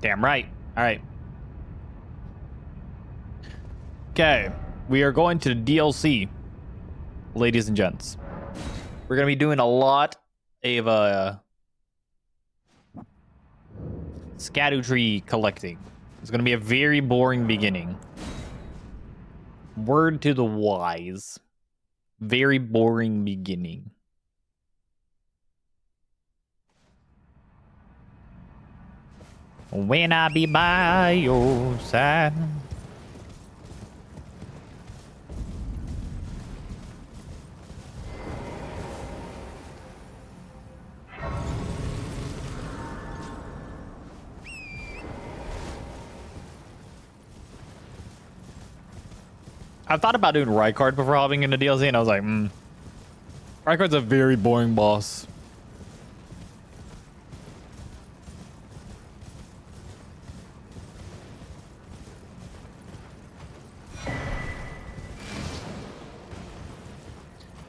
Damn right. All right. Okay. We are going to the DLC, ladies and gents. We're going to be doing a lot of Scadutree collecting. It's going to be a very boring beginning. Word to the wise. Very boring beginning. When I be by your side. I've thought about doing Rykard before hopping into DLC, and I was like, Rykard's a very boring boss.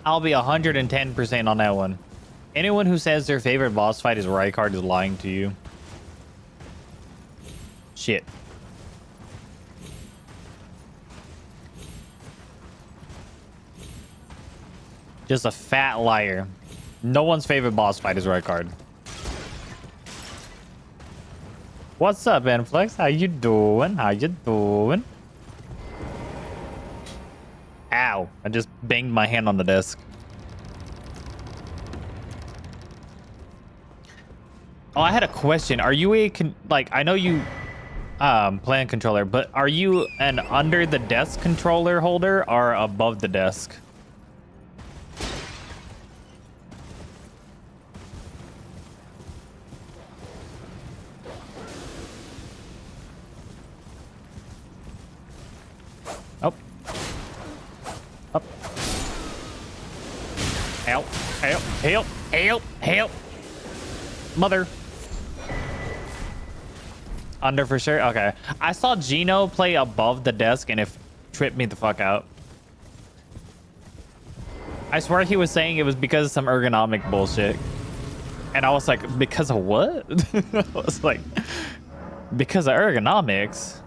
I'll be 110% on that one. Anyone who says their favorite boss fight is Rykard is lying to you. Shit. Just a fat liar. No one's favorite boss fight is Rykard. What's up, Enflex? How you doing? How you doing? Ow. I just banged my hand on the desk. Oh, I had a question. Are you a... I know you play on controller, but are you an under the desk controller holder or above the desk? Oh. Up. Help. Help. Help. Help. Help. Mother. Under for sure? Okay. I saw Gino play above the desk and it tripped me the fuck out. I swear he was saying it was because of some ergonomic bullshit. And I was like, because of what? I was like, because of ergonomics?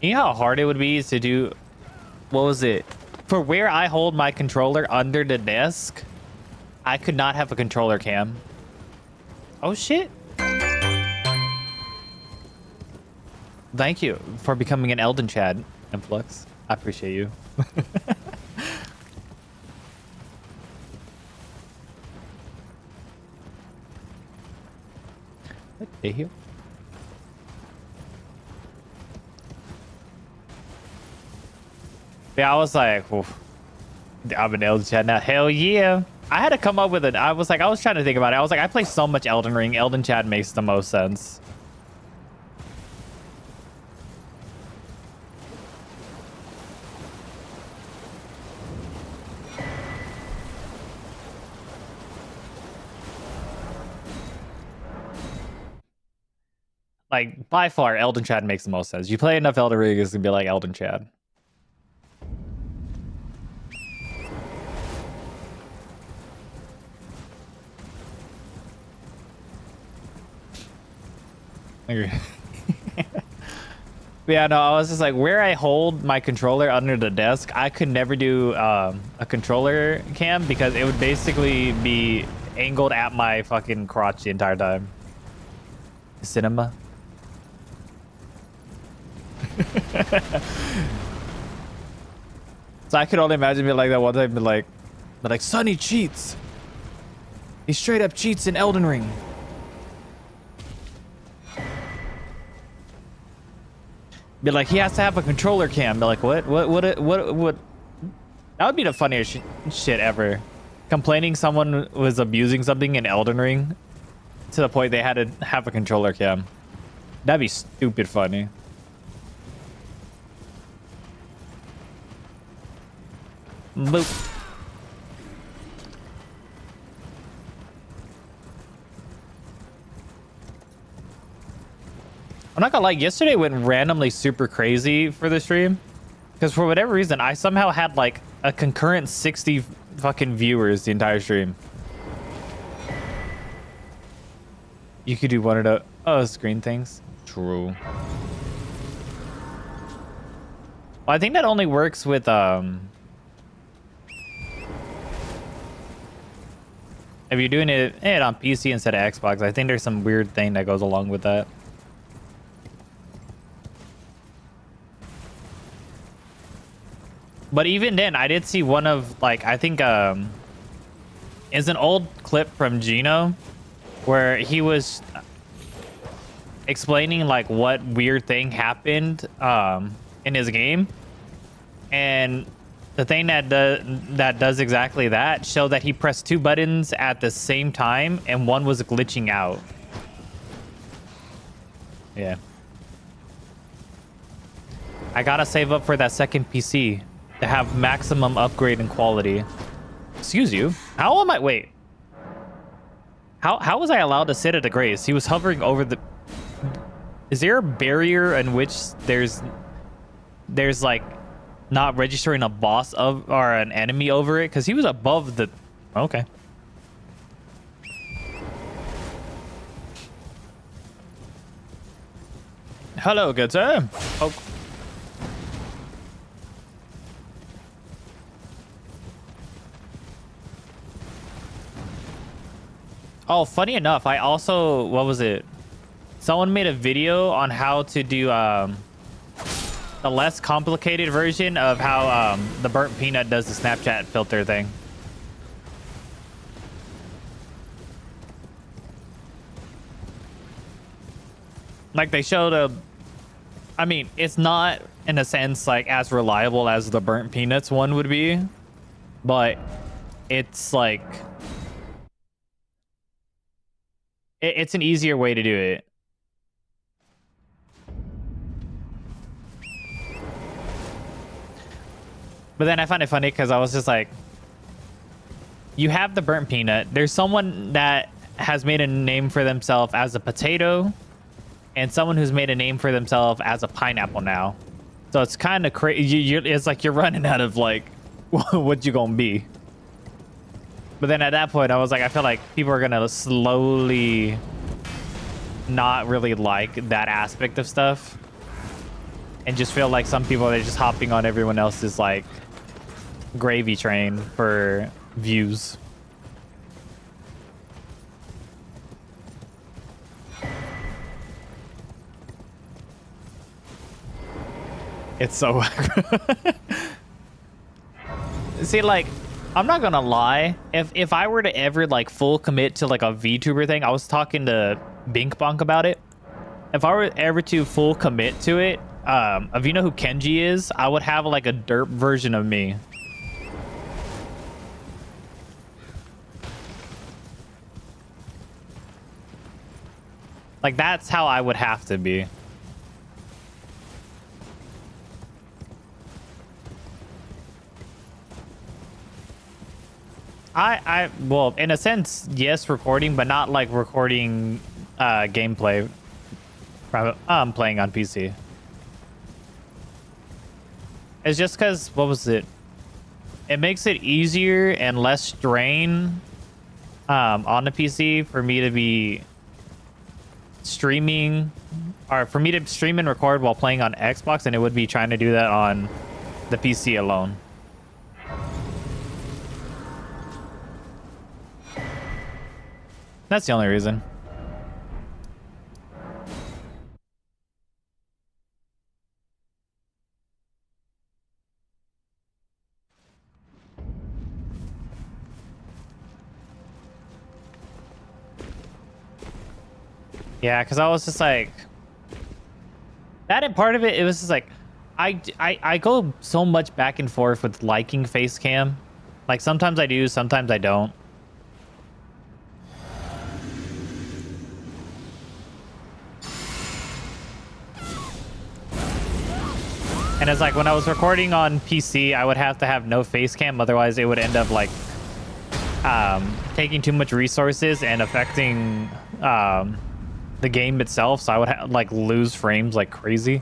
You know how hard it would be to do, what was it? For where I hold my controller under the desk, I could not have a controller cam. Oh shit. Thank you for becoming an Elden Chad, Influx. I appreciate you. What the hell? Yeah, I was like, oof, I'm an Elden Chad now. Hell yeah. I had to come up with it. I was trying to think about it. I was like, I play so much Elden Ring. Elden Chad makes the most sense. Like, by far, Elden Chad makes the most sense. You play enough Elden Ring, it's gonna be like Elden Chad. Yeah, no, I was just like, where I hold my controller under the desk, I could never do a controller cam because it would basically be angled at my fucking crotch the entire time. Cinema. So I could only imagine being like that one time, but like Sonny cheats. He straight up cheats in Elden Ring. Be like, he has to have a controller cam. Be like, what? That would be the funniest shit ever. Complaining someone was abusing something in Elden Ring to the point they had to have a controller cam. That'd be stupid funny. Boop. I'm not gonna lie, yesterday went randomly super crazy for the stream. Because for whatever reason, I somehow had like a concurrent 60 fucking viewers the entire stream. You could do one of the screen things. True. Well, I think that only works with if you're doing it on PC instead of Xbox. I think there's some weird thing that goes along with that. But even then, I did see one of like, I think is an old clip from Gino where he was explaining like what weird thing happened in his game, and the thing that does exactly that showed that he pressed 2 buttons at the same time and one was glitching out. Yeah, I gotta save up for that second PC to have maximum upgrade and quality. Excuse you, how am I, wait, how was I allowed to sit at a grace? He was hovering over the, is there a barrier in which there's like not registering a boss of or an enemy over it? Because he was above the, okay. Hello, good sir. Oh. Oh, funny enough, I also, what was it? Someone made a video on how to do the less complicated version of how the burnt peanut does the Snapchat filter thing. Like they showed I mean, it's not in a sense like as reliable as the burnt peanuts one would be, but it's like it's an easier way to do it. But then I find it funny because I was just like, you have the burnt peanut. There's someone that has made a name for themselves as a potato, and someone who's made a name for themselves as a pineapple now. So it's kind of crazy. It's like you're running out of like what you gonna be. But then at that point, I was like, I feel like people are gonna slowly not really like that aspect of stuff, and just feel like some people are just hopping on everyone else's like gravy train for views. It's so see, like, I'm not gonna lie, if I were to ever like full commit to like a VTuber thing, I was talking to Bink Bonk about it. If I were ever to full commit to it, if you know who Kenji is, I would have like a derp version of me. Like, that's how I would have to be. Well, in a sense, yes, recording, but not like recording gameplay. I'm playing on PC. It's just because, what was it? It makes it easier and less strain on the PC for me to be streaming, or for me to stream and record while playing on Xbox, than it would be trying to do that on the PC alone. That's the only reason. Yeah, because I was just like, that and part of it, it was just like, I go so much back and forth with liking face cam. Like, sometimes I do, sometimes I don't. And it's like when I was recording on PC, I would have to have no face cam, otherwise it would end up like taking too much resources and affecting the game itself, so I would like lose frames like crazy.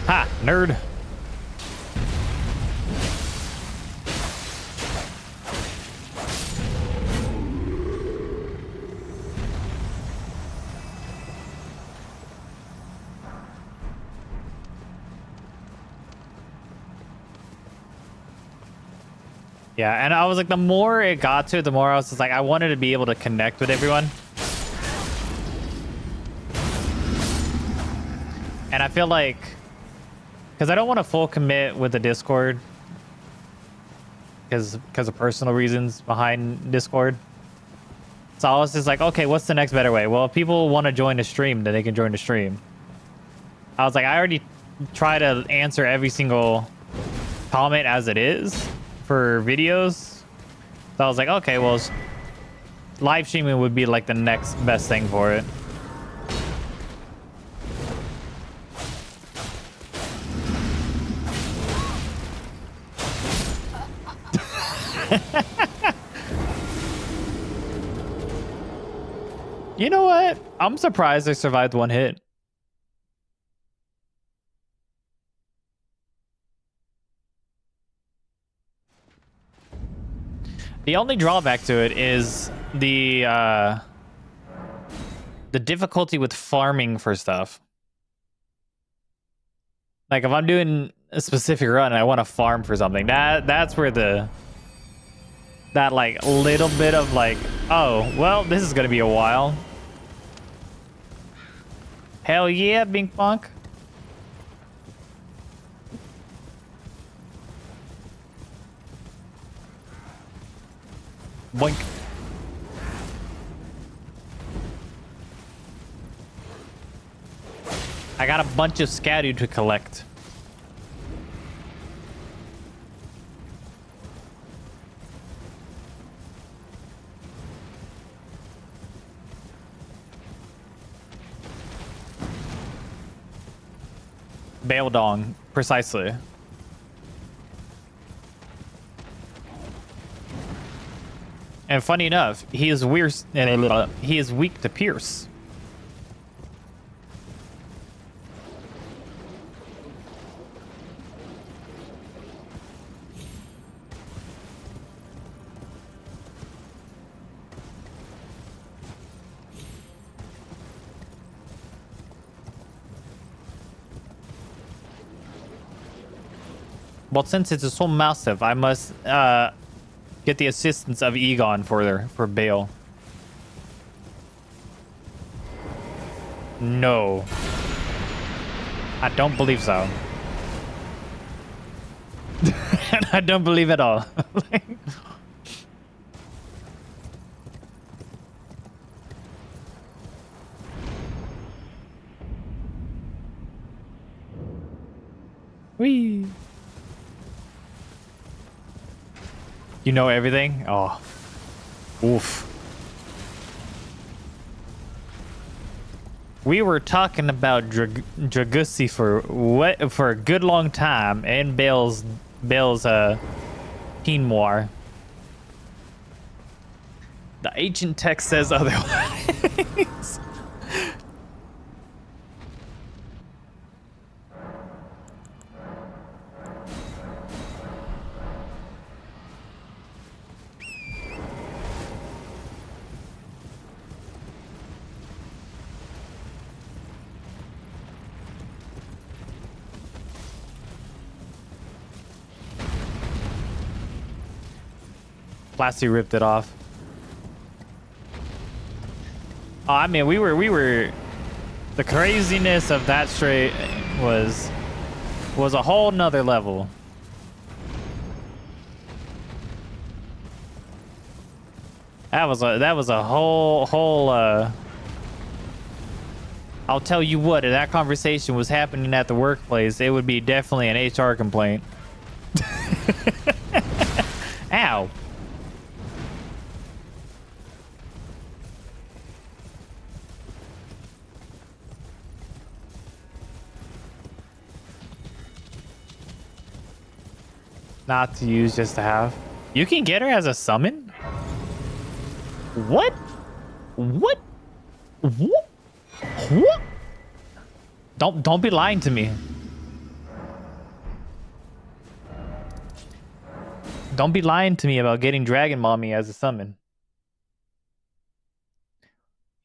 Ha, nerd. Yeah, and I was like, the more it got to, the more I was just like, I wanted to be able to connect with everyone. And I feel like, because I don't want to full commit with the Discord, because of personal reasons behind Discord. So I was just like, okay, what's the next better way? Well, if people want to join the stream, then they can join the stream. I was like, I already try to answer every single comment as it is for videos. So I was like, okay, well, live streaming would be like the next best thing for it. You know what? I'm surprised I survived one hit. The only drawback to it is the difficulty with farming for stuff. Like if I'm doing a specific run and I want to farm for something, that's where that like little bit of like, oh, well, this is gonna be a while. Hell yeah, Bink Bonk. Boink. I got a bunch of scattered to collect. Baildong, precisely. And funny enough, he is weird. He is weak to pierce. But since it is so massive, I must get the assistance of Egon for Bale. No. I don't believe so. I don't believe at all. Whee! You know everything? Oh. Oof. We were talking about Dragusi for a good long time and Bale's Pinmoir. The ancient text says otherwise. Plasty ripped it off. Oh, I mean, we were. The craziness of that straight was a whole nother level. That was a whole. I'll tell you what, if that conversation was happening at the workplace, it would be definitely an HR complaint. Ow. Not to use, just to have. You can get her as a summon? What? What? What? What? Don't be lying to me. Don't be lying to me about getting Dragon Mommy as a summon.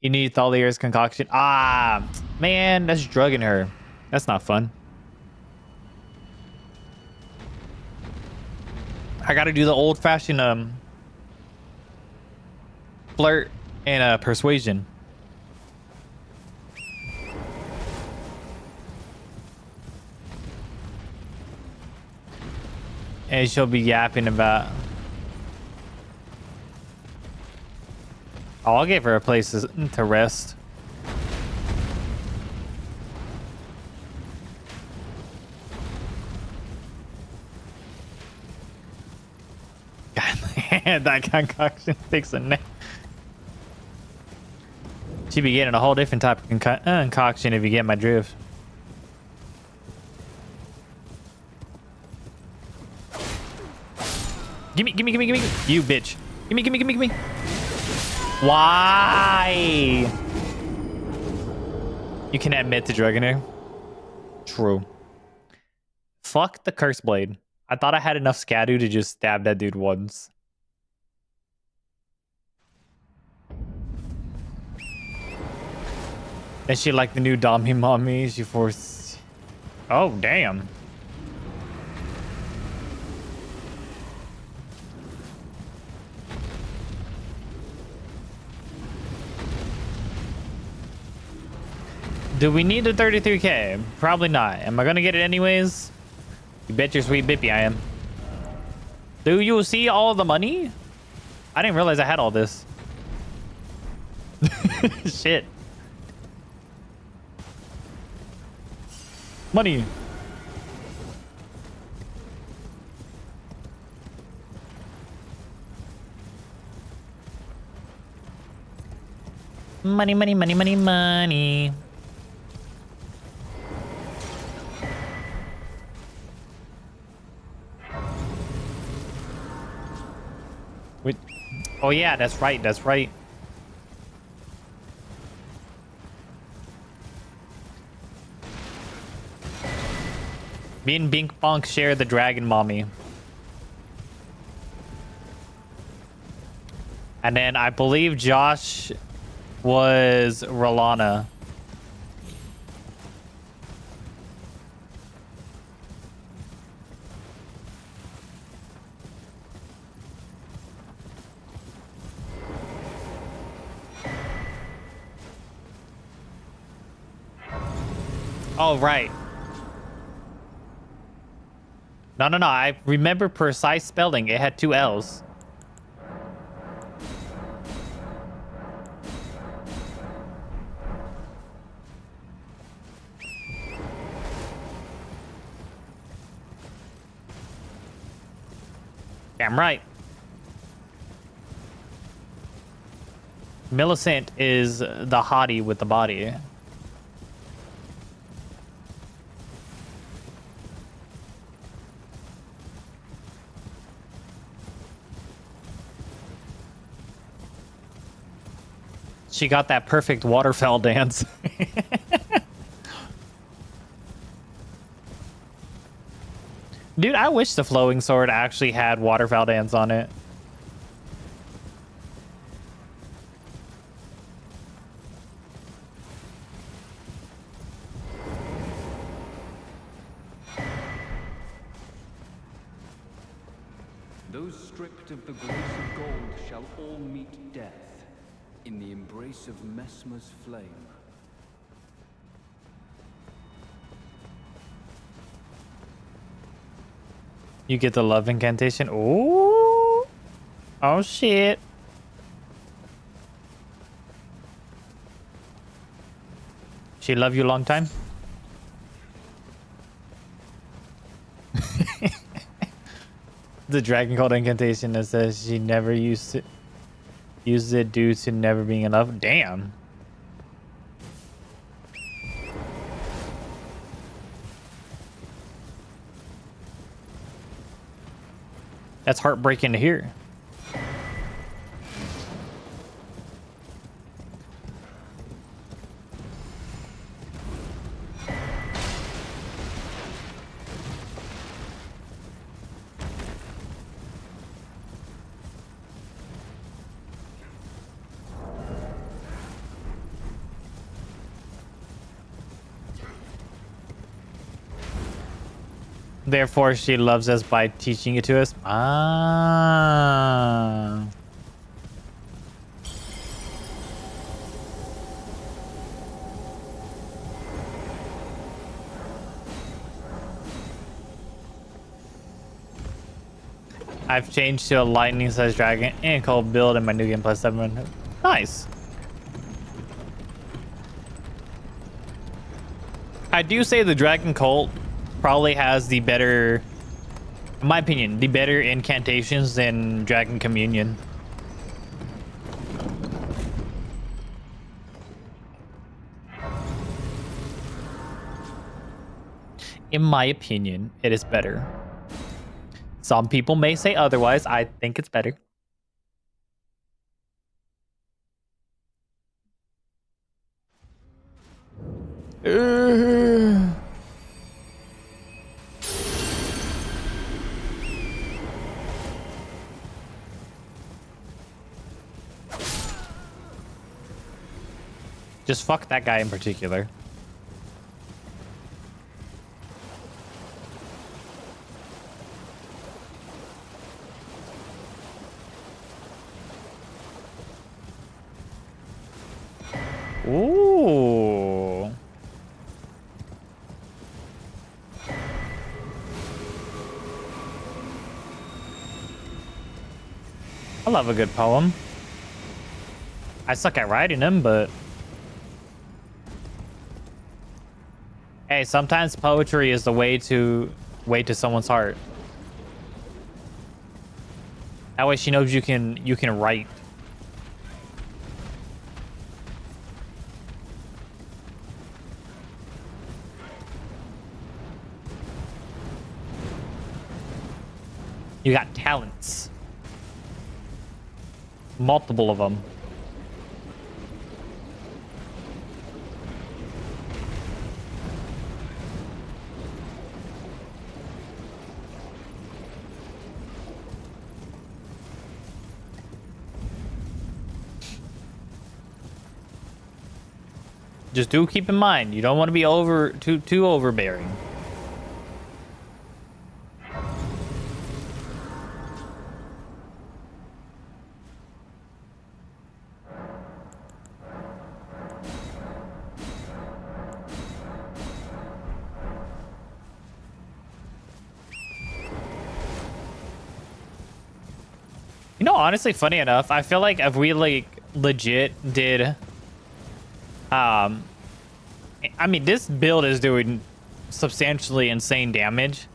You need Thalier's concoction. Ah, man, that's drugging her. That's not fun. I gotta do the old-fashioned flirt and persuasion. And she'll be yapping about. Oh, I'll give her a place to rest. God, that concoction takes a nap. She'd be getting a whole different type of concoction if you get my drift. Gimme. You bitch. Gimme. Why? You can admit to drugging her. True. Fuck the curse blade. I thought I had enough Scadu to just stab that dude once. And she like the new Dami Mommy. She forced. Oh, damn. Do we need a 33k? Probably not. Am I gonna get it anyways? You bet your sweet bippy I am. Do you see all the money? I didn't realize I had all this. Shit. Money. Money. Wait. Oh yeah, that's right. Me and Bink Bonk share the Dragon Mommy. And then I believe Josh was Rolana. Oh, right. No. I remember precise spelling. It had 2 L's. Damn right. Millicent is the hottie with the body. She got that perfect waterfowl dance. Dude, I wish the flowing sword actually had waterfowl dance on it. Those stripped of the grace of gold shall all meet death in the embrace of Messmer's flame. You get the love incantation. Ooh. Oh shit. She love you long time? The Dragon Code incantation that says she never used it due to never being in love. Damn. That's heartbreaking to hear. Therefore, she loves us by teaching it to us. Ah. I've changed to a lightning-sized dragon and cold build in my new game plus 7. Nice. I do say the dragon cult probably has the better, in my opinion, the better incantations than Dragon Communion. In my opinion, it is better. Some people may say otherwise. I think it's better. Just fuck that guy in particular. Ooh. I love a good poem. I suck at writing them, but hey, sometimes poetry is the way to someone's heart. That way she knows you can write. You got talents. Multiple of them. Just do keep in mind, you don't want to be too overbearing. You know, honestly, funny enough, I feel like if we like legit did I mean, this build is doing substantially insane damage,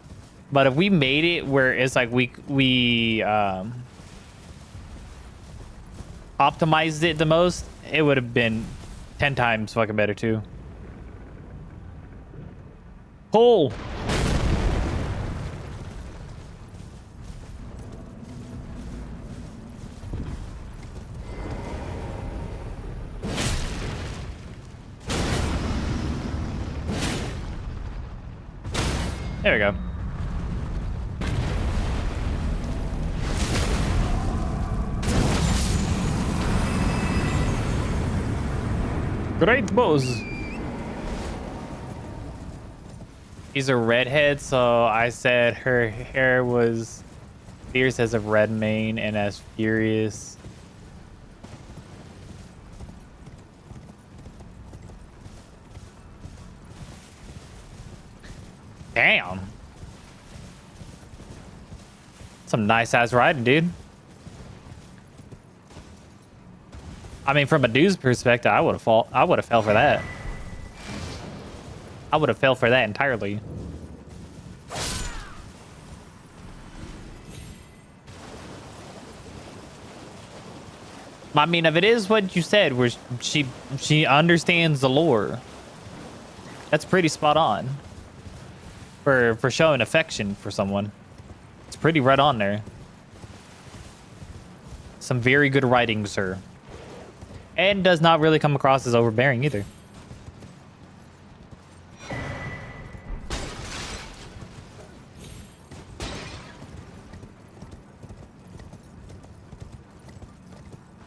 but if we made it where it's like we optimized it the most, it would have been 10 times fucking better too. Pull. There we go. Great bows. He's a redhead, so I said her hair was fierce as a red mane and as furious. Damn. Some nice ass riding, dude. I mean, from a dude's perspective, I would have fell for that. I would have fell for that entirely. I mean, if it is what you said, where she understands the lore, that's pretty spot on. For showing affection for someone. It's pretty right on there. Some very good writing, sir. And does not really come across as overbearing either.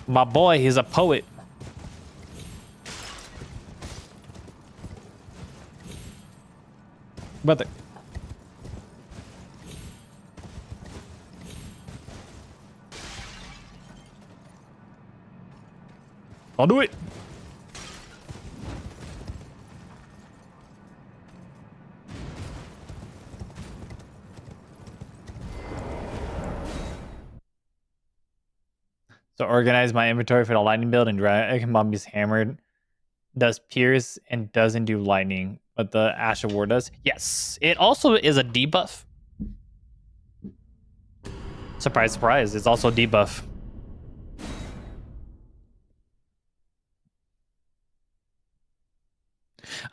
My boy, he's a poet. Brother. I'll do it. So organize my inventory for the lightning build, and Dragon Bomb's hammered does pierce and doesn't do lightning, but the Ash of War does. Yes, it also is a debuff. Surprise, surprise! It's also a debuff.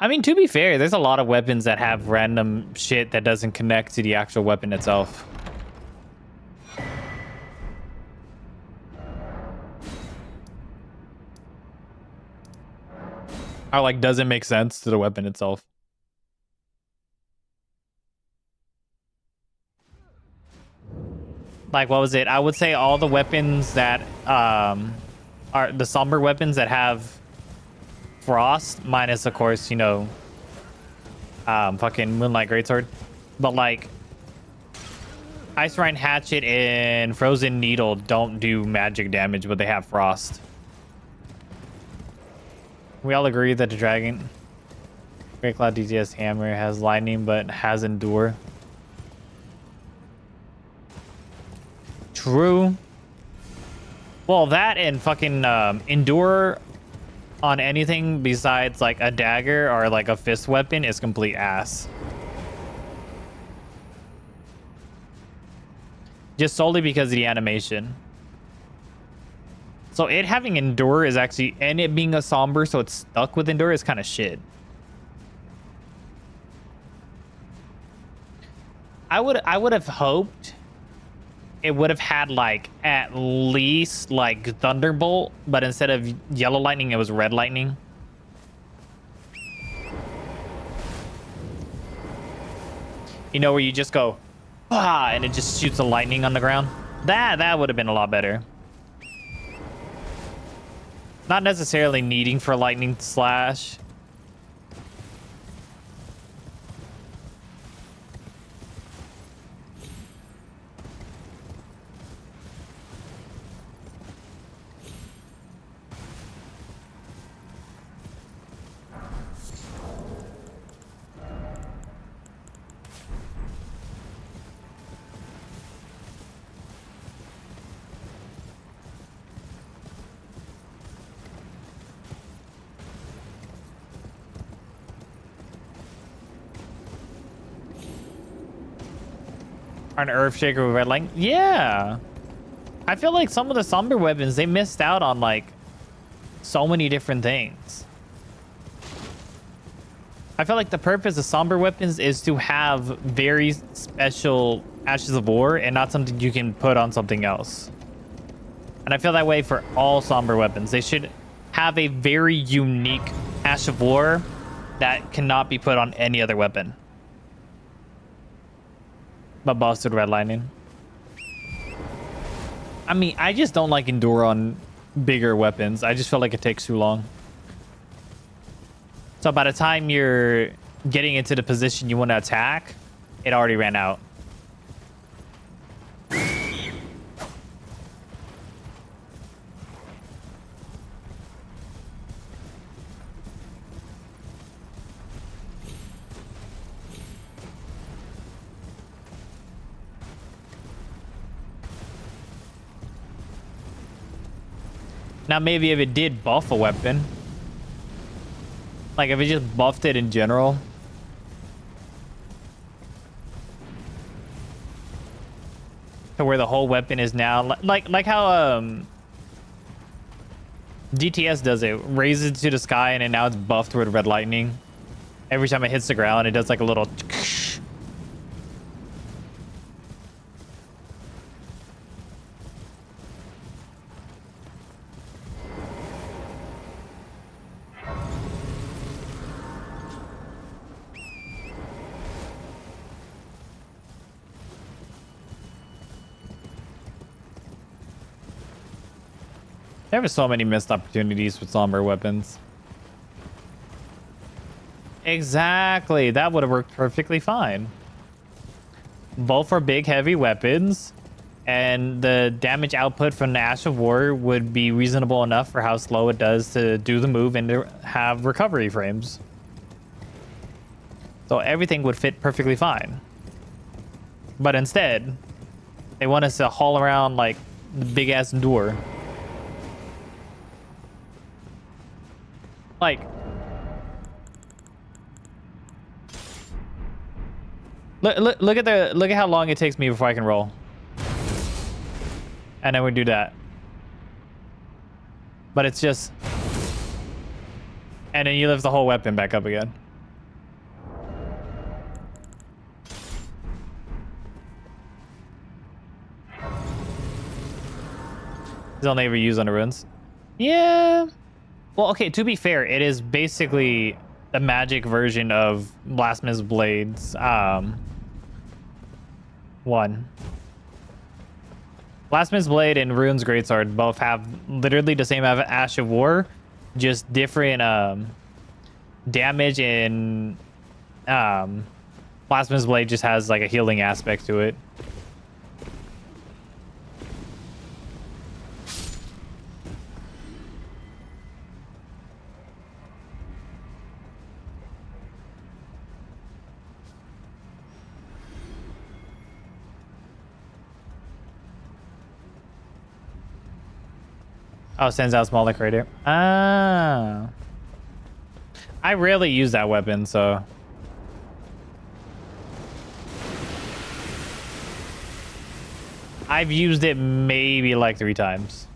I mean, to be fair, there's a lot of weapons that have random shit that doesn't connect to the actual weapon itself. Or like doesn't make sense to the weapon itself. Like, what was it? I would say all the weapons that are the somber weapons that have frost, minus of course, you know, fucking Moonlight Greatsword, but like Ice Rhine Hatchet and Frozen Needle don't do magic damage, but they have frost. We all agree that the Dragon Great Cloud DTS Hammer has lightning but has endure. True. Well, that and fucking endure on anything besides like a dagger or like a fist weapon is complete ass. Just solely because of the animation. So it having endure is actually, and it being a somber, so it's stuck with endure is kind of shit. I would have hoped it would have had like at least like Thunderbolt, but instead of yellow lightning, it was red lightning. You know, where you just go, ah, and it just shoots a lightning on the ground. That would have been a lot better. Not necessarily needing for lightning slash. An Earthshaker with red light. Yeah. I feel like some of the somber weapons, they missed out on like so many different things. I feel like the purpose of somber weapons is to have very special Ashes of War and not something you can put on something else. And I feel that way for all somber weapons. They should have a very unique Ash of War that cannot be put on any other weapon. But busted red lightning. I mean, I just don't like endure on bigger weapons. I just feel like it takes too long. So by the time you're getting into the position you want to attack, it already ran out. Now, maybe if it did buff a weapon, like if it just buffed it in general, to where the whole weapon is now like how DTS does it, raises it to the sky and then now it's buffed with red lightning. Every time it hits the ground, it does like a little. There were so many missed opportunities with somber weapons. Exactly. That would have worked perfectly fine. Both are big, heavy weapons, and the damage output from the Ash of War would be reasonable enough for how slow it does to do the move and to have recovery frames. So everything would fit perfectly fine. But instead, they want us to haul around like the big-ass door. Like... Look at how long it takes me before I can roll. And then we do that. But it's just... And then you lift the whole weapon back up again. It's only ever used on the runes. Yeah. Well, okay, to be fair, it is basically the magic version of Blasphemous Blades. One. Blasphemous Blade and Rune's Greatsword both have literally the same Ash of War, just different damage, and Blasphemous Blade just has like a healing aspect to it. Oh, sends out smaller crater. Ah. I rarely use that weapon, so... I've used it maybe like 3 times.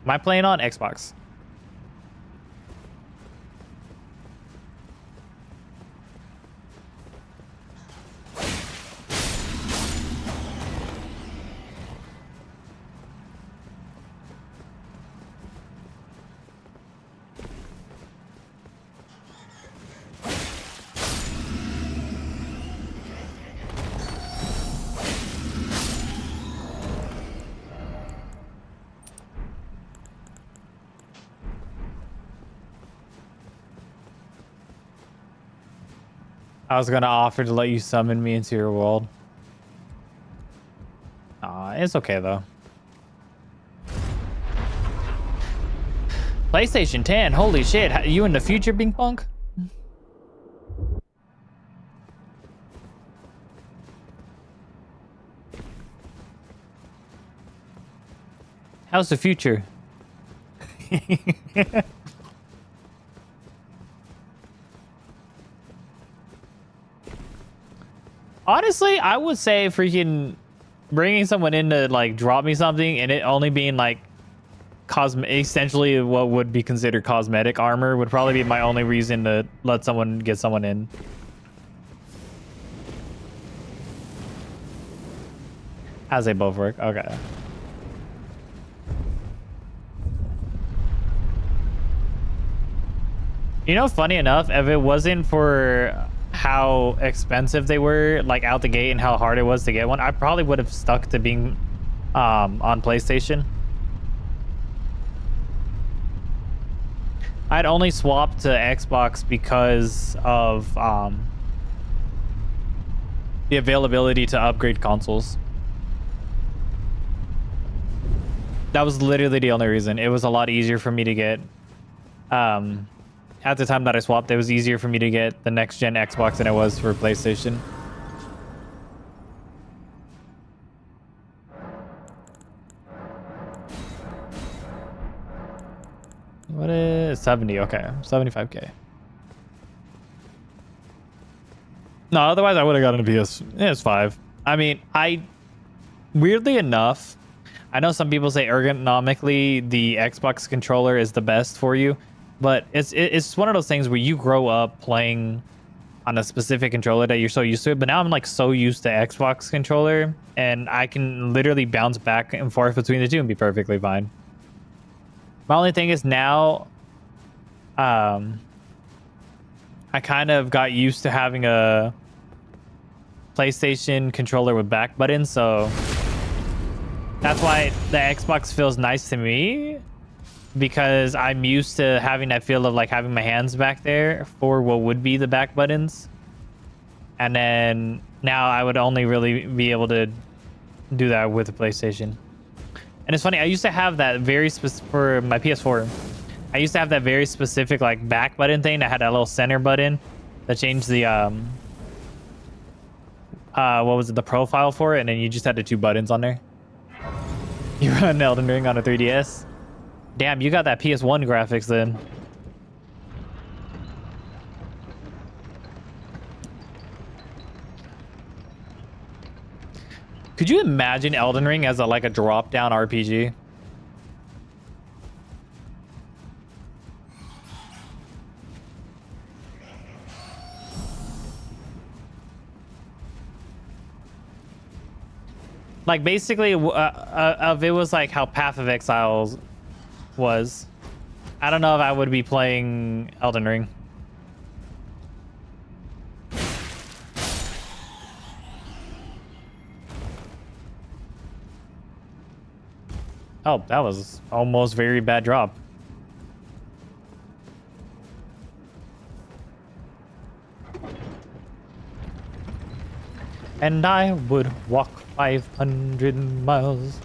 Am I playing on Xbox? I was gonna offer to let you summon me into your world. It's okay though. PlayStation 10, holy shit. You in the future, Bing Punk? How's the future? Honestly, I would say freaking bringing someone in to like drop me something and it only being like essentially what would be considered cosmetic armor would probably be my only reason to let someone get someone in. How's they both work? Okay. You know, funny enough, if it wasn't for how expensive they were like out the gate and how hard it was to get one, I probably would have stuck to being on PlayStation. I'd only swapped to Xbox because of the availability to upgrade consoles. That was literally the only reason. It was a lot easier for me to get at the time that I swapped, it was easier for me to get the next gen Xbox than it was for PlayStation. What is 70? Okay, 75k. No, otherwise I would have gotten a PS5. I mean, weirdly enough, I know some people say ergonomically the Xbox controller is the best for you. But it's one of those things where you grow up playing on a specific controller that you're so used to it. But now I'm like so used to Xbox controller, and I can literally bounce back and forth between the two and be perfectly fine. My only thing is now, I kind of got used to having a PlayStation controller with back buttons, so that's why the Xbox feels nice to me, because I'm used to having that feel of like having my hands back there for what would be the back buttons. And then now I would only really be able to do that with the PlayStation. And it's funny, I used to have that very specific for my PS4. I used to have that very specific like back button thing that had that little center button that changed the what was it, the profile for it, and then you just had the two buttons on there. You run Elden Ring on a 3DS. Damn, you got that PS1 graphics then. Could you imagine Elden Ring as like a drop-down RPG? Like basically, if it was like how Path of Exiles was, I don't know if I would be playing Elden Ring. Oh, that was almost very bad drop. And I would walk 500 miles.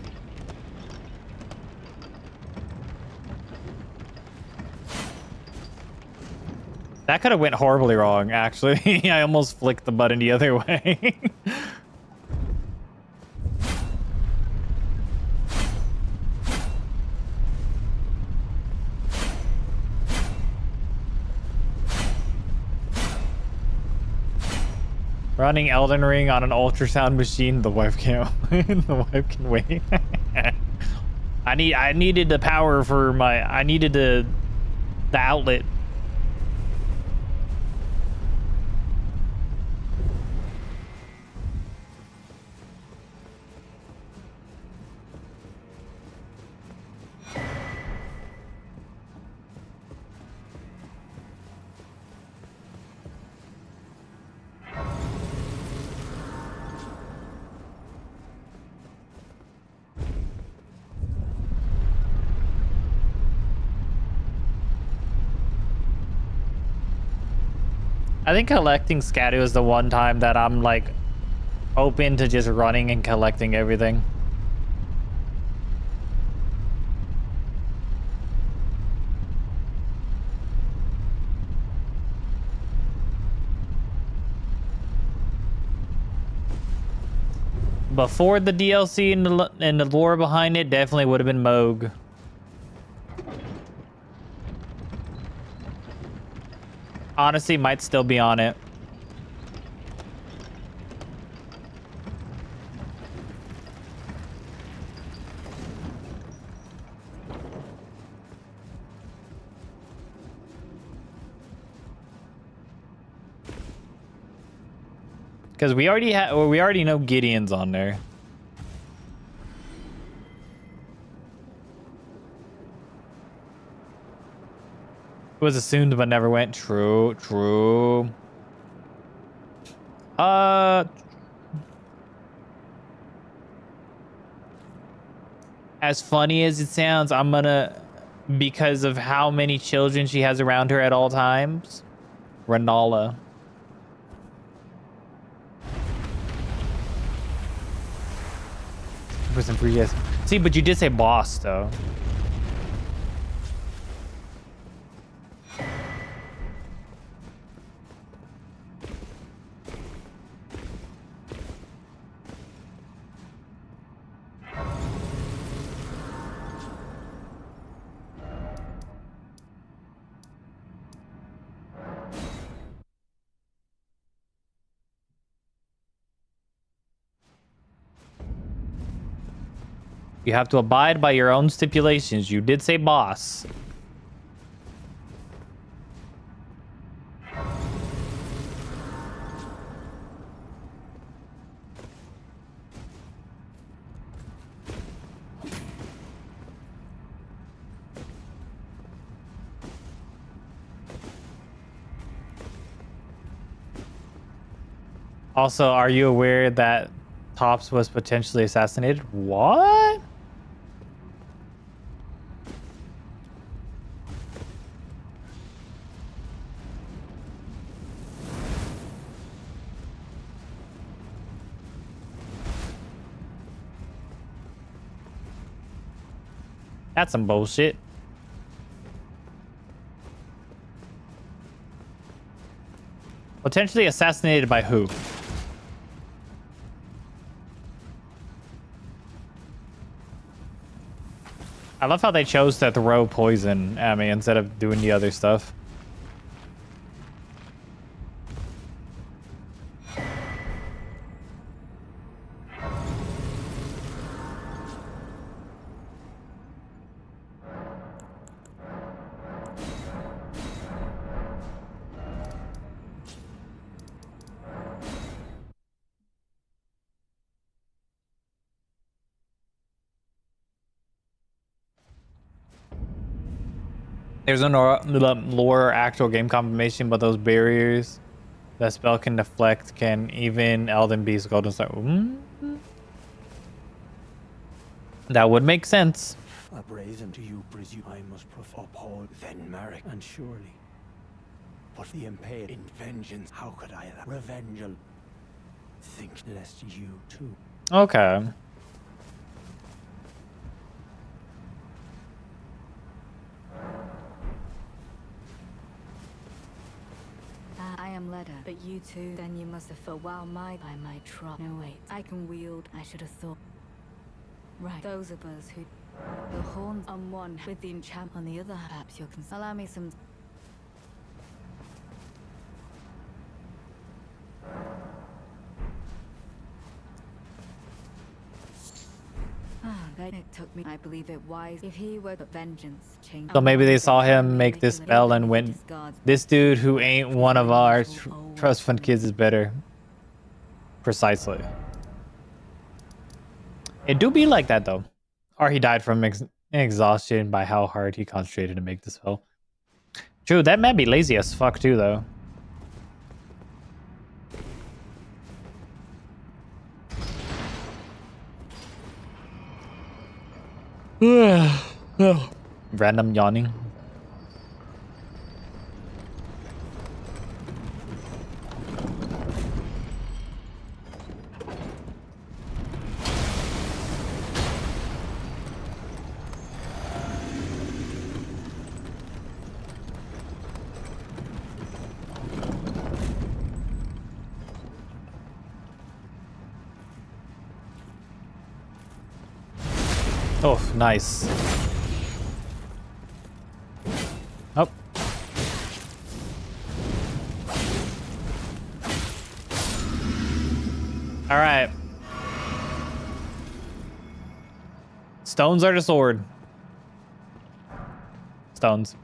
That could have went horribly wrong, actually. I almost flicked the button the other way. Running Elden Ring on an ultrasound machine, the wife can't. The wife can wait. I needed the power for my. I needed the outlet. I think collecting Scadu is the one time that I'm like open to just running and collecting everything. Before the DLC and the lore behind it, definitely would have been Moog. Honestly, might still be on it. Because we already know Gideon's on there. It was assumed but never went. True. As funny as it sounds, I'm gonna, because of how many children she has around her at all times, Renala. Person for yes. See, but you did say boss though. You have to abide by your own stipulations. You did say boss. Also, are you aware that Tops was potentially assassinated? What? That's some bullshit. Potentially assassinated by who? I love how they chose to throw poison at me instead of doing the other stuff. There's no lore or actual game confirmation, but those barriers that spell can deflect can even Elden Beast Golden Star. That would make sense. A brazen to you presume I must uphold then Marek, and surely. But the impaled in vengeance, how could I revenge? Think lest you too. Okay. I am Leda, but you too, then you must have thought, wow, by my trot. No, wait, I can wield, I should have thought. Right, those of us who... The horns on one, with the enchant on the other, perhaps you can allow me some... It took me, I believe it wise. If he were but vengeance, change. So maybe they saw him make this spell and went, this dude who ain't one of our trust fund kids is better. Precisely. It do be like that though. Or he died from exhaustion by how hard he concentrated to make the spell. True, that might be lazy as fuck too though. Random yawning. Oh, nice. Oh. All right. Stones are the sword. Stones.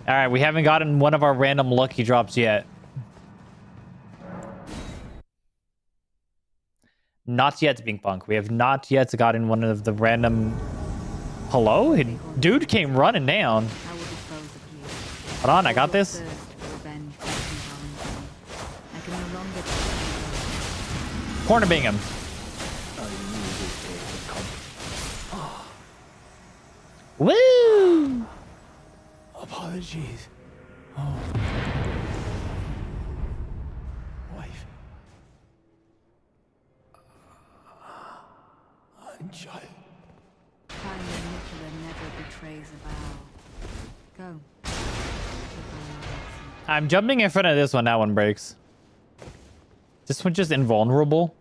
All right, we haven't gotten one of our random lucky drops yet. Not yet, Bing Punk. We have not yet gotten one of the random... Hello? Dude came running down. Hold on, I got this. Corner Bingham. Woo! Apologies. Oh. Wife. And child. Finally, Nicola never betrays a vow. Go. I'm jumping in front of this one. That one breaks. This one's just invulnerable.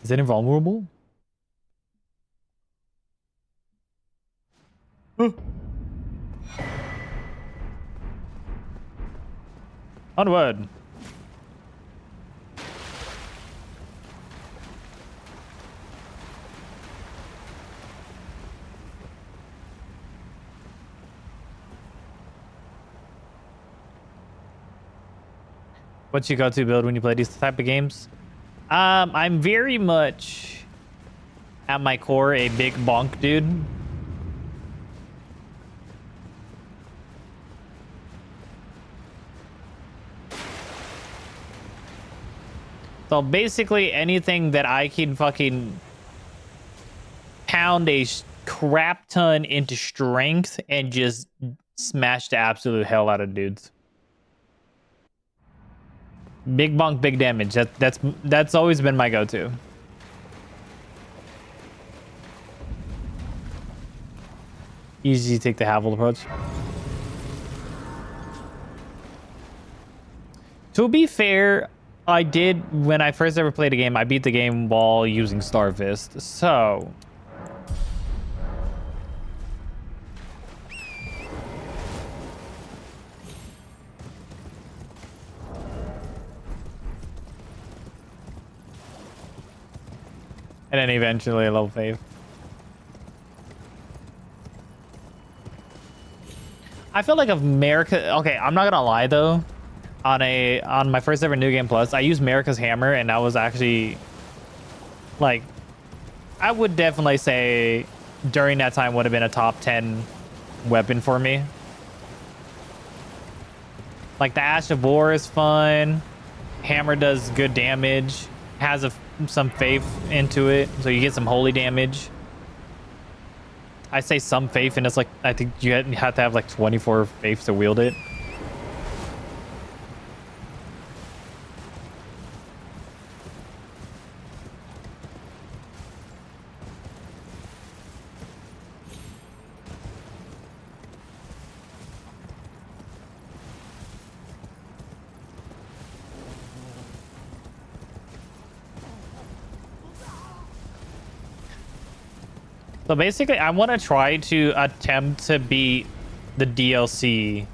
Is it invulnerable? Onward. What's your go-to build when you play these type of games? I'm very much at my core a big bonk dude. So basically anything that I can fucking pound a crap ton into strength and just smash the absolute hell out of dudes. Big bonk, big damage. That's always been my go-to. Easy to take the Havel approach. To be fair, I did, when I first ever played a game, I beat the game while using Star Fist, so... And then eventually a level 5. I feel like if America... Okay, I'm not gonna lie though. On my first ever New Game Plus, I used America's Hammer, and that was actually... Like... I would definitely say during that time would have been a top 10 weapon for me. Like the Ash of War is fun. Hammer does good damage. Has some faith into it, so you get some holy damage. I say some faith, and it's like, I think you have to have like 24 faith to wield it. So basically, I want to try to attempt to beat the DLC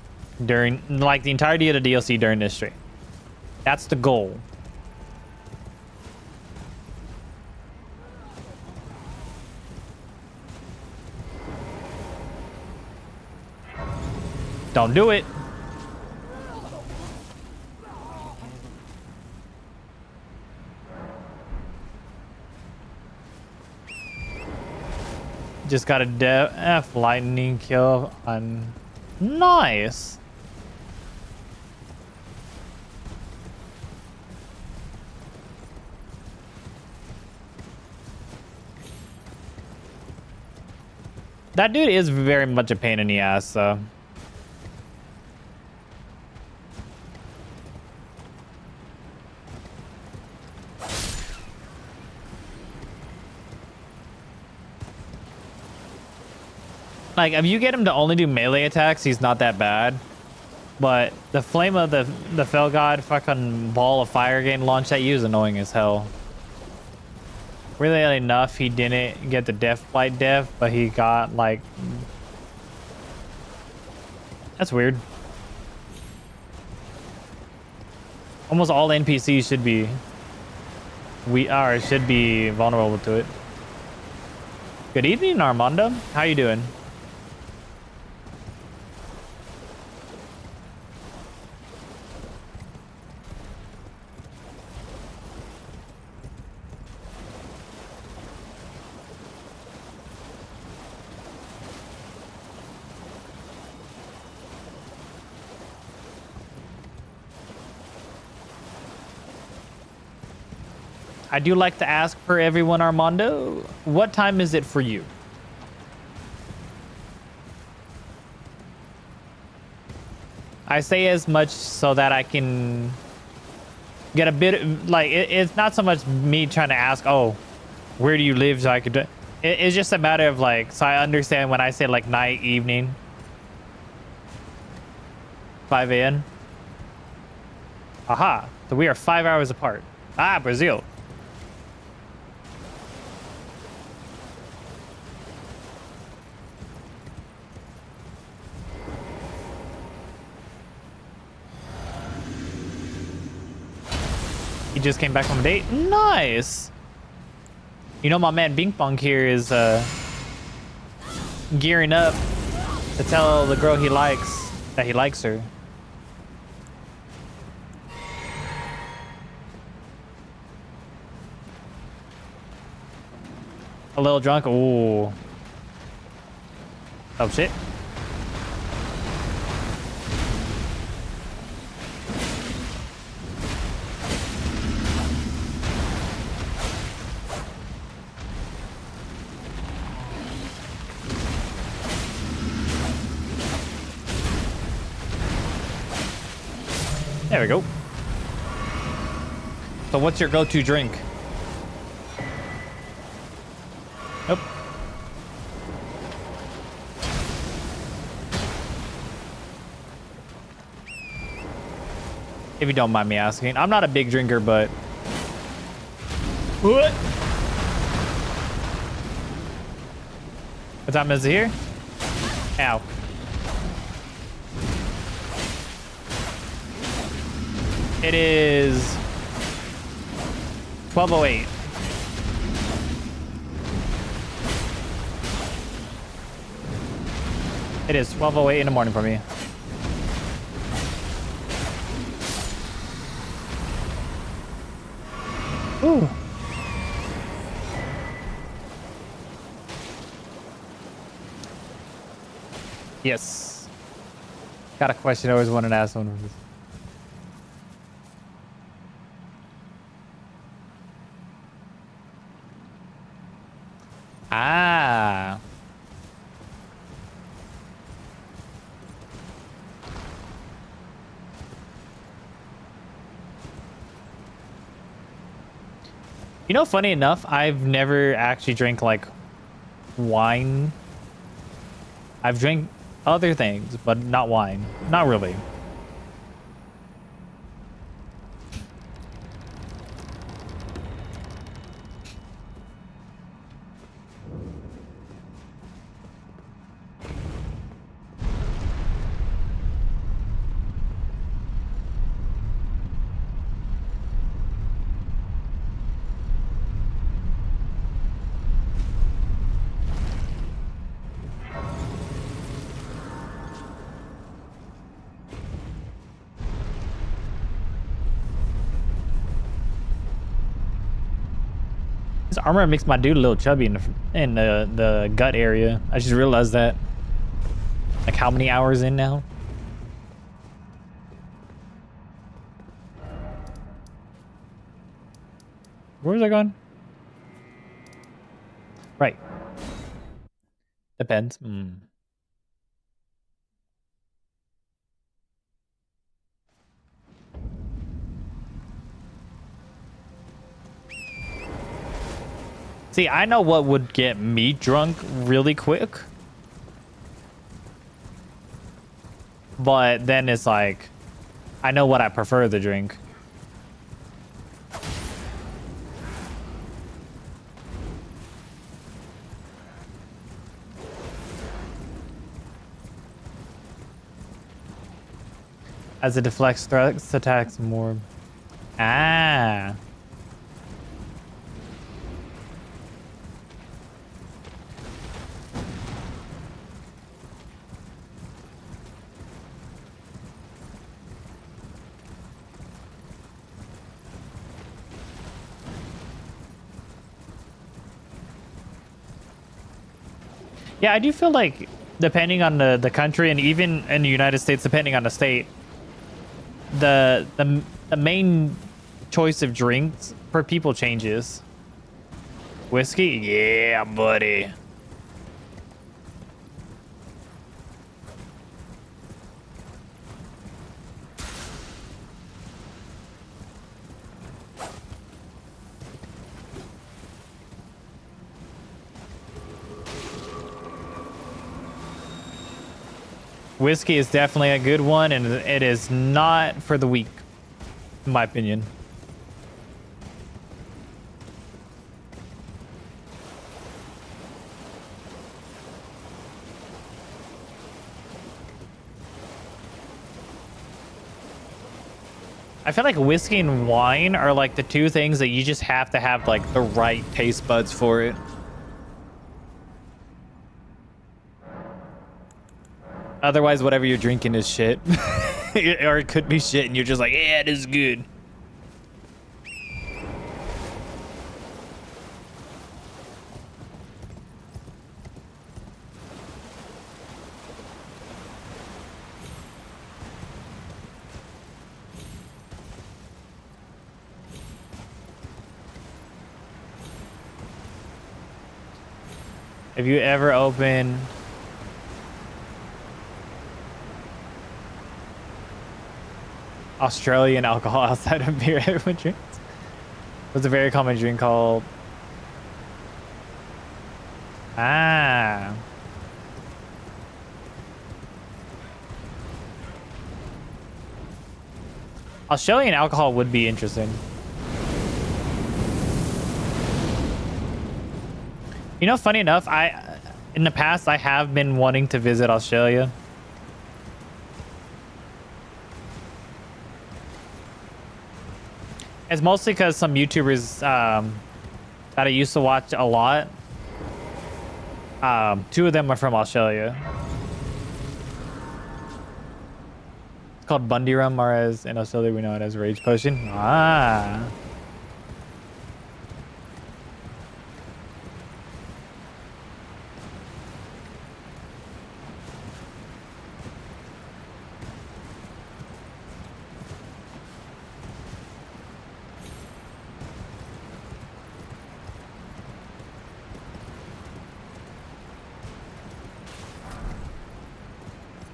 during, like, the entirety of the DLC during this stream. That's the goal. Don't do it. Just got a def lightning kill on. Nice. That dude is very much a pain in the ass, though. Like, if you get him to only do melee attacks, he's not that bad. But the flame of the Fell God fucking ball of fire getting launched at you is annoying as hell. Really enough, he didn't get the Death Flight death, but he got, like... That's weird. Almost all NPCs should be... should be vulnerable to it. Good evening, Armando. How you doing? I do like to ask for everyone, Armando, what time is it for you? I say as much so that I can get a bit, like, it's not so much me trying to ask, oh, where do you live, so I could do it's just a matter of, like, so I understand when I say, like, night, evening, 5 a.m. Aha, so we are 5 hours apart. Ah, Brazil. He just came back from a date. Nice. You know, my man Bing Bong here is gearing up to tell the girl he likes that he likes her. A little drunk. Ooh. Oh shit. There we go. So what's your go-to drink? Nope. If you don't mind me asking. I'm not a big drinker, but... What? What time is it here? Ow. It is 12:08. It is 12:08 in the morning for me. Ooh. Yes. Got a question I always wanted to ask someone. Ah. You know, funny enough, I've never actually drank like wine. I've drank other things, but not wine. Not really. This armor makes my dude a little chubby in the gut area. I just realized that. Like how many hours in now? Where was I going? Right. Depends. See, I know what would get me drunk really quick. But then it's like, I know what I prefer to drink. As it deflects threats, attacks more. Ah. Yeah, I do feel like depending on the country and even in the United States, depending on the state, the main choice of drinks for people changes. Whiskey? Yeah, buddy. Whiskey is definitely a good one, and it is not for the weak, in my opinion. I feel like whiskey and wine are like the two things that you just have to have like the right taste buds for it. Otherwise, whatever you're drinking is shit. Or it could be shit and you're just like, yeah, it is good. Have you ever opened... Australian alcohol outside of beer everyone drinks. There's a very common drink called Australian alcohol would be interesting. You know, funny enough, in the past I have been wanting to visit Australia. It's mostly because some YouTubers that I used to watch a lot, 2 of them are from Australia. It's called Bundy Rum, or as in Australia we know it as Rage Potion. Ah.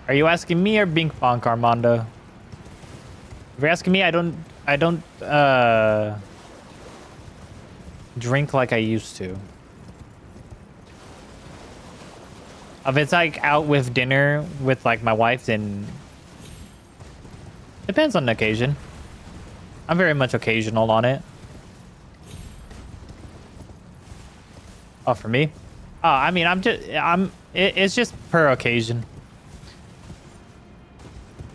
Are you asking me or Bink Bonk, Armando? If you're asking me, I don't drink like I used to. If it's like out with dinner with like my wife, then depends on the occasion. I'm very much occasional on it. Oh, for me? Oh, I mean, it's just per occasion.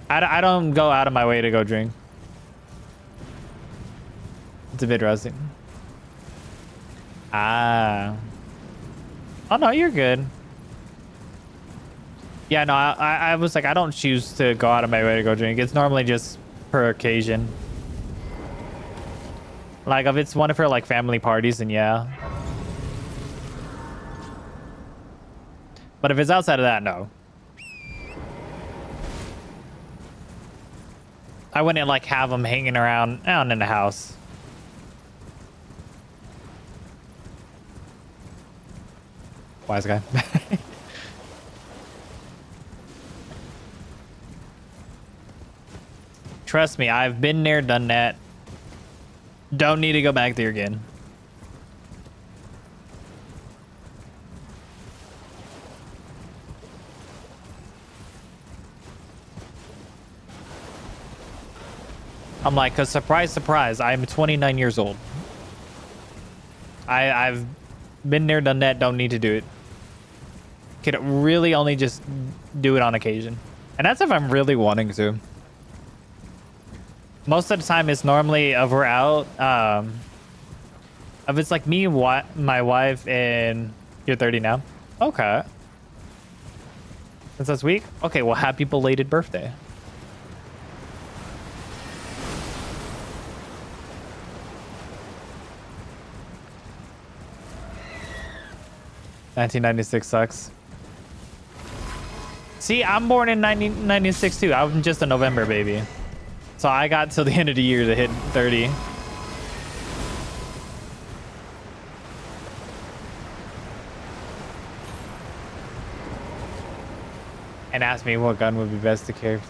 I don't go out of my way to go drink. It's a bit rusty. Ah. Oh, no, you're good. Yeah, no, I was like, I don't choose to go out of my way to go drink. It's normally just per occasion. Like, if it's one of her, like, family parties, then yeah. But if it's outside of that, no. I wouldn't like have them hanging around out in the house. Wise guy. Trust me, I've been there, done that. Don't need to go back there again. I'm like, cause surprise, surprise, I'm 29 years old. I've been there, done that, don't need to do it. Could really only just do it on occasion. And that's if I'm really wanting to. Most of the time it's normally if we're out. If it's like me, my wife, and you're 30 now. Okay. Since this week? Okay, well, happy belated birthday. $1996 sucks. See, I'm born in 1996 too. I'm just a November baby. So I got till the end of the year to hit 30. And asked me what gun would be best to carry.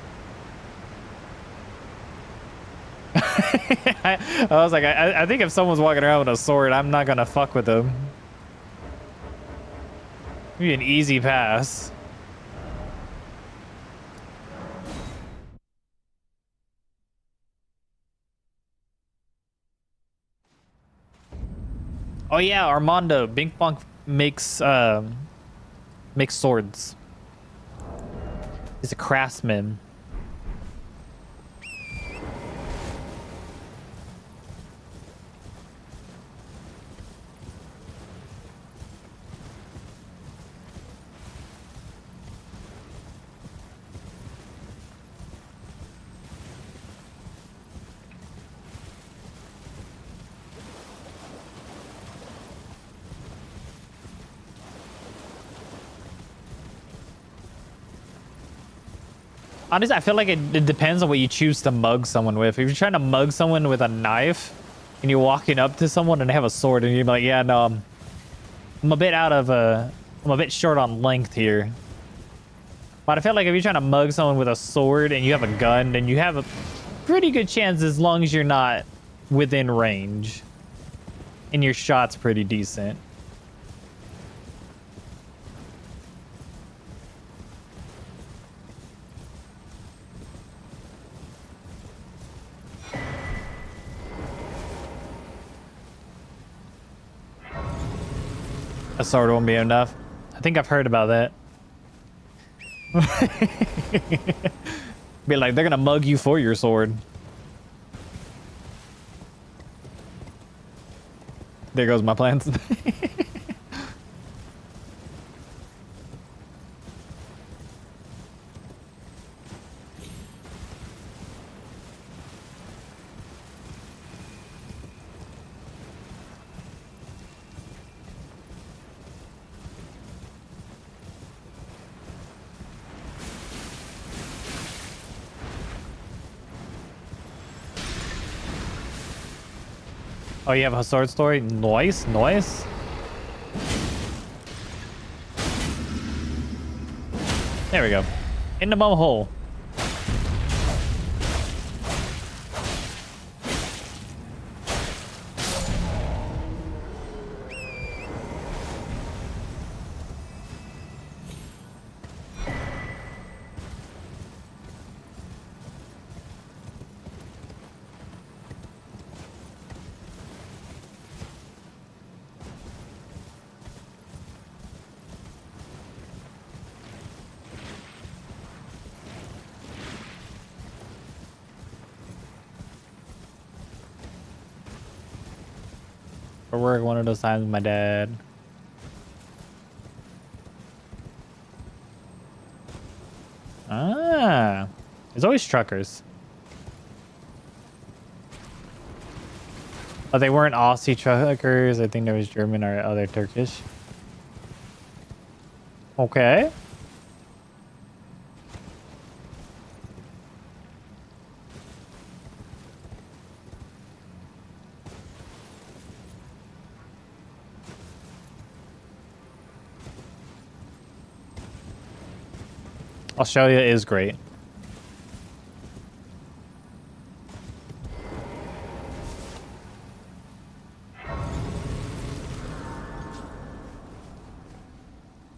I was like, I think if someone's walking around with a sword, I'm not gonna fuck with them. Be an easy pass. Oh yeah, Armando, Bink Bonk makes swords. He's a craftsman. Honestly, I feel like it depends on what you choose to mug someone with. If you're trying to mug someone with a knife and you're walking up to someone and they have a sword and you're like, yeah, no, I'm a bit short on length here. But I feel like if you're trying to mug someone with a sword and you have a gun, then you have pretty good chance as long as you're not within range and your shot's pretty decent. A sword won't be enough. I think I've heard about that. Be like, they're gonna mug you for your sword. There goes my plans. Oh, you have a sword story? Nice, nice. There we go. In the bum hole. For work one of those times with my dad. Ah, there's always truckers. Oh, they weren't Aussie truckers. I think there was German or other Turkish. Okay. Australia is great.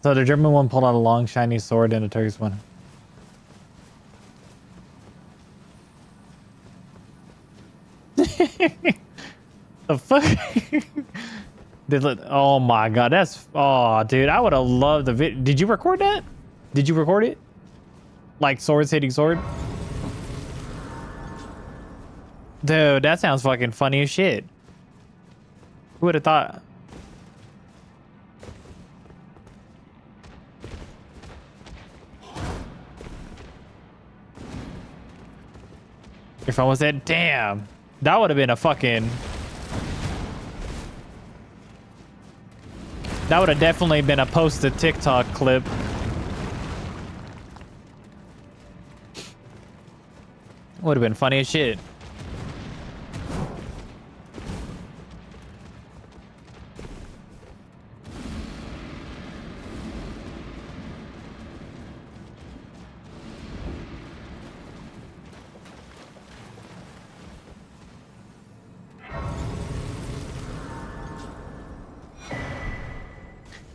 So the German one pulled out a long, shiny sword and the Turkish one. The fuck? Oh my god, that's... Oh, dude, I would have loved the video. Did you record that? Did you record it? Like swords hitting sword? Dude, that sounds fucking funny as shit. Who would have thought? Your phone was dead? Damn. That would have been a fucking... That would have definitely been a post to TikTok clip. Would have been funny as shit.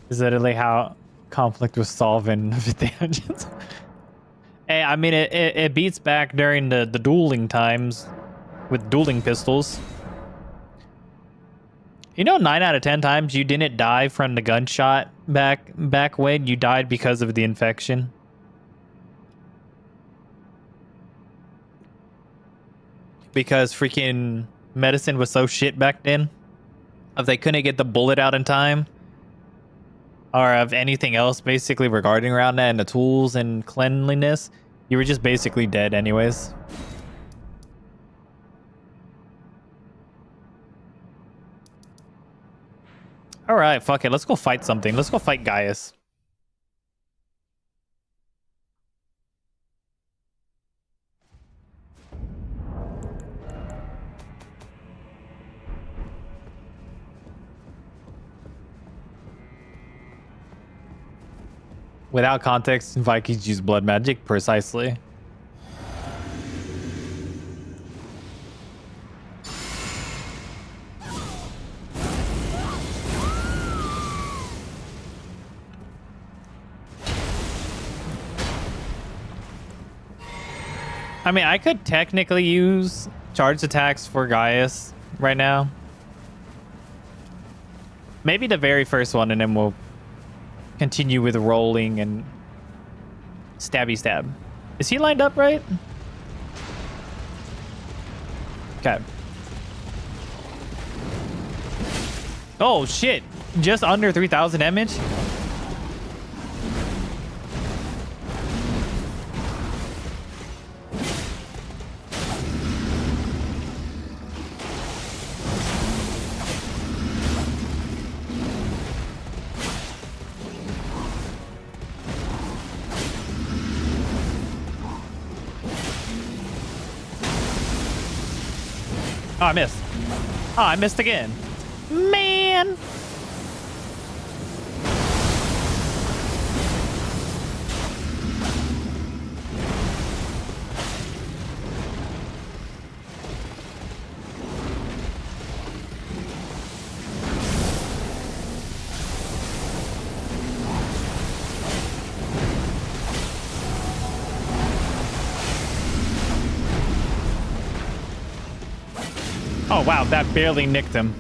Is literally how conflict was solved in 50 Dungeons. Hey, I mean, it beats back during the dueling times with dueling pistols. You know, 9 out of 10 times you didn't die from the gunshot back when you died because of the infection. Because freaking medicine was so shit back then. If they couldn't get the bullet out in time, or of anything else basically regarding around that and the tools and cleanliness, you were just basically dead anyways. All right, fuck it. Let's go fight something. Let's go fight Gaius. Without context, Vikings use blood magic, precisely. I mean, I could technically use charged attacks for Gaius right now. Maybe the very first one, and then we'll continue with rolling and stabby stab. Is he lined up right? Okay. Oh shit! Just under 3,000 damage. Oh, I missed. Oh, I missed again. Man. Oh, wow, that barely nicked him.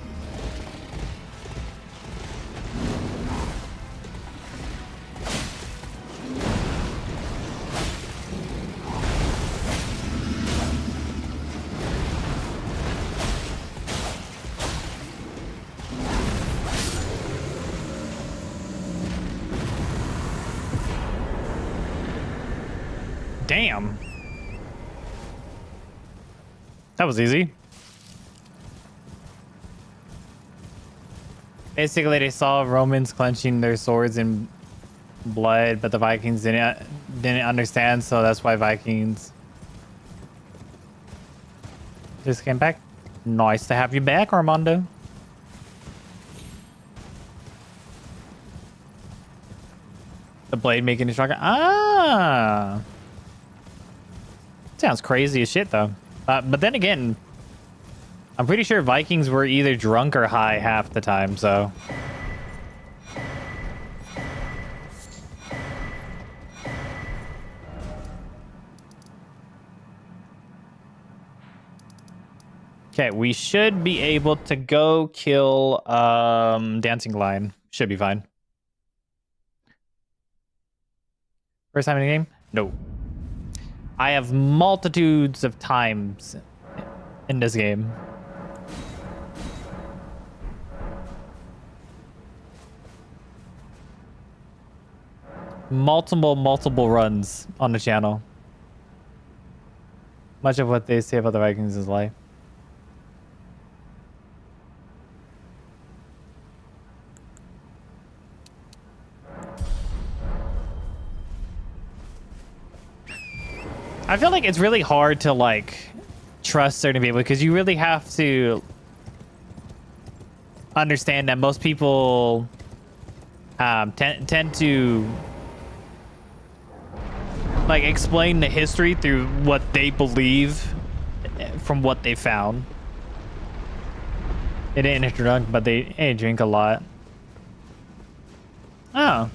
Damn. That was easy. Basically, they saw Romans clenching their swords in blood, but the Vikings didn't understand, so that's why Vikings just came back. Nice to have you back, Armando. The blade making it stronger. Ah, sounds crazy as shit though. But then again, I'm pretty sure Vikings were either drunk or high half the time, so. Okay, we should be able to go kill Dancing Lion. Should be fine. First time in the game? No. I have multitudes of times in this game. Multiple runs on the channel. Much of what they say about the Vikings is lie. I feel like it's really hard to like trust certain people because you really have to understand that most people tend to like explain the history through what they believe from what they found. They didn't drunk, but they drink a lot. Oh.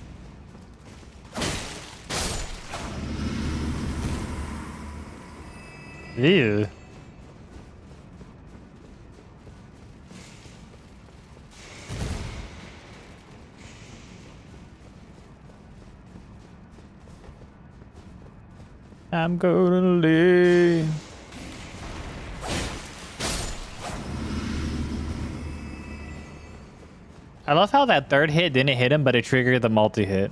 Ew. I'm gonna live. I love how that third hit didn't hit him, but it triggered the multi-hit.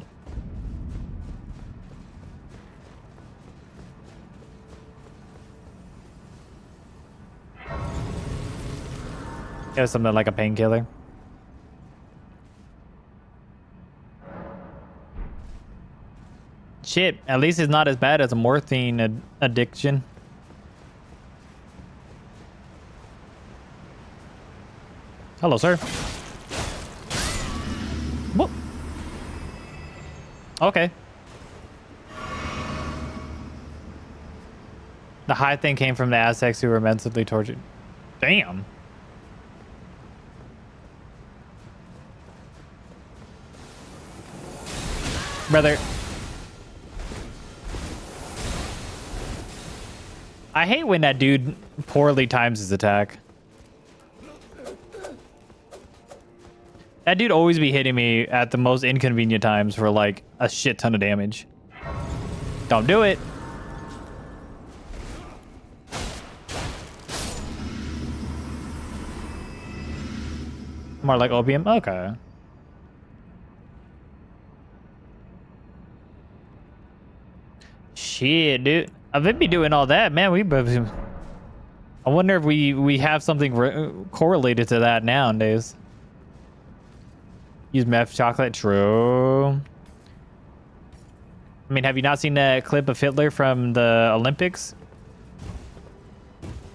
It was something like a painkiller. Shit, at least it's not as bad as a morphine addiction. Hello, sir. Whoop. Okay. The high thing came from the Aztecs who were mentally tortured. Damn. Brother. I hate when that dude poorly times his attack. That dude always be hitting me at the most inconvenient times for like a shit ton of damage. Don't do it. More like opium? Okay. Shit, dude. If it be doing all that, man, I wonder if we have something correlated to that nowadays. Use meth chocolate. True. I mean, have you not seen that clip of Hitler from the Olympics?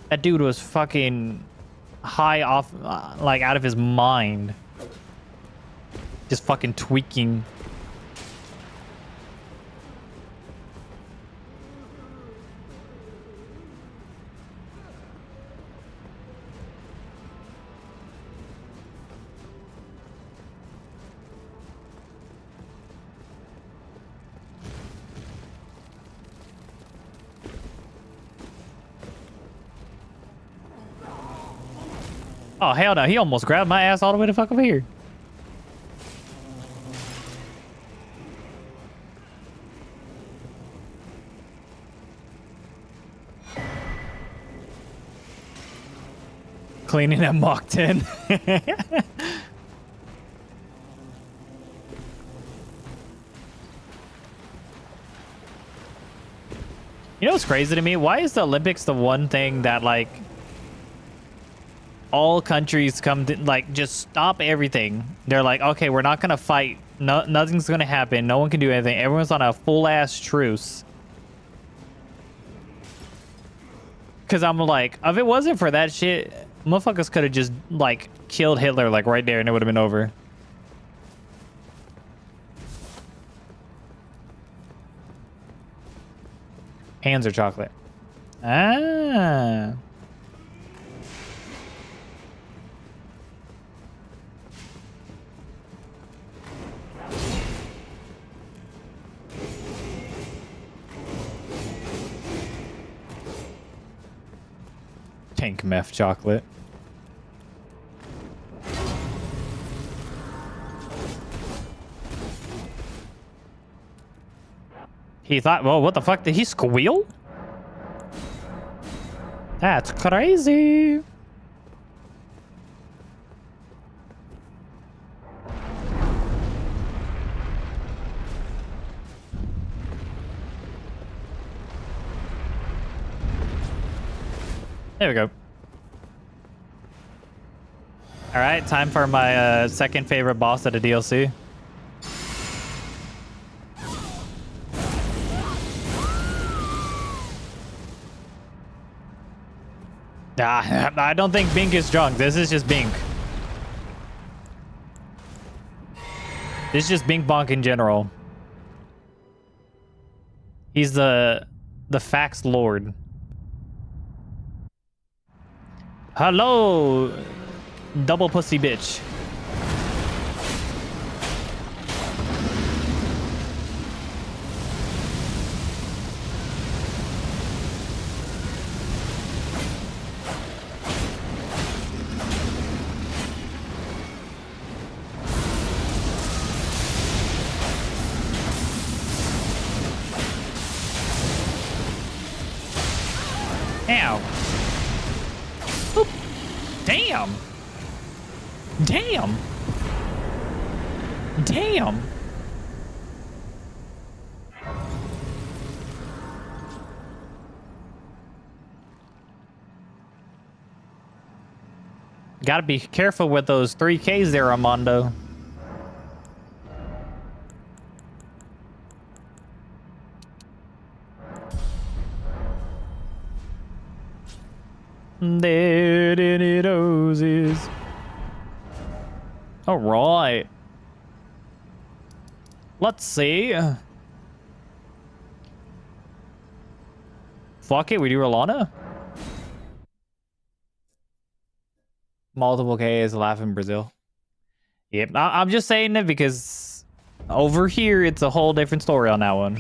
That dude was fucking high off, like out of his mind. Just fucking tweaking. Oh, hell no. He almost grabbed my ass all the way the fuck over here. Cleaning that Mach 10. You know what's crazy to me? Why is the Olympics the one thing that, like, all countries come to, like, just stop everything? They're like, okay, we're not gonna fight. No, nothing's gonna happen. No one can do anything. Everyone's on a full-ass truce. Because I'm like, if it wasn't for that shit, motherfuckers could have just, like, killed Hitler, like, right there, and it would have been over. Hands are chocolate. Ah. Tank meth chocolate. He thought, well, what the fuck? Did he squeal? That's crazy. There we go. All right, time for my second favorite boss of the DLC. I don't think Bink is drunk. This is just Bink. This is just Bink Bonk in general. He's the fax lord. Hello, double pussy bitch. Ow. Oop. Damn. Damn. Damn. Gotta be careful with those 3Ks there, Armando. Dead any roses. All right. Let's see. Fuck it, we do Rolana. Multiple Ks, laugh in Brazil. Yep, I'm just saying it because over here it's a whole different story on that one.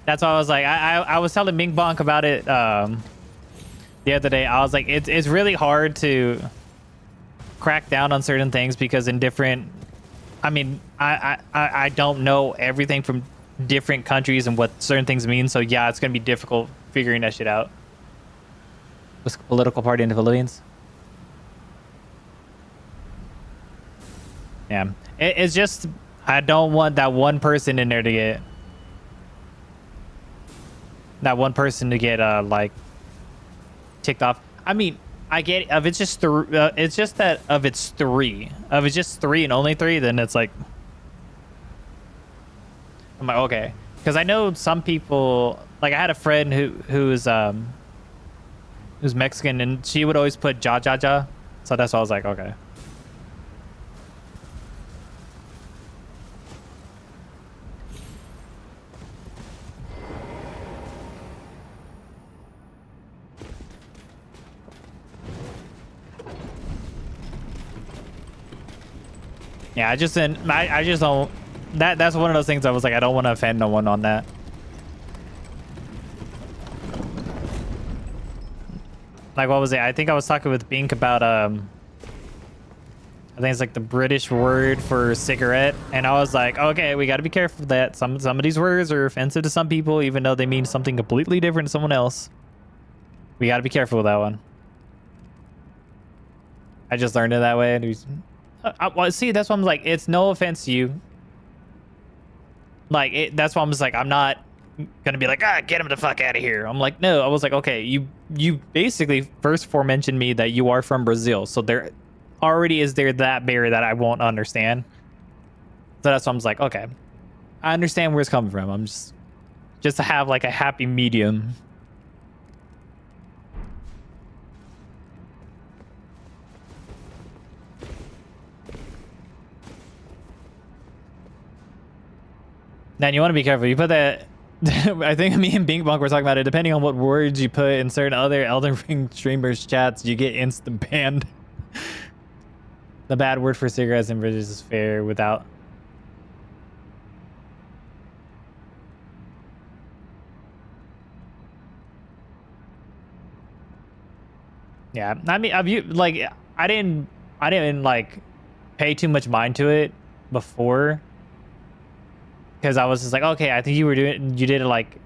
That's why I was like, I was telling Bing Bonk about it the other day. I was like, it's really hard to crack down on certain things because in different, I mean, I don't know everything from different countries and what certain things mean. So yeah, it's gonna be difficult figuring that shit out. What's political party in the Philippines? Yeah, it's just I don't want that one person in there to get like ticked off. I mean, I get it. If it's just it's just that if it's three and only three, then it's like I'm like okay, because I know some people. Like I had a friend who's Mexican and she would always put ja ja ja, so that's why I was like okay. Yeah, I just don't. That's one of those things I was like, I don't want to offend no one on that. Like, what was it? I think I was talking with Bink about I think it's like the British word for cigarette, and I was like, okay, we got to be careful of that. Some of these words are offensive to some people, even though they mean something completely different to someone else. We got to be careful with that one. I just learned it that way, and it was, well, see, that's why I'm like, it's no offense to you. Like, that's why I'm just like, I'm not gonna be like, get him the fuck out of here. I'm like, no. I was like, okay, you basically first mentioned me that you are from Brazil, so there already is there that barrier that I won't understand. So that's why I'm just like, okay, I understand where it's coming from. I'm just to have like a happy medium. Then you want to be careful. You put that. I think me and Bink Bonk were talking about it. Depending on what words you put in certain other Elden Ring streamers' chats, you get instant banned. The bad word for cigarettes in British is fair without. Yeah, I mean, I didn't like pay too much mind to it before. Because I was just like, okay, I think you did it like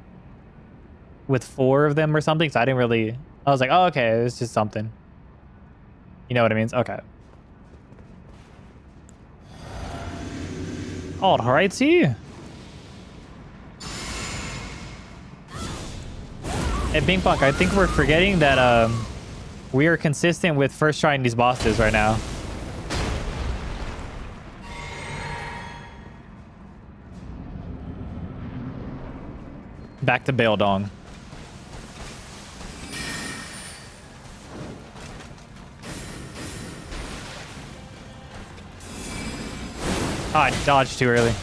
with 4 of them or something. So I didn't really, I was like, oh, okay, it's just something. You know what it means? Okay. All right, see. Hey, Bing Bonk, I think we're forgetting that we are consistent with first trying these bosses right now. Back to Baildong. Oh, I dodged too early.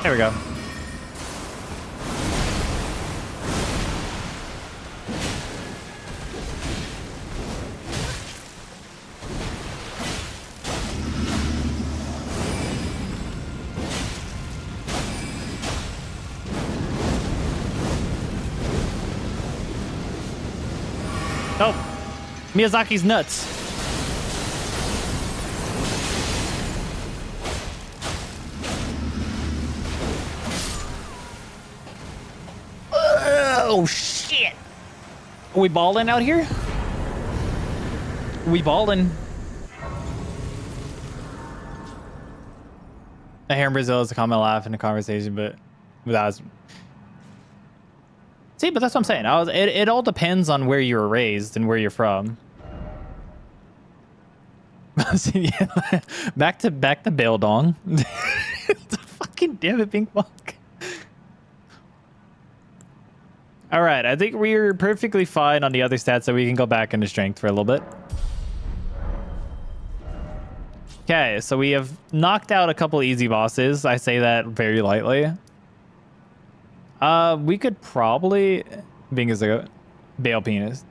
There we go. Oh, Miyazaki's nuts. Oh shit! Are we balling out here? We balling. I hear in Brazil is a common laugh in a conversation, but without. See, but that's what I'm saying. It all depends on where you were raised and where you're from. back to Baildong. Fucking damn it, Pink Bonk. All right, I think we're perfectly fine on the other stats, so we can go back into strength for a little bit. Okay, so we have knocked out a couple easy bosses. I say that very lightly. We could probably... Bing is a Bale pianist.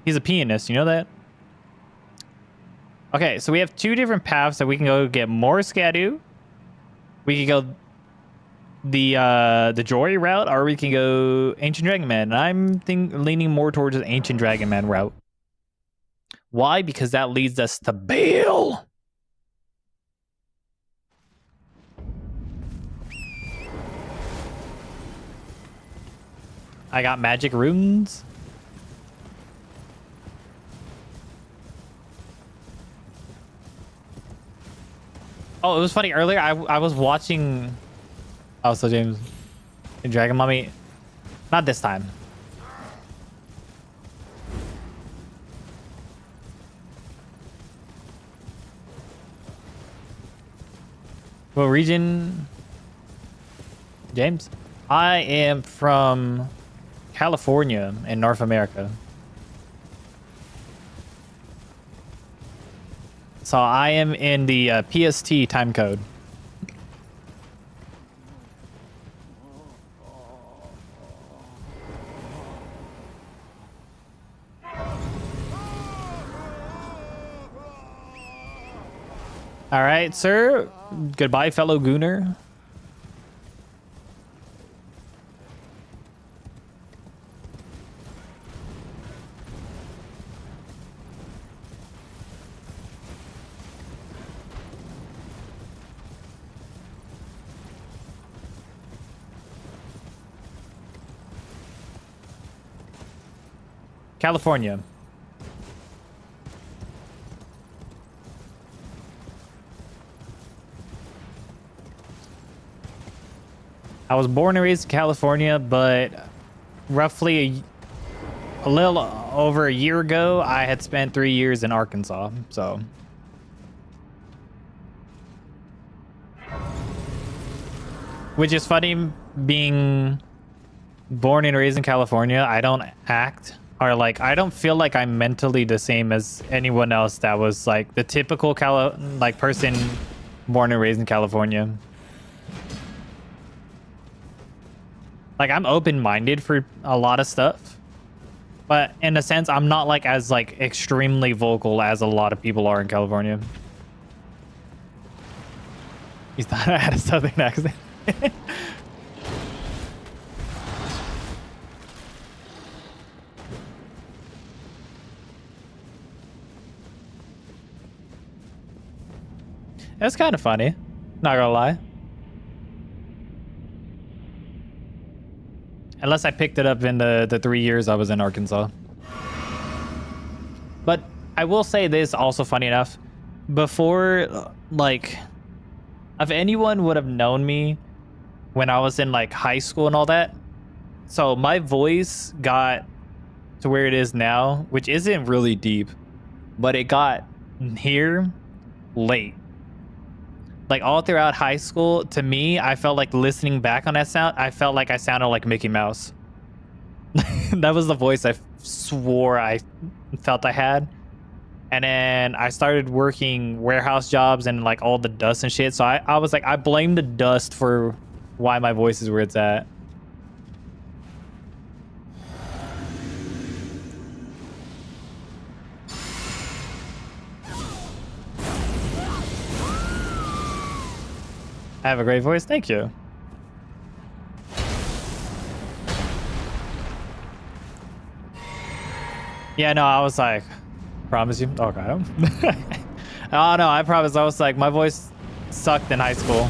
He's a pianist, you know that? Okay, so we have two different paths that we can go get more Scadu. We can go the Jory route, or we can go Ancient Dragon Man. And I'm leaning more towards the Ancient Dragon Man route. Why? Because that leads us to Bale. I got magic runes. Oh, it was funny earlier. I was watching. Oh, so James, Dragon Mummy, not this time. What region, James? I am from California in North America. So I am in the PST time code. All right, sir. Goodbye, fellow gooner. California. I was born and raised in California, but roughly a little over a year ago, I had spent 3 years in Arkansas. So, which is funny, being born and raised in California, I don't act or like I don't feel like I'm mentally the same as anyone else that was like the typical person born and raised in California. Like I'm open-minded for a lot of stuff, but in a sense, I'm not like as like extremely vocal as a lot of people are in California. You thought I had a southern accent? That's kind of funny, not gonna lie. Unless I picked it up in the 3 years I was in Arkansas. But I will say this, also funny enough, before, like, if anyone would have known me when I was in like high school and all that, so my voice got to where it is now, which isn't really deep, but it got here late. Like all throughout high school, to me, I felt like listening back on that sound, I felt like I sounded like Mickey Mouse. That was the voice I swore I felt I had. And then I started working warehouse jobs and like all the dust and shit. So I was like, I blame the dust for why my voice is where it's at. I have a great voice. Thank you. Yeah, no, I was like, promise you. Oh, God. Oh, no, I promise. I was like, my voice sucked in high school.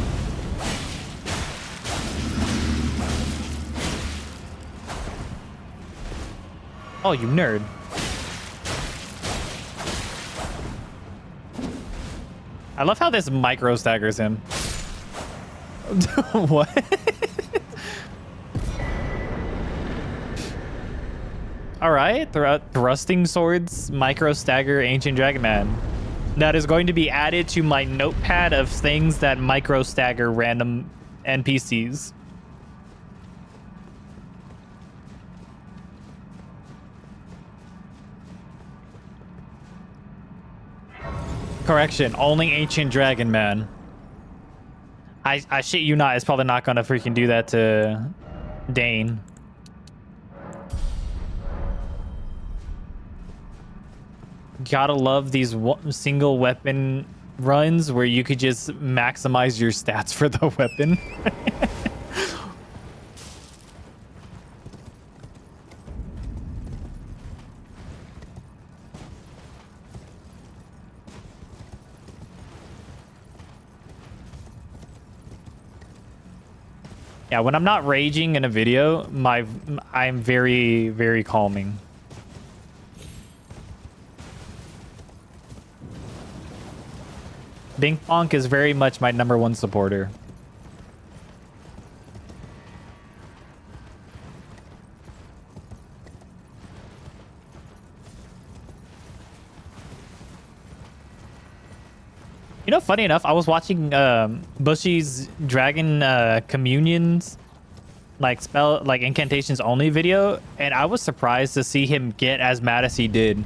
Oh, you nerd. I love how this micro staggers him. What? All right, thrusting swords, micro stagger, ancient dragon man. That is going to be added to my notepad of things that micro stagger random NPCs. Correction, only Ancient Dragon, man. I shit you not, it's probably not gonna freaking do that to Dane. Gotta love these single weapon runs where you could just maximize your stats for the weapon. Yeah, when I'm not raging in a video, I'm very, very calming. Bink Bonk is very much my #1 supporter. You know, funny enough, I was watching Bushy's Dragon Communions, like incantations only video, and I was surprised to see him get as mad as he did.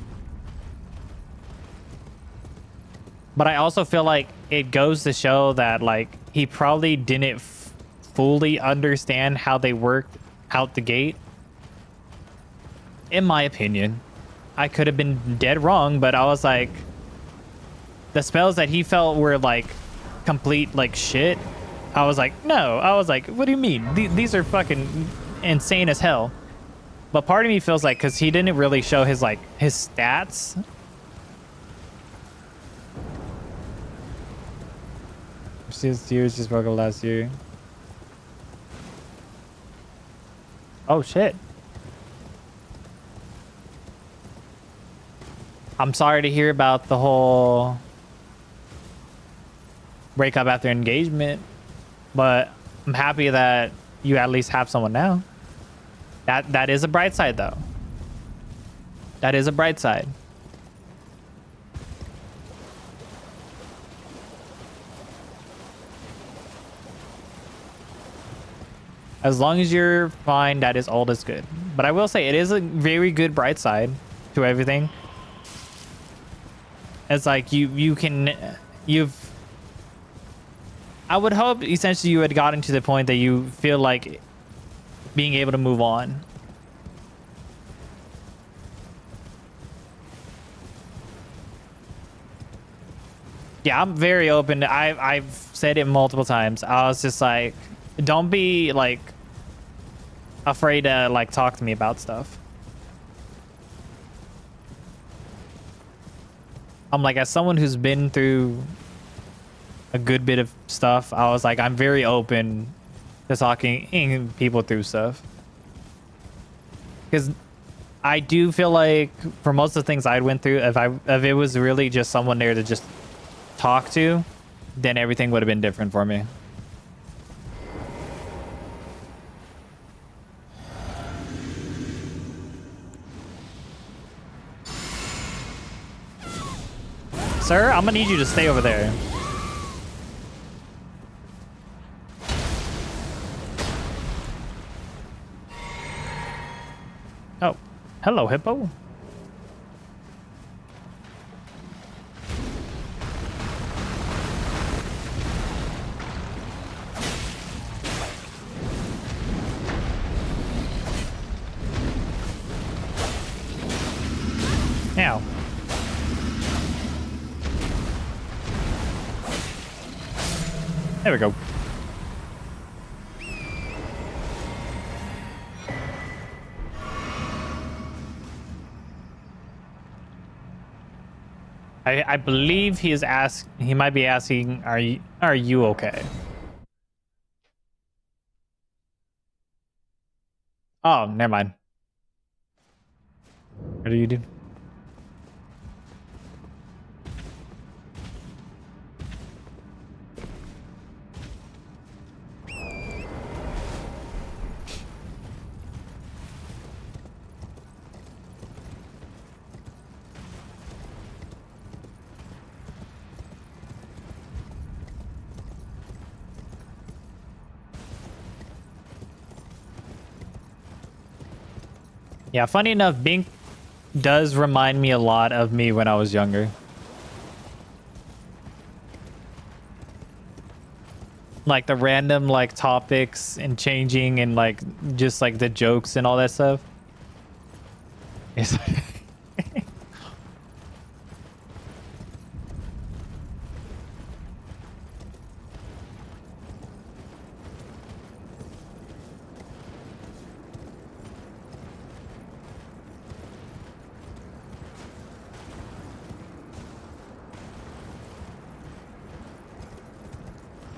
But I also feel like it goes to show that like he probably didn't fully understand how they worked out the gate. In my opinion, I could have been dead wrong, but I was like, the spells that he felt were like complete like shit, I was like, no. I was like, what do you mean? These are fucking insane as hell. But part of me feels like because he didn't really show his stats. Since years just broke up last year. Oh shit. I'm sorry to hear about the whole breakup after engagement, but I'm happy that you at least have someone now. That is a bright side though. That is a bright side. As long as you're fine, that is all is good. But I will say it is a very good bright side to everything. It's like I would hope essentially you had gotten to the point that you feel like being able to move on. Yeah, I'm very open. I've said it multiple times. I was just like, don't be like afraid to like talk to me about stuff. I'm like, as someone who's been through a good bit of stuff, I was like, I'm very open to talking people through stuff. Because I do feel like for most of the things I went through, if it was really just someone there to just talk to, then everything would have been different for me. Sir, I'm gonna need you to stay over there. Oh, hello, hippo. Now. There we go. I believe he might be asking, are you okay? Oh, never mind. What do you do? Yeah, funny enough, Bink does remind me a lot of me when I was younger. like the random like topics and changing and like just like the jokes and all that stuff. It's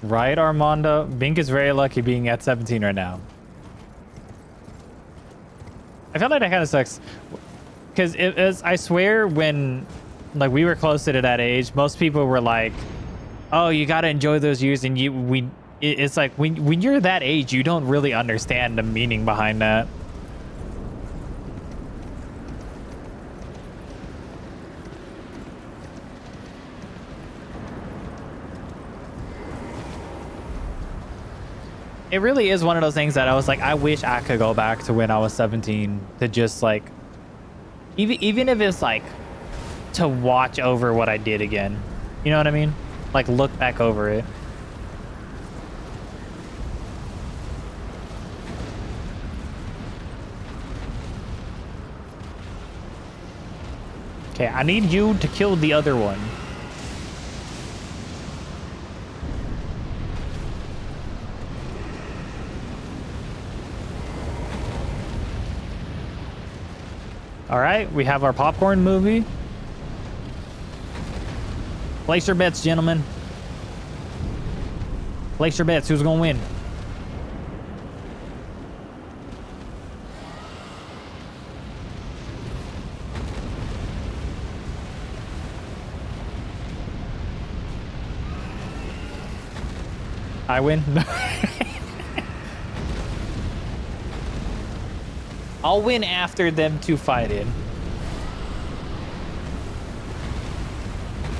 right, Armando? Bink is very lucky being at 17 right now. I feel like that kind of sucks. Because it is, I swear, when like we were closer to that age, most people were like, oh, you got to enjoy those years. And it's like when you're that age, you don't really understand the meaning behind that. It really is one of those things that I was like, I wish I could go back to when I was 17 to just like, even if it's like to watch over what I did again. You know what I mean? Like look back over it. Okay, I need you to kill the other one. All right, we have our popcorn movie. Place your bets, gentlemen. Place your bets. Who's gonna win? I win. I'll win after them two fight in.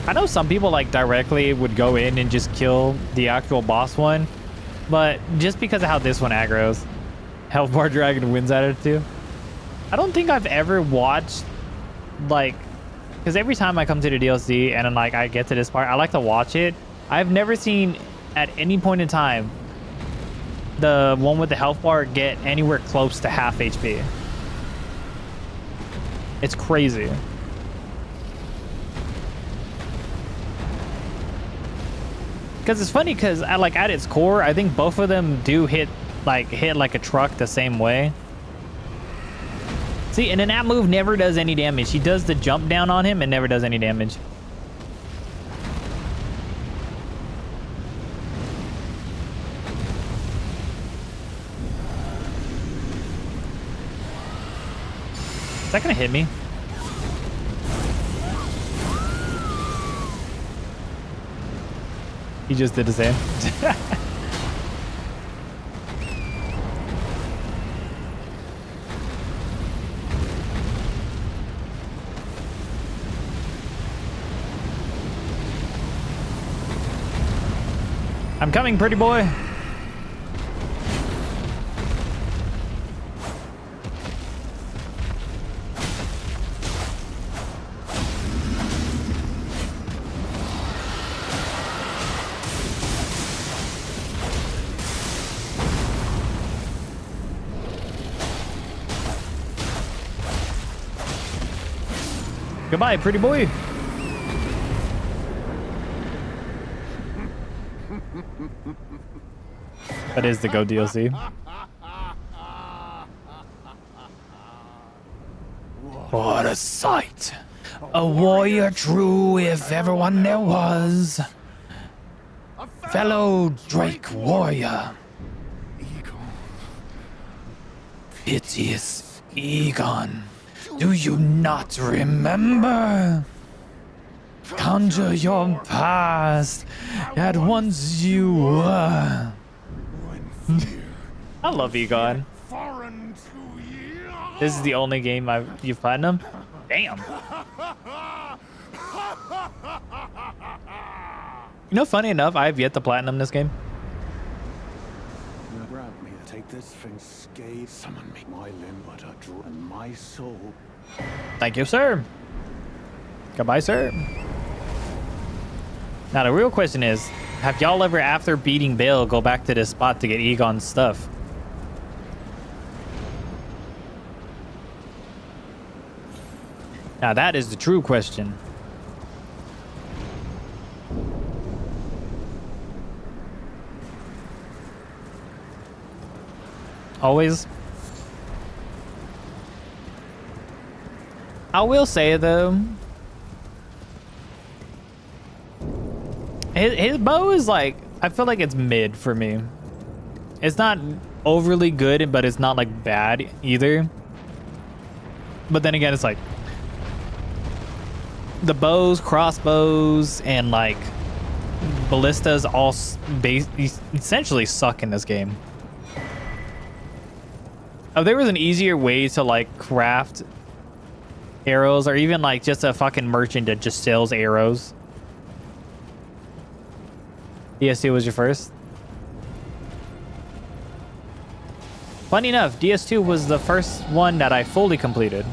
I know some people like directly would go in and just kill the actual boss one, but just because of how this one aggroes, Health Bar Dragon wins at it too. I don't think I've ever watched like, because every time I come to the DLC and then like I get to this part, I like to watch it. I've never seen at any point in time the one with the health bar get anywhere close to half HP. It's crazy. Because it's funny because at its core, I think both of them do hit like a truck the same way. See, and then that move never does any damage. He does the jump down on him and never does any damage. Is that gonna hit me? He just did the same. I'm coming, pretty boy. Goodbye, pretty boy. That is the Go DLC. What a sight. A warrior true if ever one there was. Fellow Drake warrior. It is Egon. Do you not remember? Conjure your past at once you were. I love Egon. This is the only game you've platinum? Damn. You know, funny enough, I have yet to platinum this game. Grant me, take this thing, scathe, summon me, my limb, but a draw, and my soul. Thank you, sir. Goodbye, sir. Now, the real question is, Have y'all ever, after beating Bale, go back to this spot to get Egon's stuff? Now that is the true question. Always. I will say though, his bow is like, I feel like it's mid for me. It's not overly good, but it's not like bad either. But then again, it's like the bows, crossbows, and like ballistas all essentially suck in this game. If there was an easier way to like craft arrows, or even like just a fucking merchant that just sells arrows. DS2 was your first? Funny enough, DS2 was the first one that I fully completed.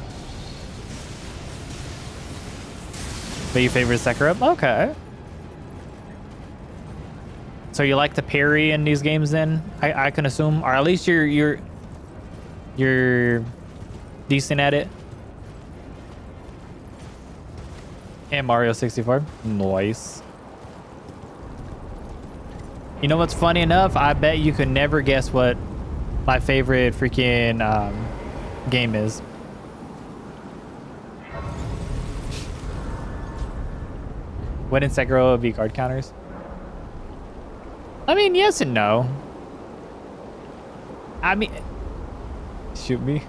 But you favorite Sekiro? Okay. So you like to parry in these games then? I can assume, or at least you're decent at it. And Mario 64. Nice. You know what's funny enough? I bet you could never guess what my favorite freaking game is. When in Sekiro V card counters? I mean, yes and no. I mean, shoot me.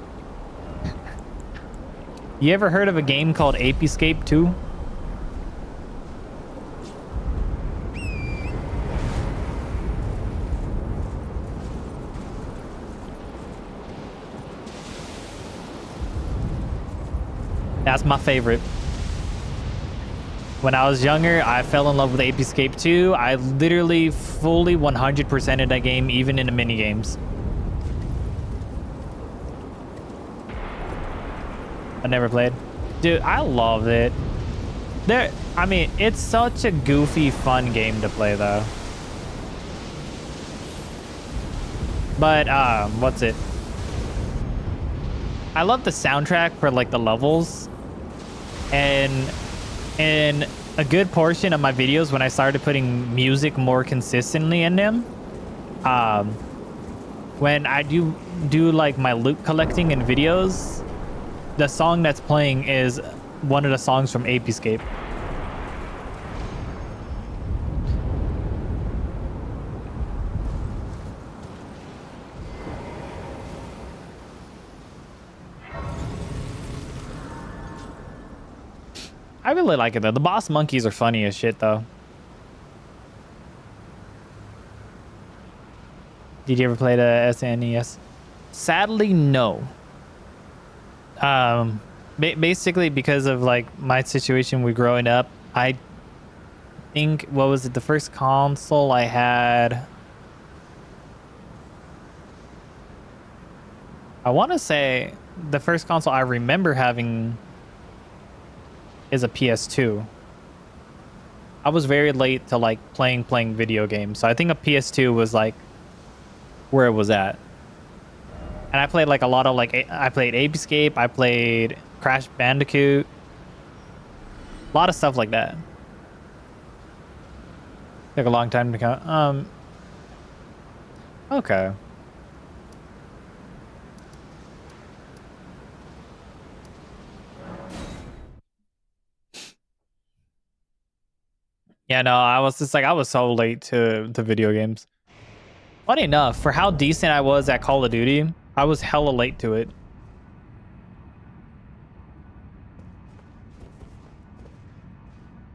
You ever heard of a game called Ape Escape 2? That's my favorite. When I was younger, I fell in love with Ape Escape 2. I literally fully 100%ed that game, even in the mini games. I never played. Dude, I love it. I mean, it's such a goofy, fun game to play, though. But, what's it? I love the soundtrack for, like, the levels. And a good portion of my videos, when I started putting music more consistently in them, when I do like my loot collecting in videos, the song that's playing is one of the songs from Ape Escape. I really like it though. The boss monkeys are funny as shit though. Did you ever play the SNES? Sadly, no. Basically because of like my situation with growing up, I think, what was it, the first console I had, I want to say the first console I remember having is a PS2. I was very late to like playing video games, so I think a PS2 was like where it was at. And I played like a lot of like, I played Ape Escape, I played Crash Bandicoot, a lot of stuff like that. Took a long time to come. Okay. Yeah, no, I was just like, I was so late to video games. Funny enough, for how decent I was at Call of Duty, I was hella late to it.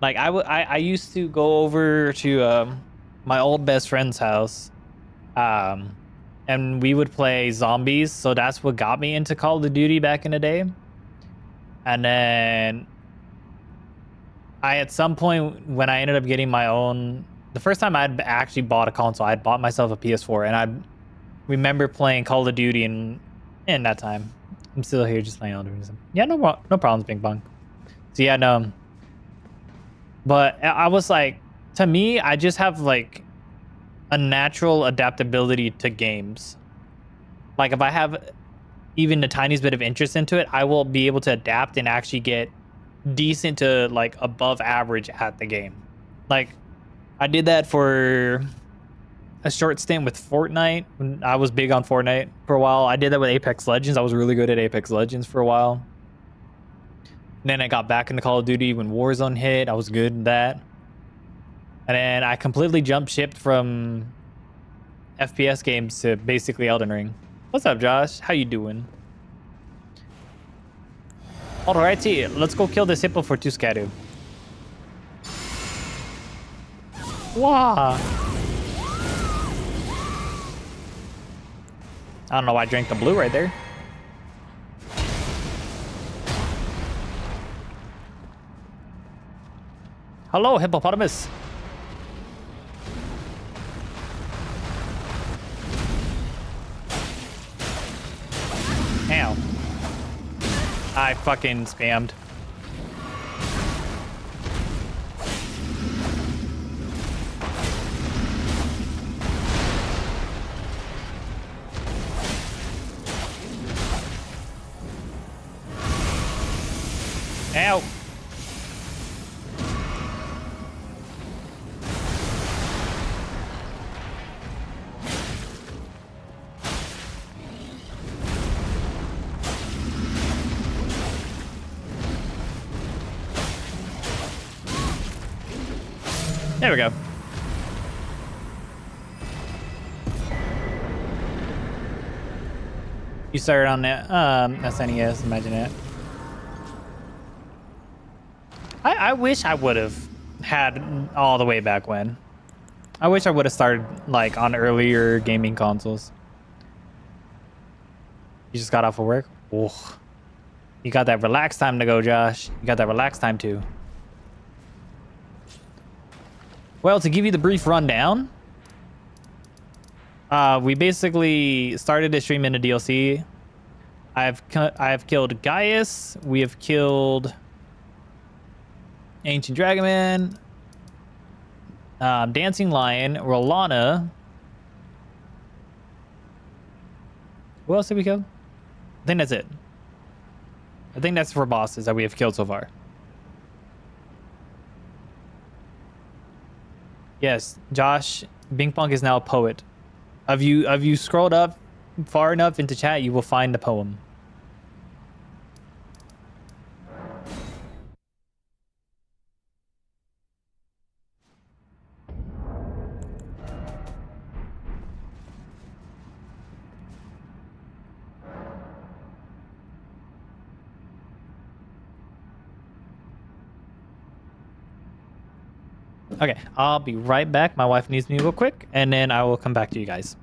Like I used to go over to my old best friend's house, and we would play zombies. So that's what got me into Call of Duty back in the day. And then I, at some point when I ended up getting my own, the first time I'd actually bought a console, I'd bought myself a PS4, and I remember playing Call of Duty in that time. I'm still here just playing Elden Ring. Yeah, no problems, Ping Pong. So yeah, no. But I was like, to me, I just have like a natural adaptability to games. Like if I have even the tiniest bit of interest into it, I will be able to adapt and actually get decent to like above average at the game. Like I did that for a short stint with Fortnite when I was big on Fortnite for a while. I did that with Apex Legends. I was really good at Apex Legends for a while. Then I got back into Call of Duty when Warzone hit. I was good at that. And then I completely jumped shipped from FPS games to basically Elden Ring. What's up, Josh? How you doing? Alrighty, let's go kill this hippo for Tuskadu. Wow. I don't know why I drank the blue right there. Hello, hippopotamus. Ow. I fucking spammed. Ow. There we go. You started on that SNES, imagine that. I wish I would have had all the way back when. I wish I would have started like on earlier gaming consoles. You just got off of work? Oh. You got that relaxed time to go, Josh. You got that relaxed time too. Well, to give you the brief rundown, we basically started to stream into DLC. I've killed Gaius. We have killed Ancient Dragonman, Dancing Lion, Rolana. Who else did we kill? I think that's it. I think that's for bosses that we have killed so far. Yes, Josh, Bing Bong is now a poet. Have you scrolled up far enough into chat, you will find the poem. Okay, I'll be right back. My wife needs me real quick, and then I will come back to you guys.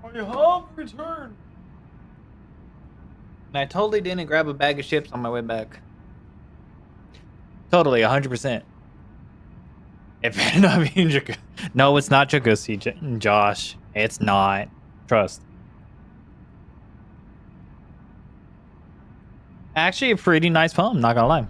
I have returned. And I totally didn't grab a bag of chips on my way back. Totally, 100%. It better not be Jacuzzi. No, it's not Jacuzzi, Josh. It's not. Trust. Actually, a pretty nice poem, not gonna lie.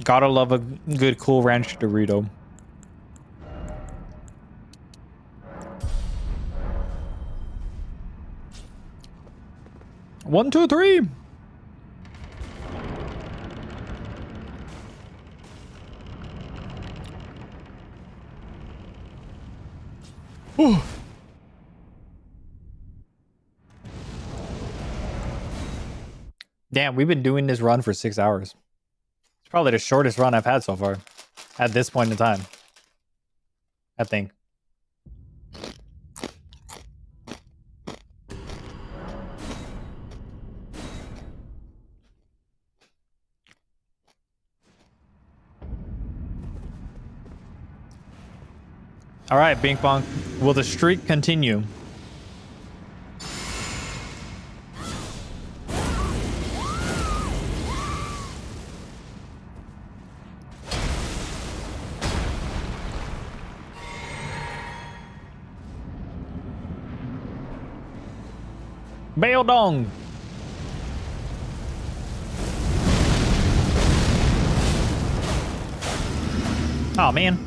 Gotta love a good Cool Ranch Dorito. One, two, three. Ooh. Damn, we've been doing this run for 6 hours. It's probably the shortest run I've had so far at this point in time, I think. All right, Bing Bong. Will the streak continue? Bail Dong. Oh man.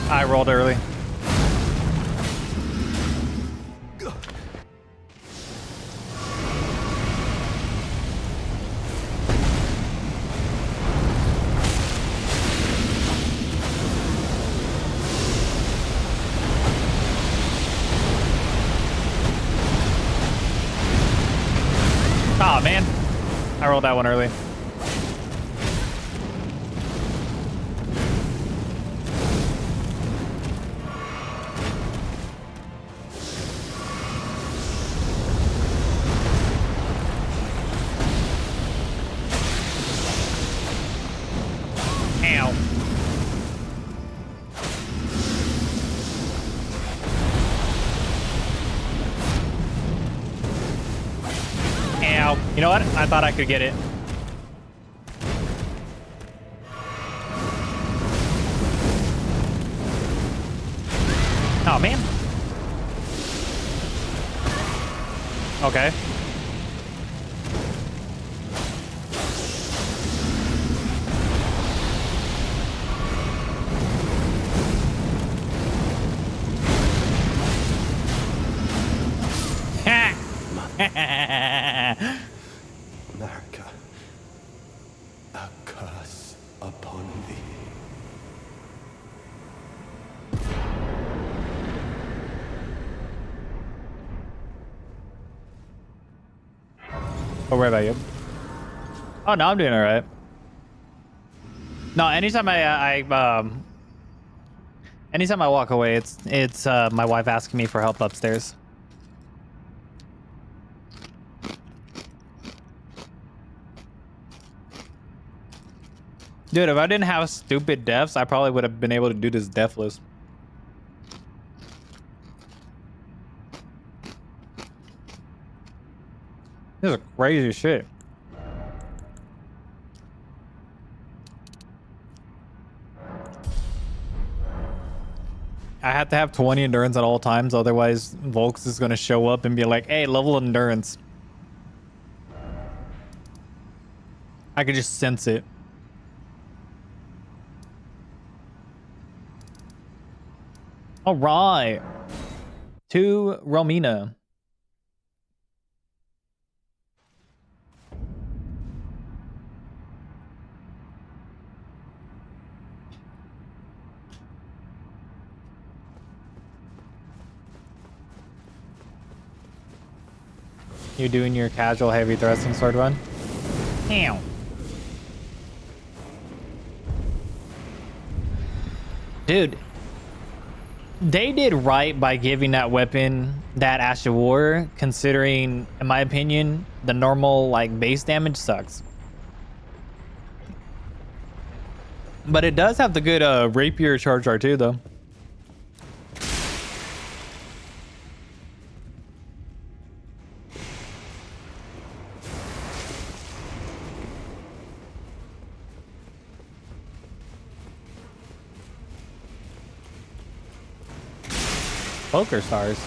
I rolled early. Oh man, I rolled that one early. Ow. Ow. You know what? I thought I could get it. Oh, man. Okay. America, a curse upon thee. Oh, where about you? Oh no, I'm doing all right. No, anytime anytime I walk away, it's my wife asking me for help upstairs. Dude, if I didn't have stupid deaths, I probably would have been able to do this deathless. This is crazy shit. I have to have 20 endurance at all times, otherwise Volks is gonna show up and be like, hey, level endurance. I could just sense it. All right. To Romina. You doing your casual heavy thrusting sword run? Damn. Dude, they did right by giving that weapon that Ash of War, considering, in my opinion, the normal like base damage sucks. But it does have the good rapier charge R2 though. Poker stars.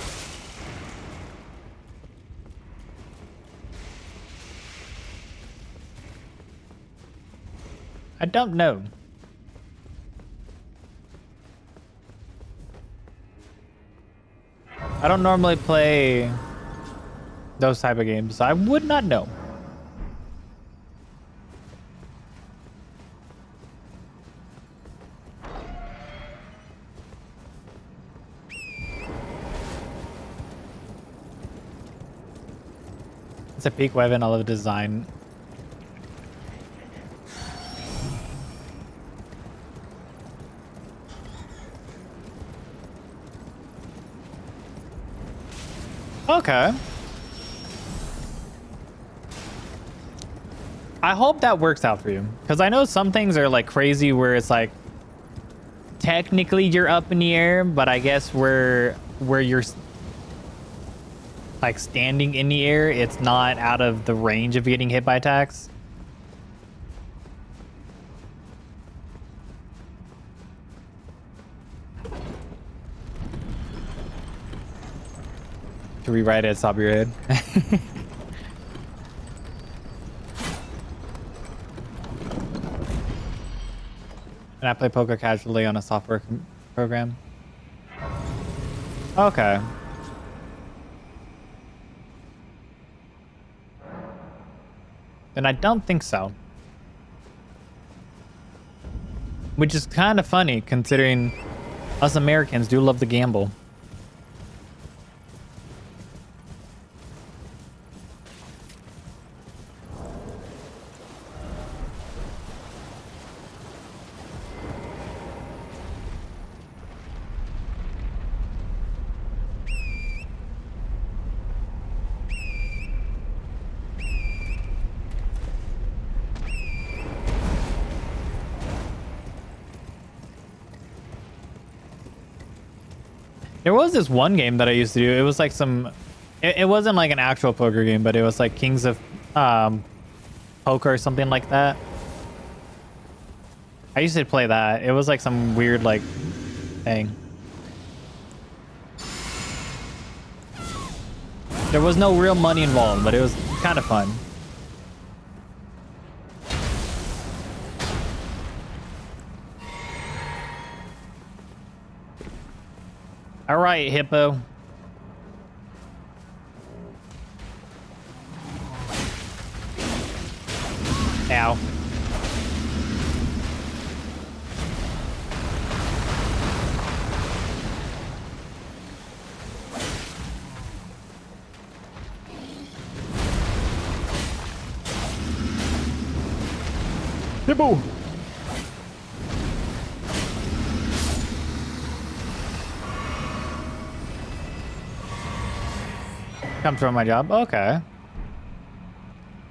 I don't know. I don't normally play those type of games. I would not know. It's a peak weapon. I love the design. Okay. I hope that works out for you, because I know some things are like crazy where it's like technically you're up in the air, but I guess where you're like standing in the air, it's not out of the range of getting hit by attacks. To rewrite it at the top of your head. And I play poker casually on a software program. Okay. Then I don't think so. Which is kind of funny considering us Americans do love to gamble. There was this one game that I used to do. It was like some... It wasn't like an actual poker game, but it was like Kings of Poker or something like that. I used to play that. It was like some weird like thing. There was no real money involved, but it was kind of fun. All right, Hippo. Ow. Hippo. Come through my job. Okay.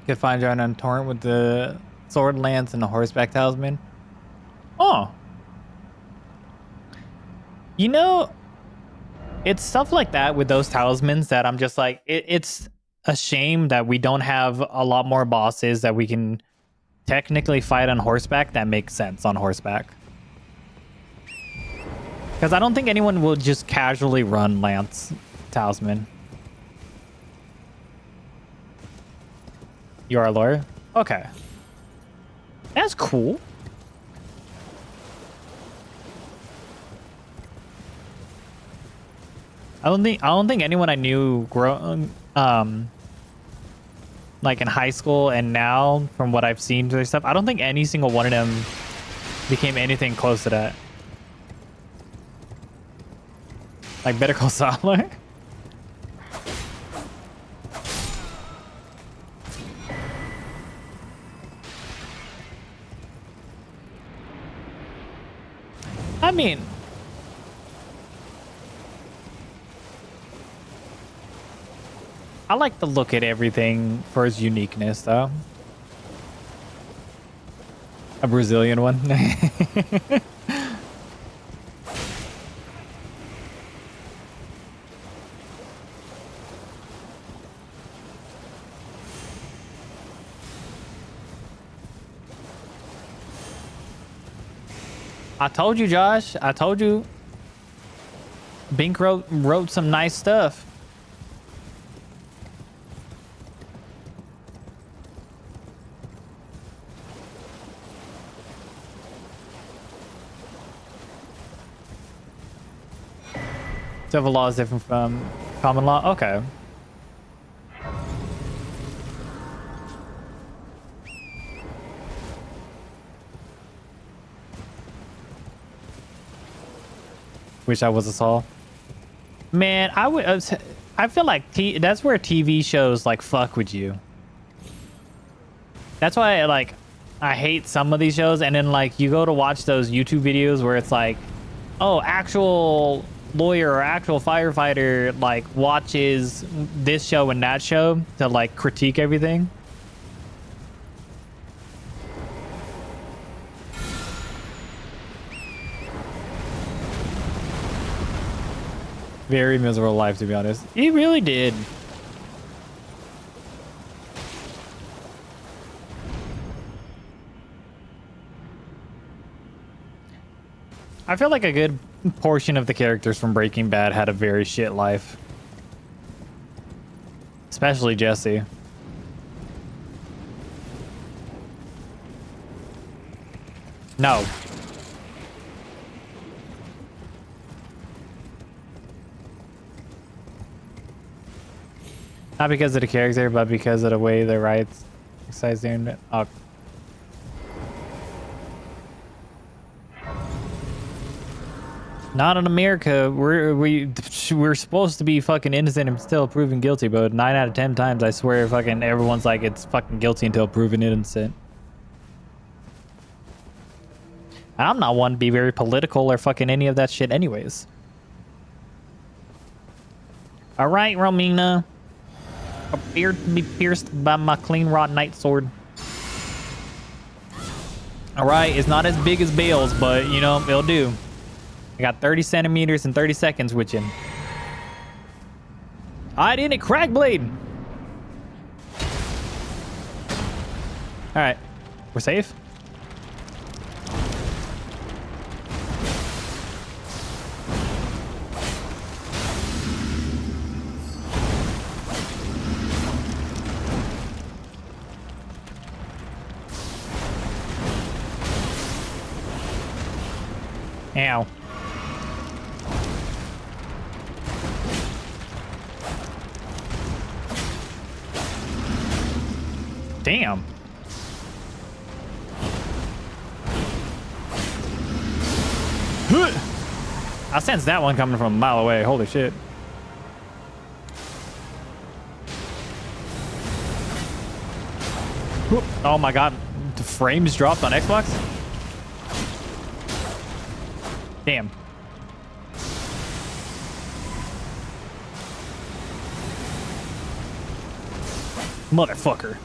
Could find you on a torrent with the sword lance and the horseback talisman. Oh. You know, it's stuff like that with those talismans that I'm just like, it's a shame that we don't have a lot more bosses that we can technically fight on horseback that makes sense on horseback. Because I don't think anyone will just casually run lance talisman. You are a lawyer? Okay. That's cool. I don't think anyone I knew like in high school and now from what I've seen to their stuff, I don't think any single one of them became anything close to that. Like Better Call Saul. mean, I like to look at everything for its uniqueness, though. A Brazilian one. I told you, Josh. I told you. Bink wrote some nice stuff. Civil law is different from common law. Okay. Wish I was a Saul. Man, I feel like that's where TV shows like fuck with you. That's why I hate some of these shows, and then like you go to watch those YouTube videos where it's like, oh, actual lawyer or actual firefighter like watches this show and that show to like critique everything. Very miserable life, to be honest. He really did. I feel like a good portion of the characters from Breaking Bad had a very shit life. Especially Jesse. No. Not because of the character, but because of the way the rights exercise doing. Oh. Not in America. We're supposed to be fucking innocent and still proven guilty, but 9 out of 10 times I swear fucking everyone's like it's fucking guilty until proven innocent. And I'm not one to be very political or fucking any of that shit anyways. Alright, Romina. Appeared to be pierced by my clean wrought night sword. Alright, it's not as big as Bale's, but you know, it'll do. I got 30 centimeters and 30 seconds with you. I didn't crack blade. Alright. We're safe? Ow. Damn. I sense that one coming from a mile away. Holy shit. Oh my god. The frames dropped on Xbox? Damn. Motherfucker.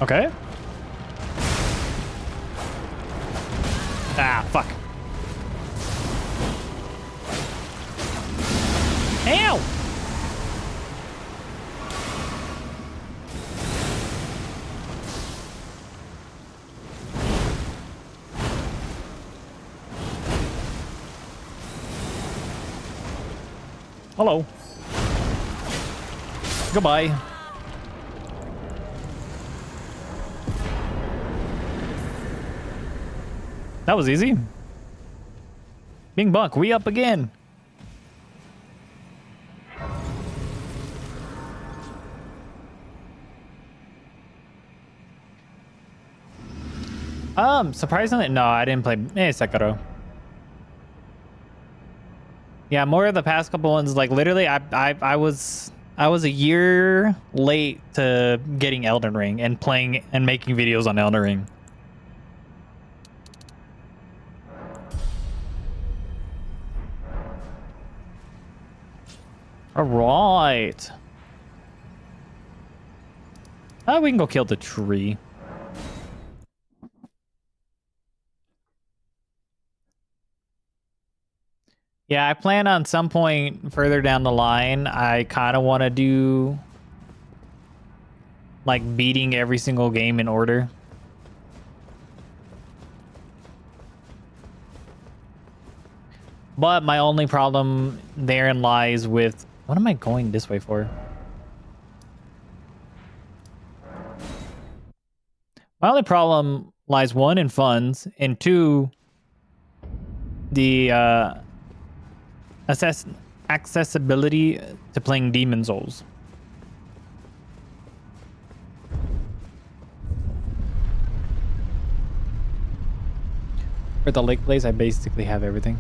Okay. Ah, fuck. Ow! Hello. Goodbye. That was easy. Bing Bunk, we up again. Surprisingly, no, I didn't play Sekiro. Yeah, more of the past couple ones, like literally I was a year late to getting Elden Ring and playing and making videos on Elden Ring. All right. We can go kill the tree. Yeah, I plan on some point further down the line, I kind of want to do like beating every single game in order. But my only problem therein lies with, what am I going this way for? My only problem lies, one, in funds, and two, the accessibility to playing Demon Souls. For the Lake Place, I basically have everything.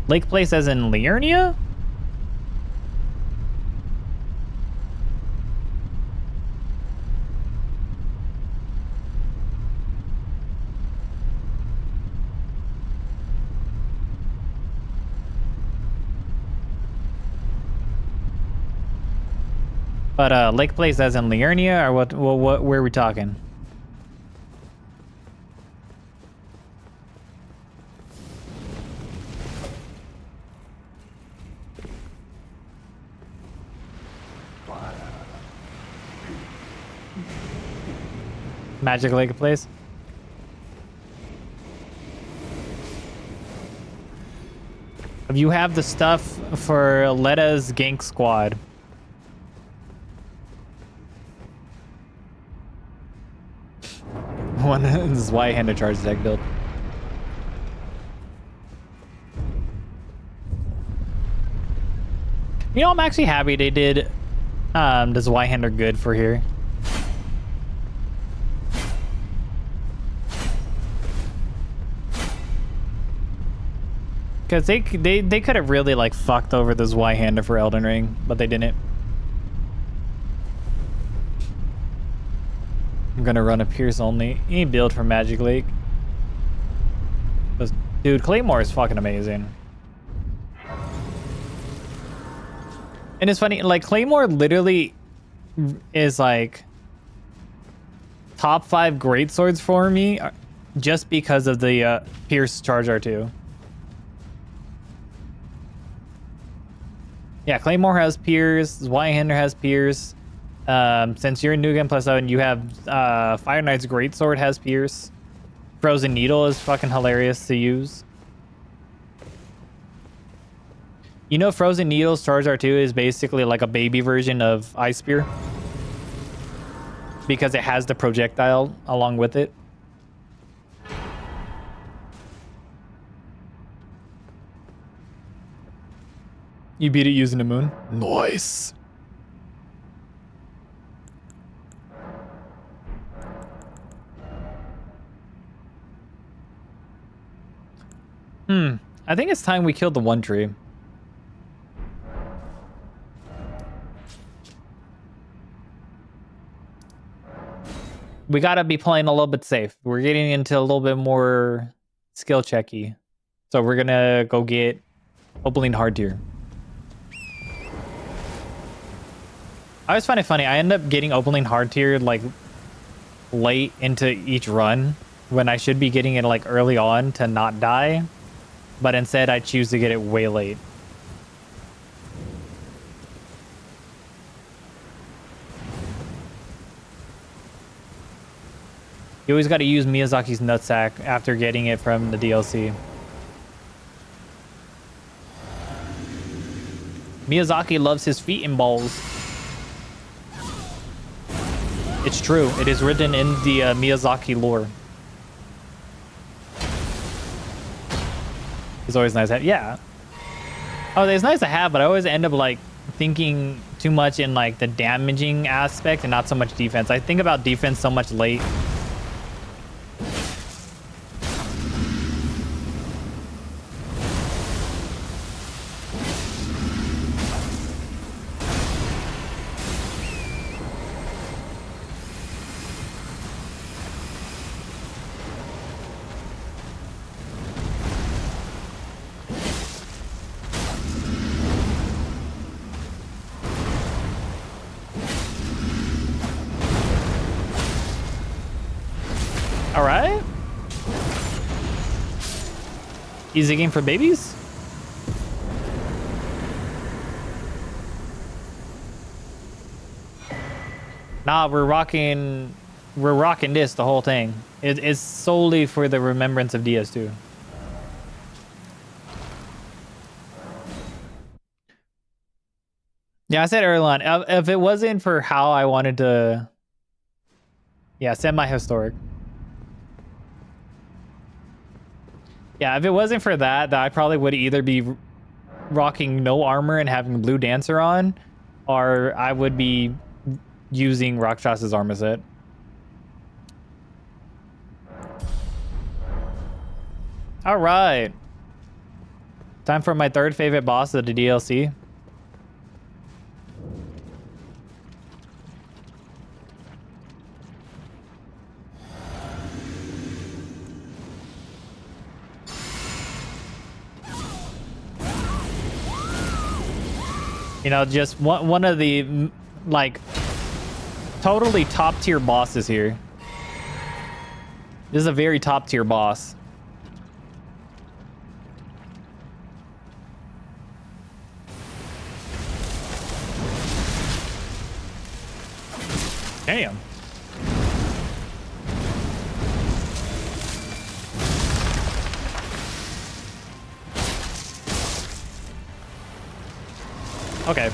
Lake Place as in Liurnia? But Lake Place as in Liurnia, or what where are we talking? Magic Lake Place? If you have the stuff for Letta's gank squad. One is Zweihander charge deck build. You know, I'm actually happy they did the Zweihander good for here. Because they could have really like fucked over the Zweihander for Elden Ring, but they didn't. I'm gonna run a Pierce only. Any build for Magic Lake. Dude, Claymore is fucking amazing. And it's funny, like Claymore literally is like top 5 greatswords for me just because of the Pierce Charge R2. Yeah, Claymore has Pierce, Zweihander has Pierce. Since you're in New Game Plus 7, you have Fire Knight's Greatsword has Pierce. Frozen Needle is fucking hilarious to use. You know, Frozen Needle's Charge R2 is basically like a baby version of Ice Spear, because it has the projectile along with it. You beat it using the moon? Nice. I think it's time we killed the one tree. We gotta be playing a little bit safe. We're getting into a little bit more skill checky. So we're gonna go get Opaline Hardtear. I always find it funny. I end up getting Opaline Hardtear like late into each run when I should be getting it like early on to not die. But instead I choose to get it way late. You always got to use Miyazaki's nutsack after getting it from the DLC. Miyazaki loves his feet and balls. It's true. It is written in the Miyazaki lore. It's always nice to have. Yeah. Oh, it's nice to have, but I always end up like thinking too much in like the damaging aspect and not so much defense. I think about defense so much late. Easy game for babies? Nah, we're rocking this the whole thing. It's solely for the remembrance of DS2. Yeah, I said early on, if it wasn't for how I wanted to, yeah, semi-historic. Yeah, if it wasn't for that, I probably would either be rocking no armor and having Blue Dancer on, or I would be using Rakshas's armor set. All right. Time for my third favorite boss of the DLC. You know, just one of the, like, totally top tier bosses here. This is a very top tier boss. Damn. Okay.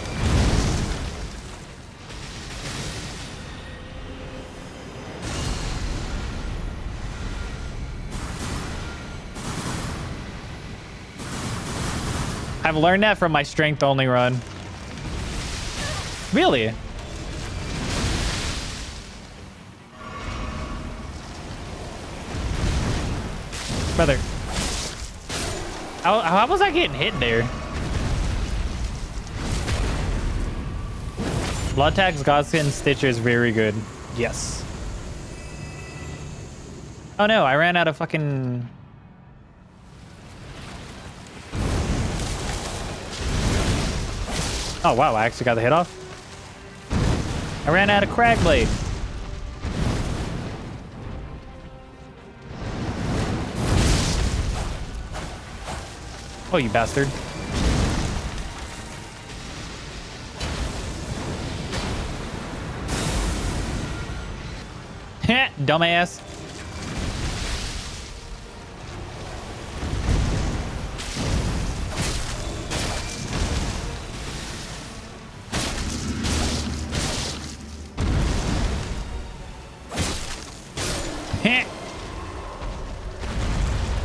I've learned that from my strength only run. Really? Brother. How was I getting hit there? Blood Tax, Godskin, Stitcher is very good. Yes. Oh no, I ran out of fucking... Oh wow, I actually got the hit off. I ran out of Crag Blade. Oh, you bastard. Dumbass.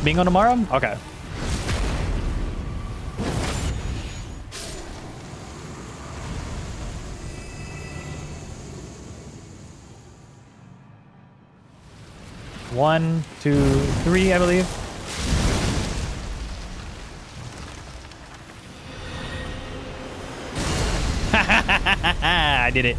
Bingo tomorrow? Okay. One, two, three, I believe. I did it.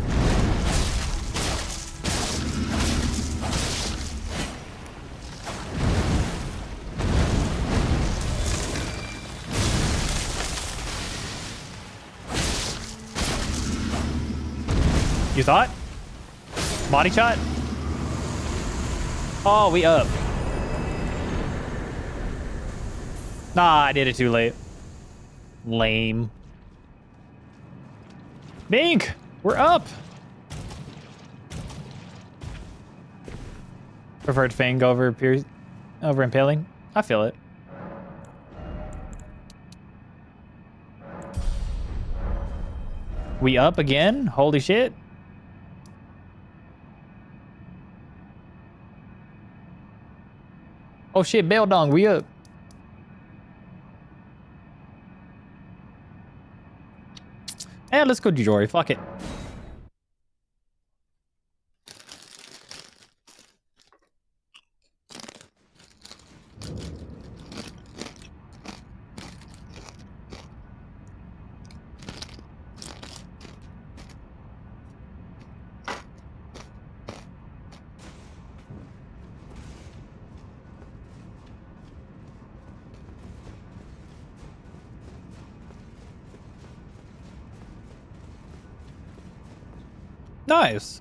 You thought? Body shot? Oh, we up. Nah, I did it too late. Lame. Bink! We're up! Preferred Fang over Impaling? I feel it. We up again? Holy shit. Oh shit, Beldong, we up. And let's go Jory, fuck it. Nice.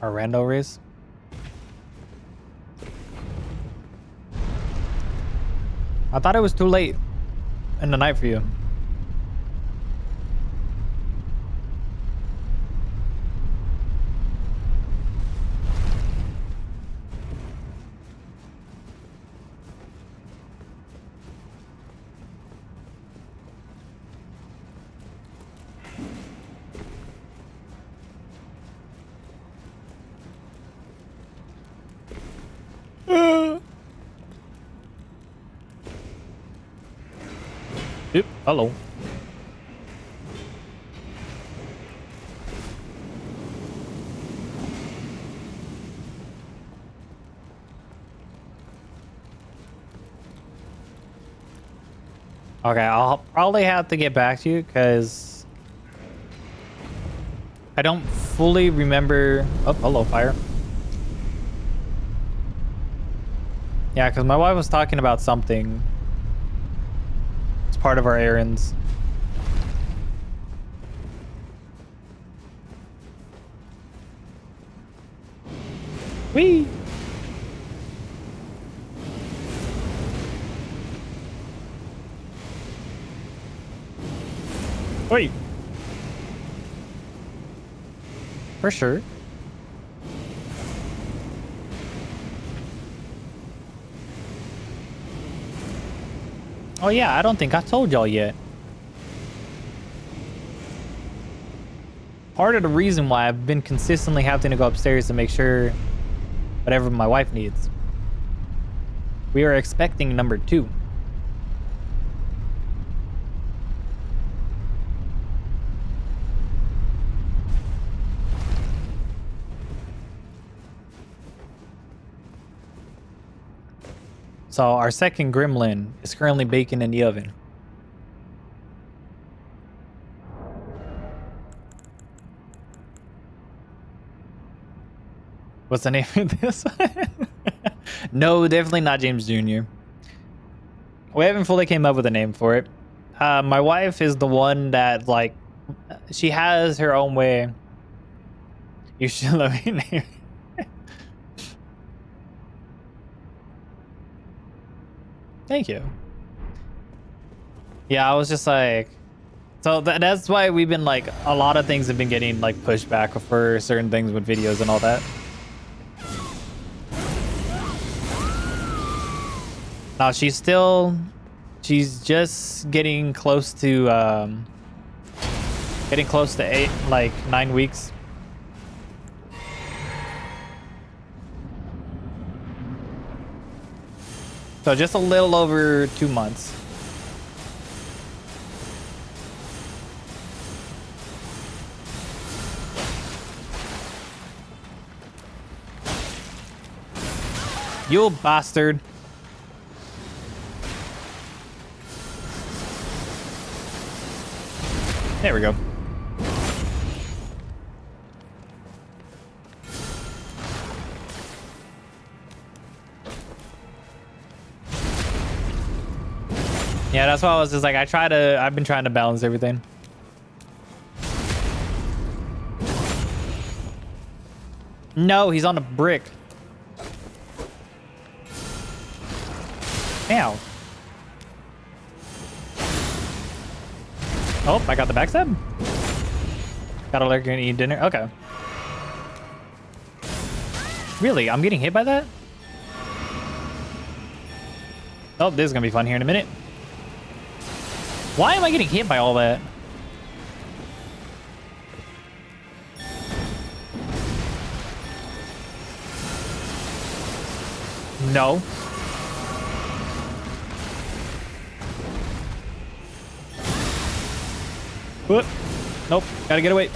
Our rando race. I thought it was too late in the night for you. Oop, hello. Okay, I'll probably have to get back to you because I don't fully remember. Oh, hello, fire. Yeah, because my wife was talking about something. It's part of our errands. Whee! Wait. For sure. Oh yeah, I don't think I told y'all yet. Part of the reason why I've been consistently having to go upstairs to make sure whatever my wife needs. We are expecting number 2. So our second gremlin is currently baking in the oven. What's the name of this? No, definitely not James Jr. We haven't fully came up with a name for it. My wife is the one that, like, she has her own way. You should let me name it. Thank you. Yeah, I was just like, so that's why we've been like, a lot of things have been getting like pushed back for certain things with videos and all that. Now she's just getting close to 9 weeks. So just a little over 2 months. You bastard. There we go. Yeah, that's why I was just like, I've been trying to balance everything. No, he's on a brick. Ow. Oh, I got the backstab. Gotta lurk and eat dinner. Okay. Really? I'm getting hit by that? Oh, this is gonna be fun here in a minute. Why am I getting hit by all that? No. Whoop. Nope. Gotta get away.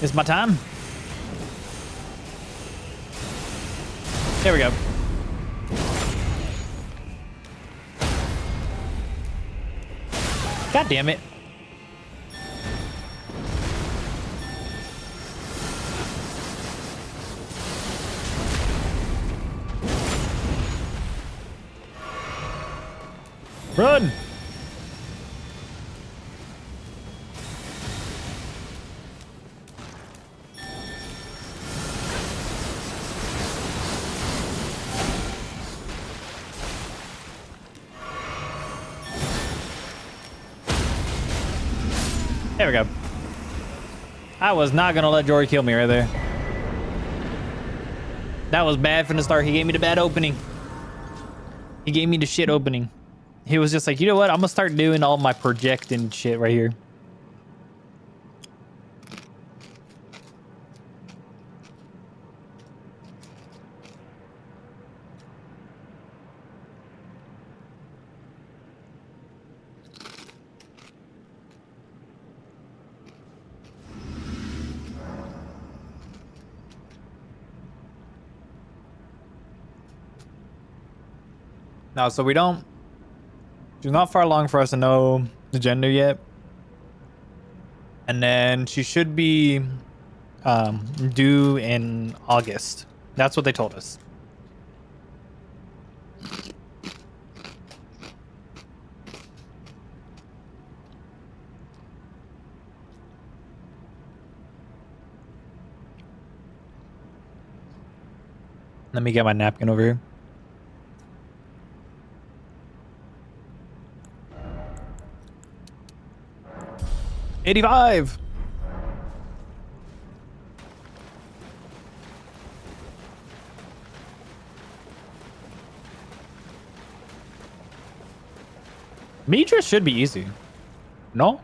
It's my time. There we go. God damn it. Run. There we go. I was not gonna let Jory kill me right there. That was bad from the start. He gave me the bad opening. He gave me the shit opening. He was just like, you know what? I'm gonna start doing all my projecting shit right here. No, so we don't. She's not far along for us to know the gender yet. And then she should be due in August. That's what they told us. Let me get my napkin over here. $85. Midra should be easy. No?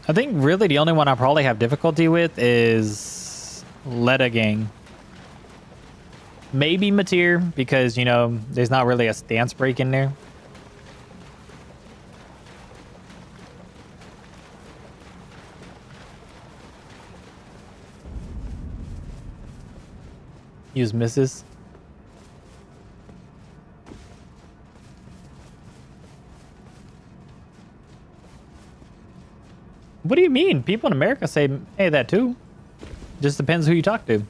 I think really the only one I probably have difficulty with is Leda Gang. Maybe Matir, because, you know, there's not really a stance break in there. Use misses. What do you mean? People in America say, hey, that too. Just depends who you talk to.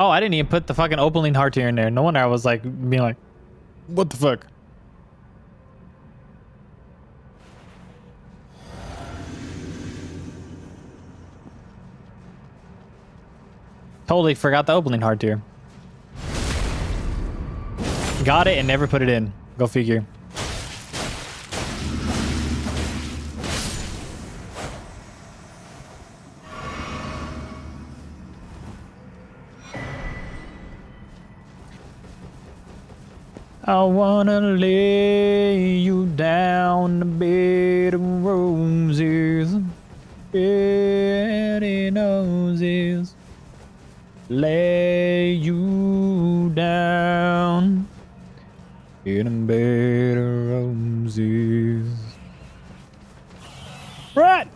Oh, I didn't even put the fucking Opaline heart here in there. No wonder I was like, being like, what the fuck? Totally forgot the Opaline heart here. Got it and never put it in. Go figure. I wanna lay you down the bed of roses, pretty noses, lay you down in a bed of roses. Right.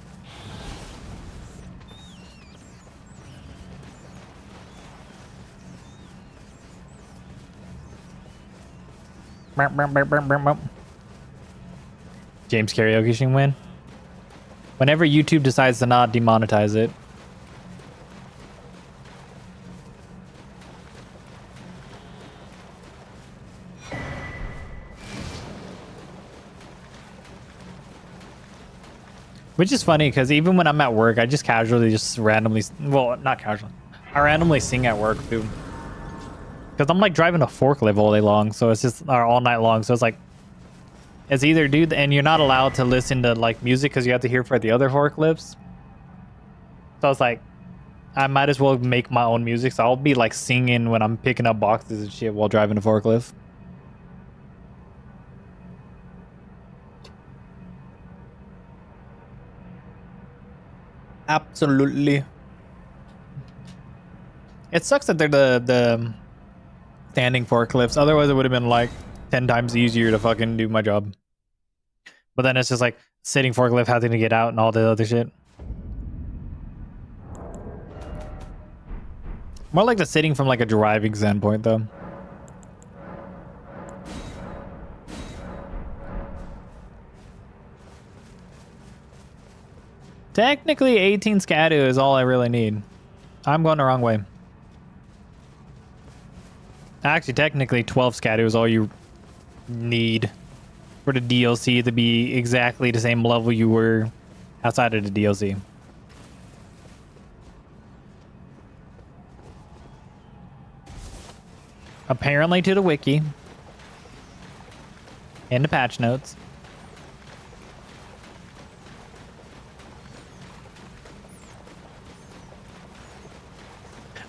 James Karaoke should win. Whenever YouTube decides to not demonetize it. Which is funny because even when I'm at work, I just casually just randomly, well, not casually, I randomly sing at work too. Because I'm like driving a forklift all day long, so it's just, or all night long, so it's like, it's either dude, and you're not allowed to listen to like music because you have to hear for the other forklifts. So it's like, I might as well make my own music, so I'll be like singing when I'm picking up boxes and shit while driving a forklift. Absolutely. It sucks that they're the standing forklifts. Otherwise, it would have been like 10 times easier to fucking do my job. But then it's just like sitting forklift, having to get out and all the other shit. More like the sitting from like a driving standpoint, though. Technically, 18 Scadu is all I really need. I'm going the wrong way. Actually, technically, 12 Scadu is all you need for the DLC to be exactly the same level you were outside of the DLC. Apparently to the wiki and the patch notes.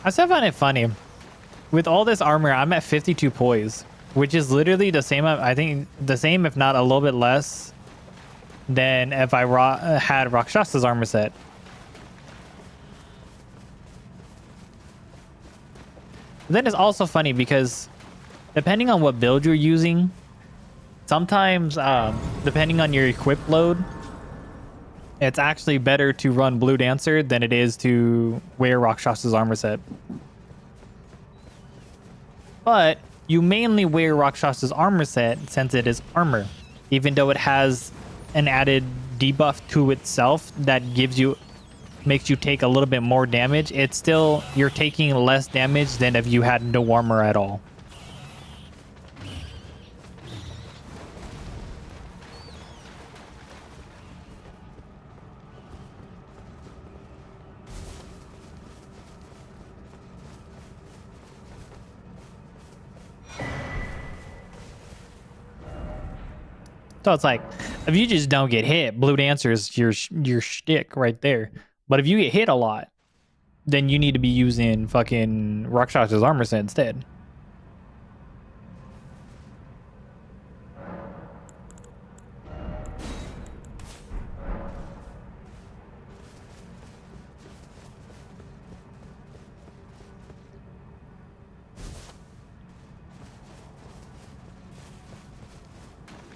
I still find it funny. With all this armor, I'm at 52 poise, which is literally the same. I think the same, if not a little bit less, than if I had Rakshas's armor set. Then it's also funny because depending on what build you're using, sometimes depending on your equip load, it's actually better to run Blue Dancer than it is to wear Rakshas's armor set. But you mainly wear Rakshas's armor set since it is armor, even though it has an added debuff to itself that makes you take a little bit more damage. It's still, you're taking less damage than if you had no armor at all. So it's like, if you just don't get hit, Blue Dancer is your shtick right there. But if you get hit a lot, then you need to be using fucking Rakshas's armor set instead.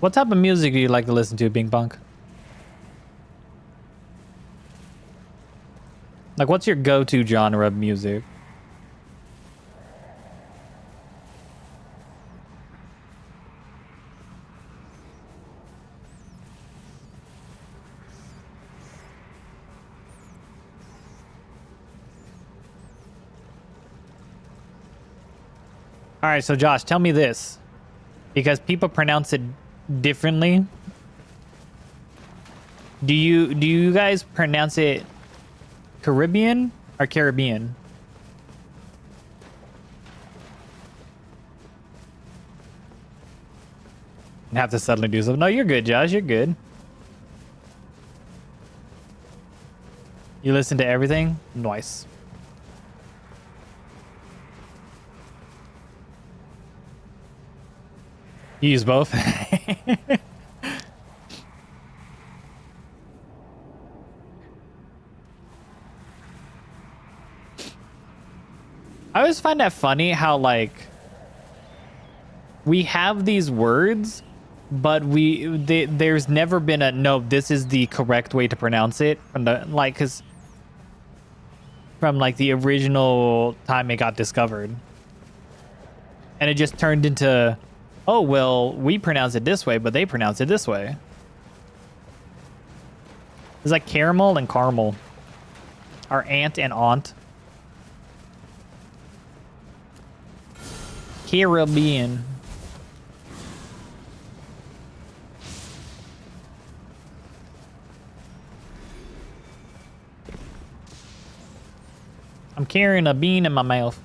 What type of music do you like to listen to, Bing Bong? Like, what's your go-to genre of music? All right, so Josh, tell me this, because people pronounce it differently. Do you guys pronounce it Caribbean or Caribbean? I have to suddenly do something. No, you're good, Josh. You're good. You listen to everything? Nice. You use both? I always find that funny how, like, we have these words, but there's never been a, no, this is the correct way to pronounce it. From the, like, because from, like, the original time it got discovered. And it just turned into, oh, well, we pronounce it this way, but they pronounce it this way. It's like caramel and caramel. Our aunt and aunt. Caribbean. I'm carrying a bean in my mouth.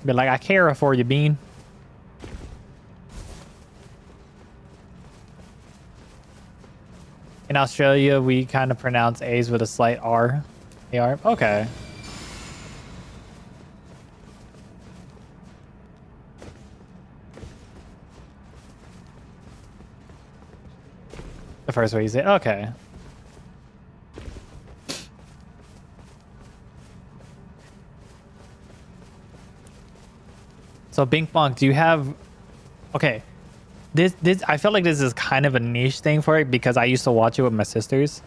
Be like, I care for you, bean. In Australia, we kind of pronounce A's with a slight R. AR? Okay. The first way you say it. Okay. So Bing Bong, do you have, okay, this I feel like this is kind of a niche thing for it because I used to watch it with my sisters.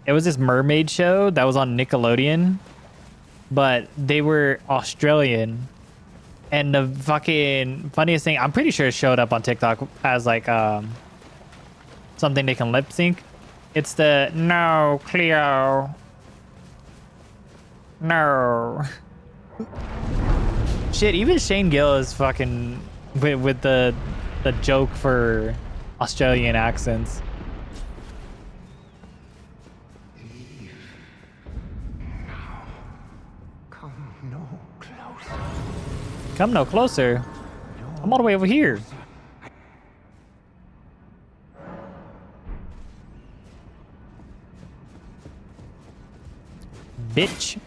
It was this mermaid show that was on Nickelodeon, but they were Australian. And the fucking funniest thing, I'm pretty sure it showed up on TikTok as like something they can lip sync. It's the no, Cleo. No. Shit, even Shane Gill is fucking with the joke for Australian accents. Come no closer. Come no closer. I'm all the way over here. Bitch.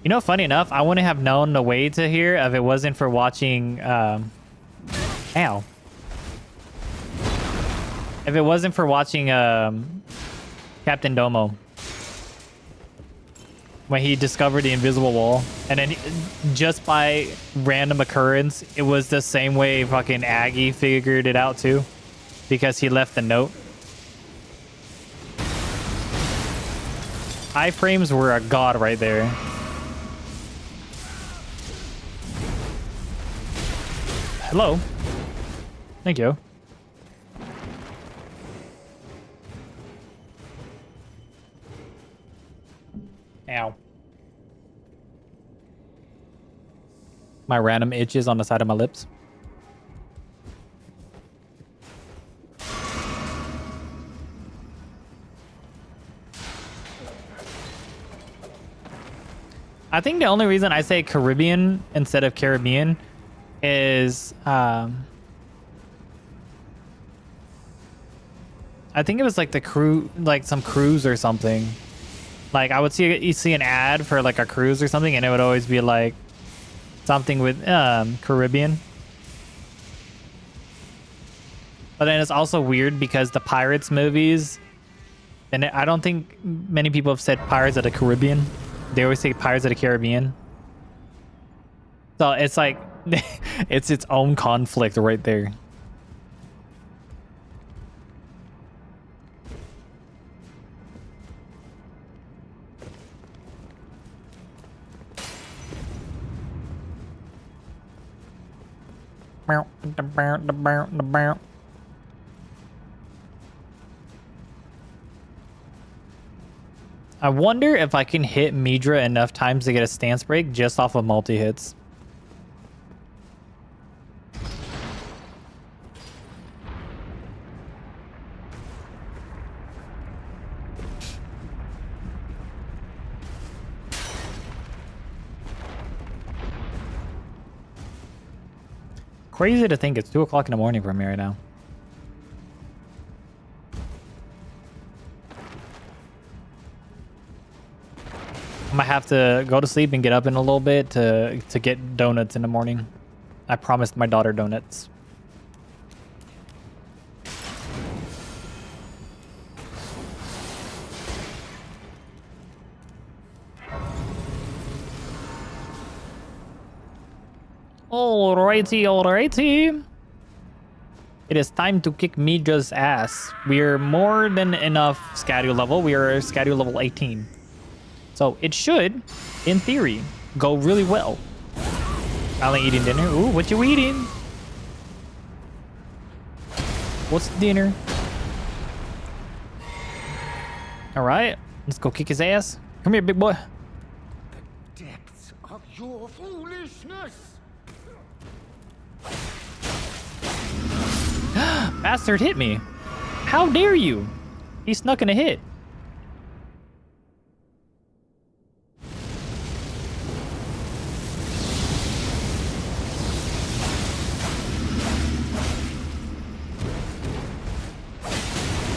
You know, funny enough, I wouldn't have known the way to here if it wasn't for watching, ow. If it wasn't for watching, Captain Domo. When he discovered the invisible wall. And then just by random occurrence, it was the same way fucking Aggie figured it out too. Because he left the note. Iframes were a god right there. Hello. Thank you. Ow. My random itches on the side of my lips. I think the only reason I say Caribbean instead of Caribbean is I think it was like the crew, like some cruise or something. Like I would see an ad for like a cruise or something, and it would always be like something with Caribbean. But then it's also weird because the Pirates movies, and I don't think many people have said Pirates of the Caribbean. They always say Pirates of the Caribbean. So it's like it's its own conflict right there. I wonder if I can hit Midra enough times to get a stance break just off of multi-hits. Crazy to think it's 2 o'clock in the morning for me right now. I might have to go to sleep and get up in a little bit to get donuts in the morning. I promised my daughter donuts. Alrighty. It is time to kick Midra's ass. We're more than enough schedule level. We are schedule level 18. So it should, in theory, go really well. Finally eating dinner. Ooh, what you eating? What's dinner? Alright, let's go kick his ass. Come here, big boy. The depths of your foolishness. Bastard hit me. How dare you? He snuck in a hit.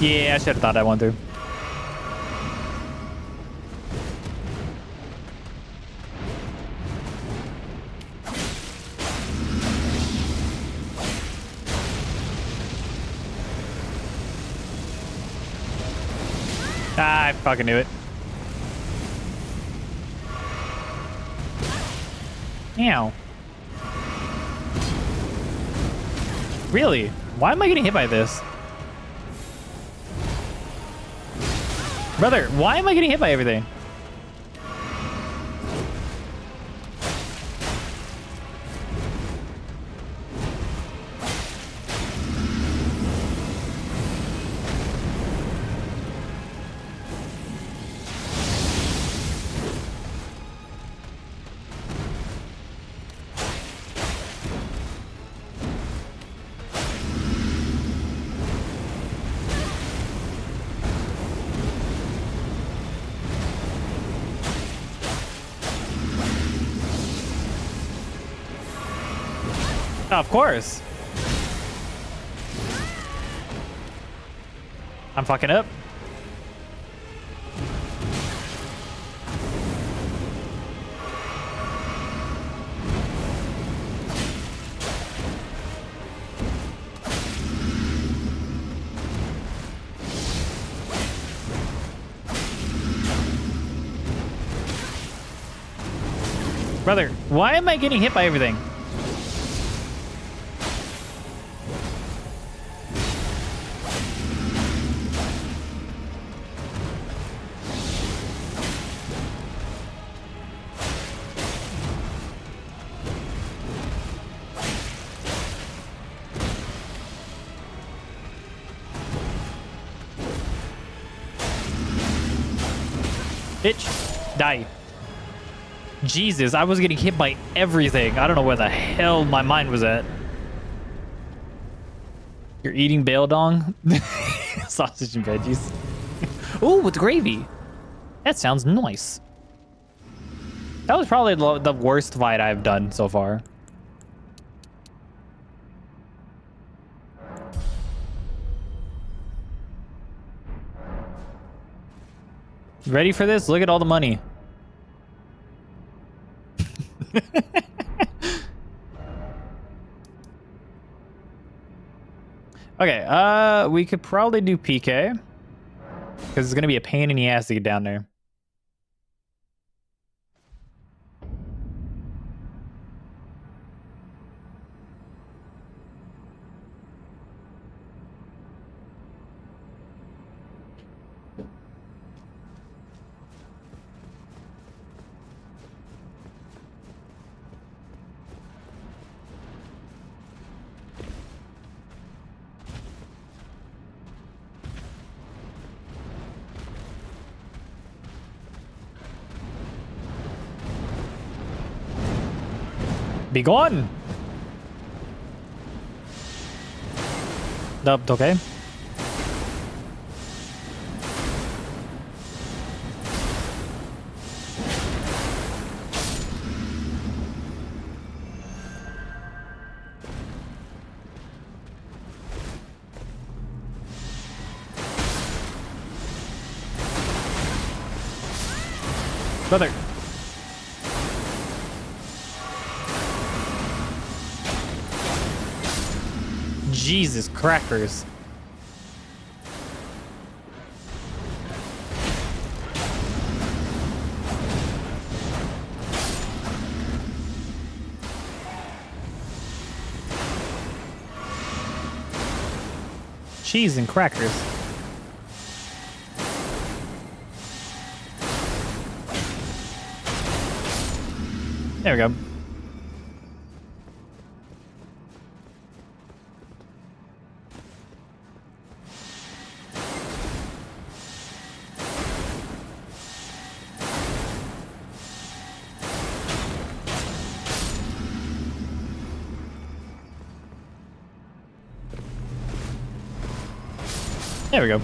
Yeah, I should have thought that one through. I fucking knew it. Ow. Really? Why am I getting hit by this? Brother, why am I getting hit by everything? Of course. I'm fucking up. Brother, why am I getting hit by everything? Bitch, die. Jesus, I was getting hit by everything. I don't know where the hell my mind was at. You're eating bale dong? Sausage and veggies. Ooh, with gravy. That sounds nice. That was probably the worst fight I've done so far. Ready for this? Look at all the money. Okay, we could probably do PK because it's gonna be a pain in the ass to get down there. Be gone! Dubbed, okay. Brother. Jesus crackers. Cheese and crackers. There we go. There we go.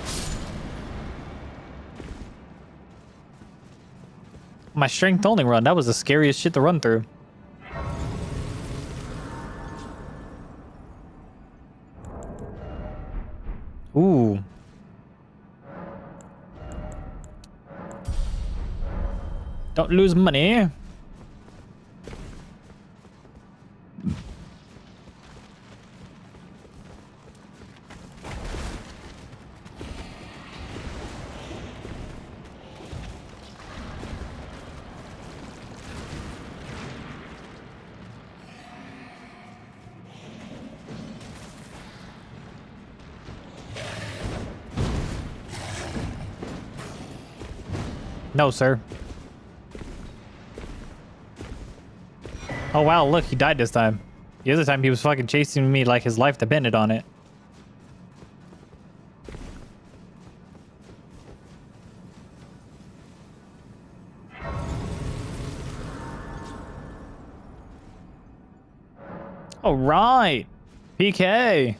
My strength only run. That was the scariest shit to run through. Ooh. Don't lose money. No, sir. Oh, wow, look, he died this time. The other time he was fucking chasing me like his life depended on it. All right. PK.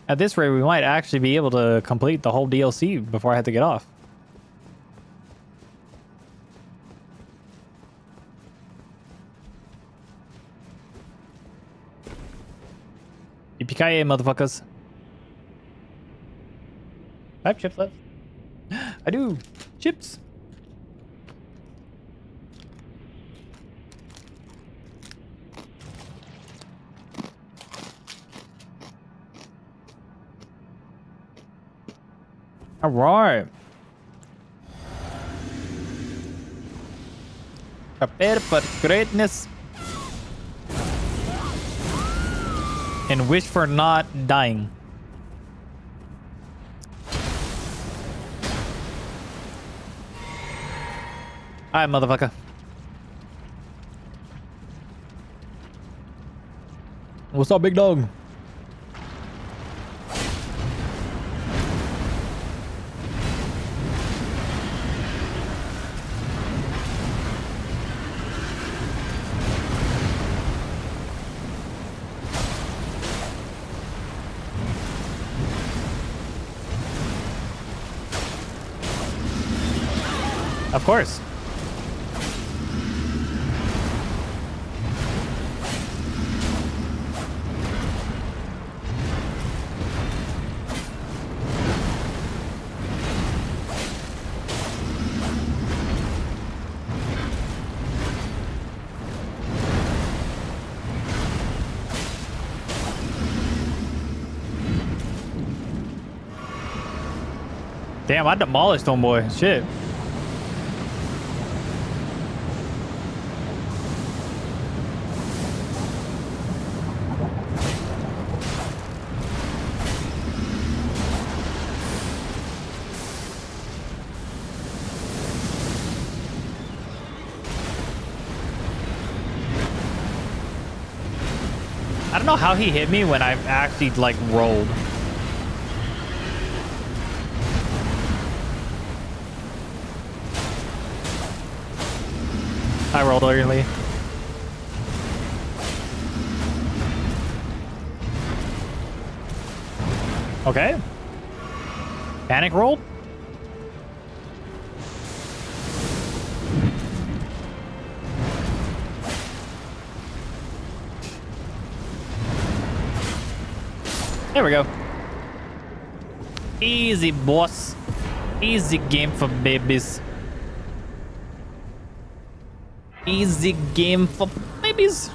At this rate, we might actually be able to complete the whole DLC before I have to get off. Yippee-ki-yay, motherfuckers. I have chips left. I do. Chips. All right. Prepare for greatness. And wish for not dying. Alright, motherfucker. What's up, big dog? Of course. Damn, I demolished homeboy. Shit. I don't know how he hit me when I actually like rolled. I rolled early. Okay. Panic rolled? There we go. Easy, boss. Easy game for babies. Easy game for babies.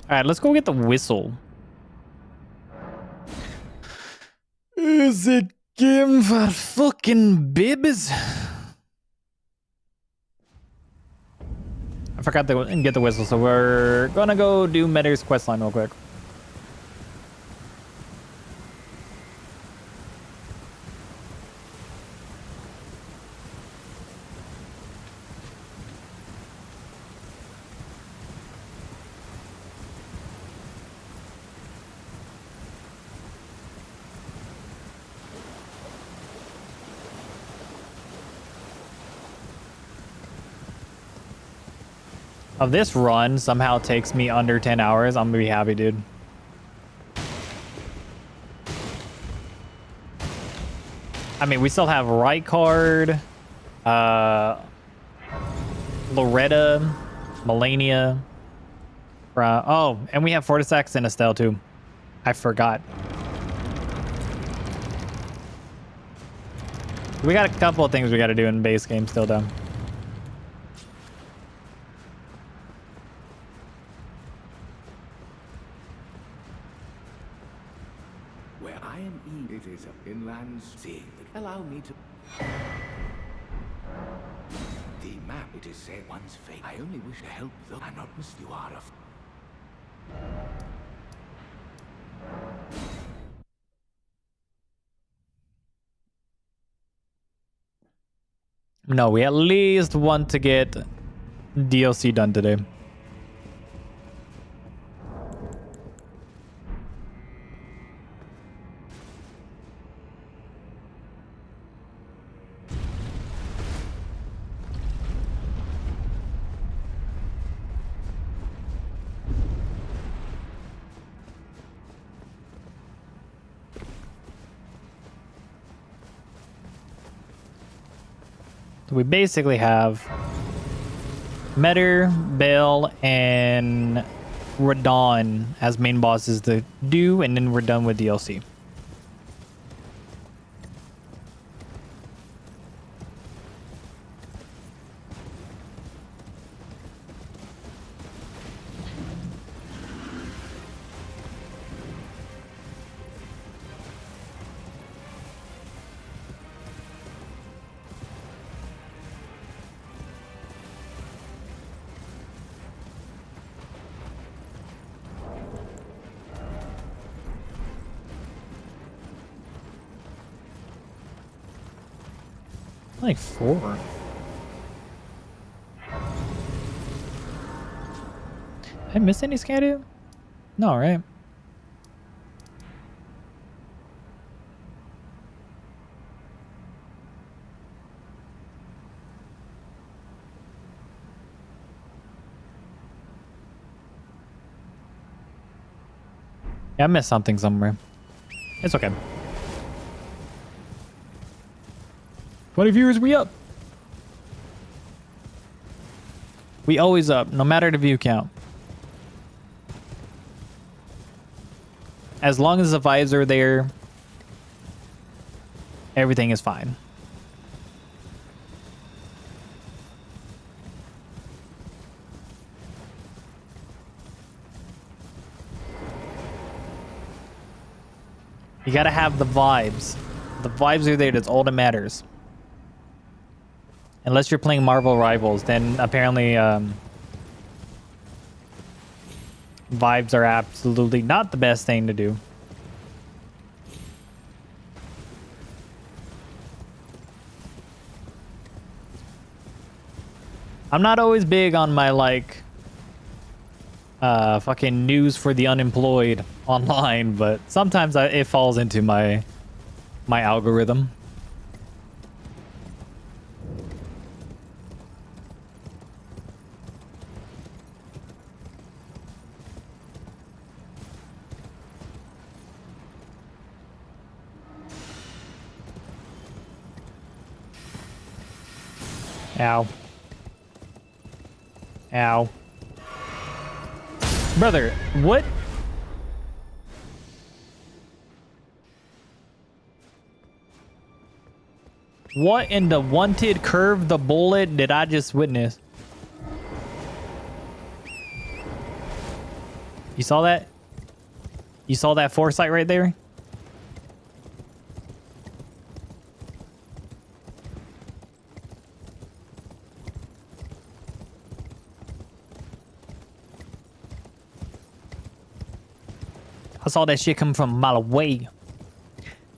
All right, let's go get the whistle. Easy game for fucking babies. I forgot to get the whistle, so we're gonna go do Medivh's questline real quick. If this run somehow takes me under 10 hours, I'm gonna be happy, dude. I mean, we still have Rykard, Loretta, Melania. Oh, and we have Fortisax and Estelle too. I forgot. We got a couple of things we got to do in base game still, though. Where I am it is an inland sea. Allow me to... The map, it It is said one's fate. I only wish to help those and not miss you are of. No, we at least want to get DLC done today. We basically have Metter, Bale, and Radon as main bosses to do, and then we're done with DLC. Like 4. Did I miss any Scadu? No, right? Yeah, I missed something somewhere. It's okay. 20 viewers, we up. We always up, no matter the view count. As long as the vibes are there, everything is fine. You gotta have the vibes. The vibes are there, that's all that matters. Unless you're playing Marvel Rivals, then apparently vibes are absolutely not the best thing to do. I'm not always big on my like fucking news for the unemployed online, but sometimes it falls into my algorithm. Ow. Ow. Brother, what? What in the wanted curve the bullet did I just witness? You saw that? You saw that foresight right there? I saw that shit coming from a mile away.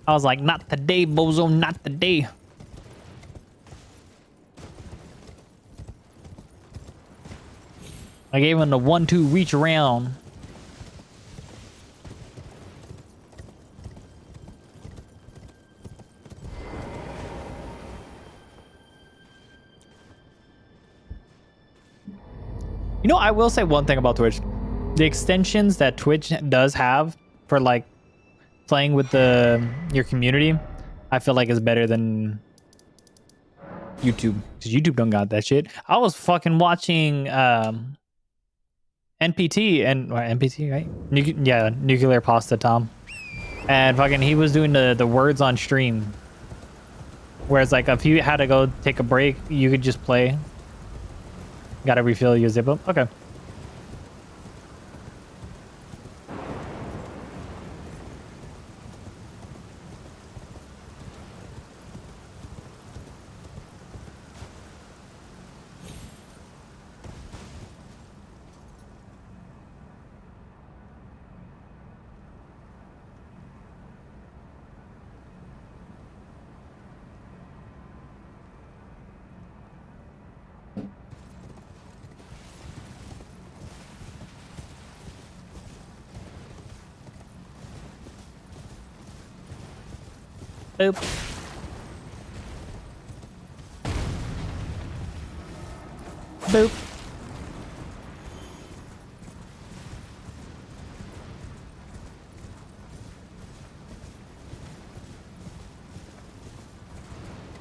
I was like, not today, bozo, not today. I gave him the 1-2 reach around. You know, I will say one thing about Twitch. The extensions that Twitch does have for like playing with your community, I feel like is better than YouTube, because YouTube don't got that shit. I was fucking watching NPT and NPT, right? Nuclear Pasta Tom, and fucking he was doing the words on stream, whereas like if you had to go take a break, you could just play. Gotta refill your zip up. Okay. Boop. Boop.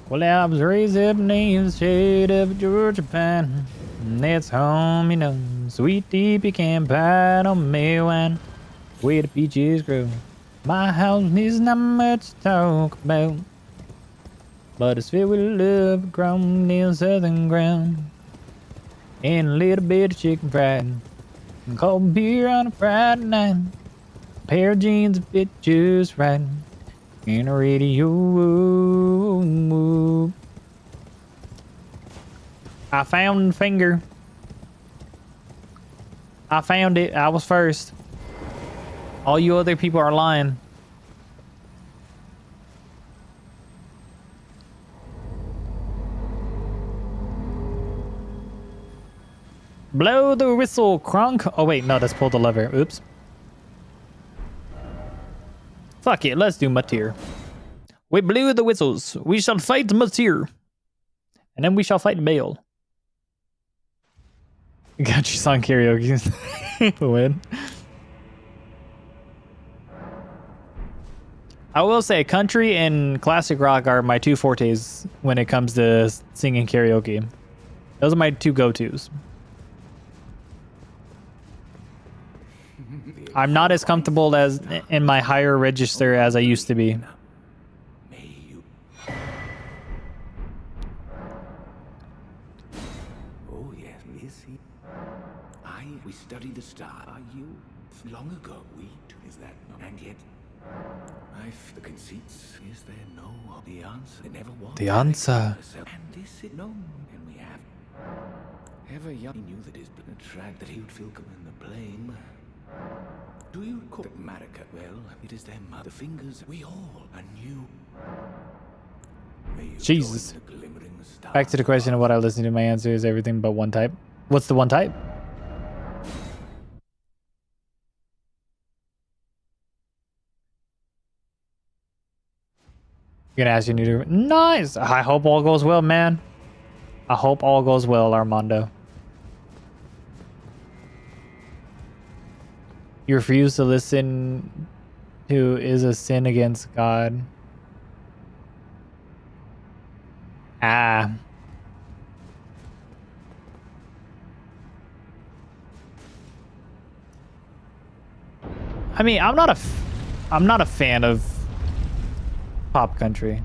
Well, I was raised up in the shade of Georgia pine. And that's home, you know. Sweet tea, pecan pie, on me wine. Where the peaches grow. My house is not much to talk about, but it's filled with love grown in southern ground. And a little bit of chicken fried. And cold beer on a Friday night. A pair of jeans that fit just right. And a radio. I found the finger. I found it. I was first. All you other people are lying. Blow the whistle, Kronk. Oh wait, no, that's pull the lever. Oops. Fuck it, let's do Matir. We blew the whistles. We shall fight Matir. And then we shall fight Bale. Got you song karaoke. Win. I will say country and classic rock are my two fortes when it comes to singing karaoke. Those are my two go-tos. I'm not as comfortable as in my higher register as I used to be. May you. Oh yes, Missy. We studied the star. Are you? Long ago, we too is that, and yet, the conceits. Is there no the answer? There never was. The answer. And this is known, and we have. Ever young, he knew that his been a track that he would feel come in the blame. Do you recall that Marika? Well, it is them, the fingers. We all anew. Jesus. Back to the question of what I listen to. My answer is everything but one type. What's the one type? You're gonna ask you to. Nice. I hope all goes well, man. I hope all goes well, Armando. You refuse to listen to is a sin against God. Ah. I mean, I'm not a fan of pop country.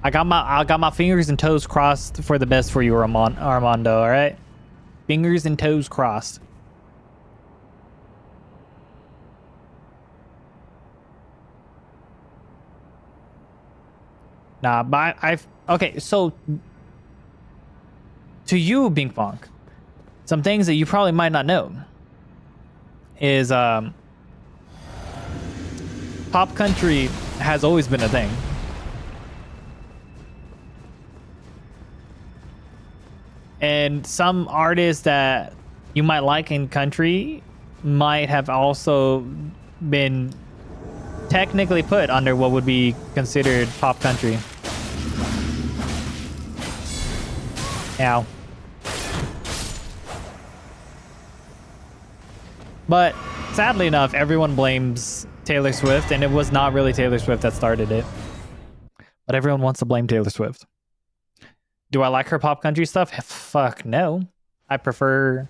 I got my fingers and toes crossed for the best for you, Armando, all right? Fingers and toes crossed. Nah, but okay, so to you, Bing Bonk, some things that you probably might not know is pop country has always been a thing. And some artists that you might like in country might have also been technically put under what would be considered pop country. Ow. But sadly enough, everyone blames Taylor Swift, and it was not really Taylor Swift that started it. But everyone wants to blame Taylor Swift. Do I like her pop country stuff? Fuck no. I prefer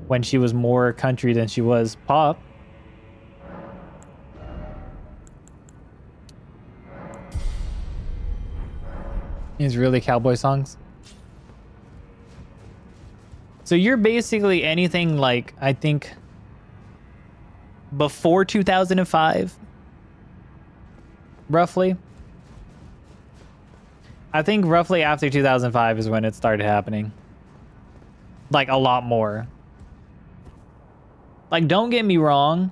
when she was more country than she was pop. These really cowboy songs. So you're basically anything like, I think, before 2005, roughly. I think roughly after 2005 is when it started happening. Like a lot more. Like, don't get me wrong.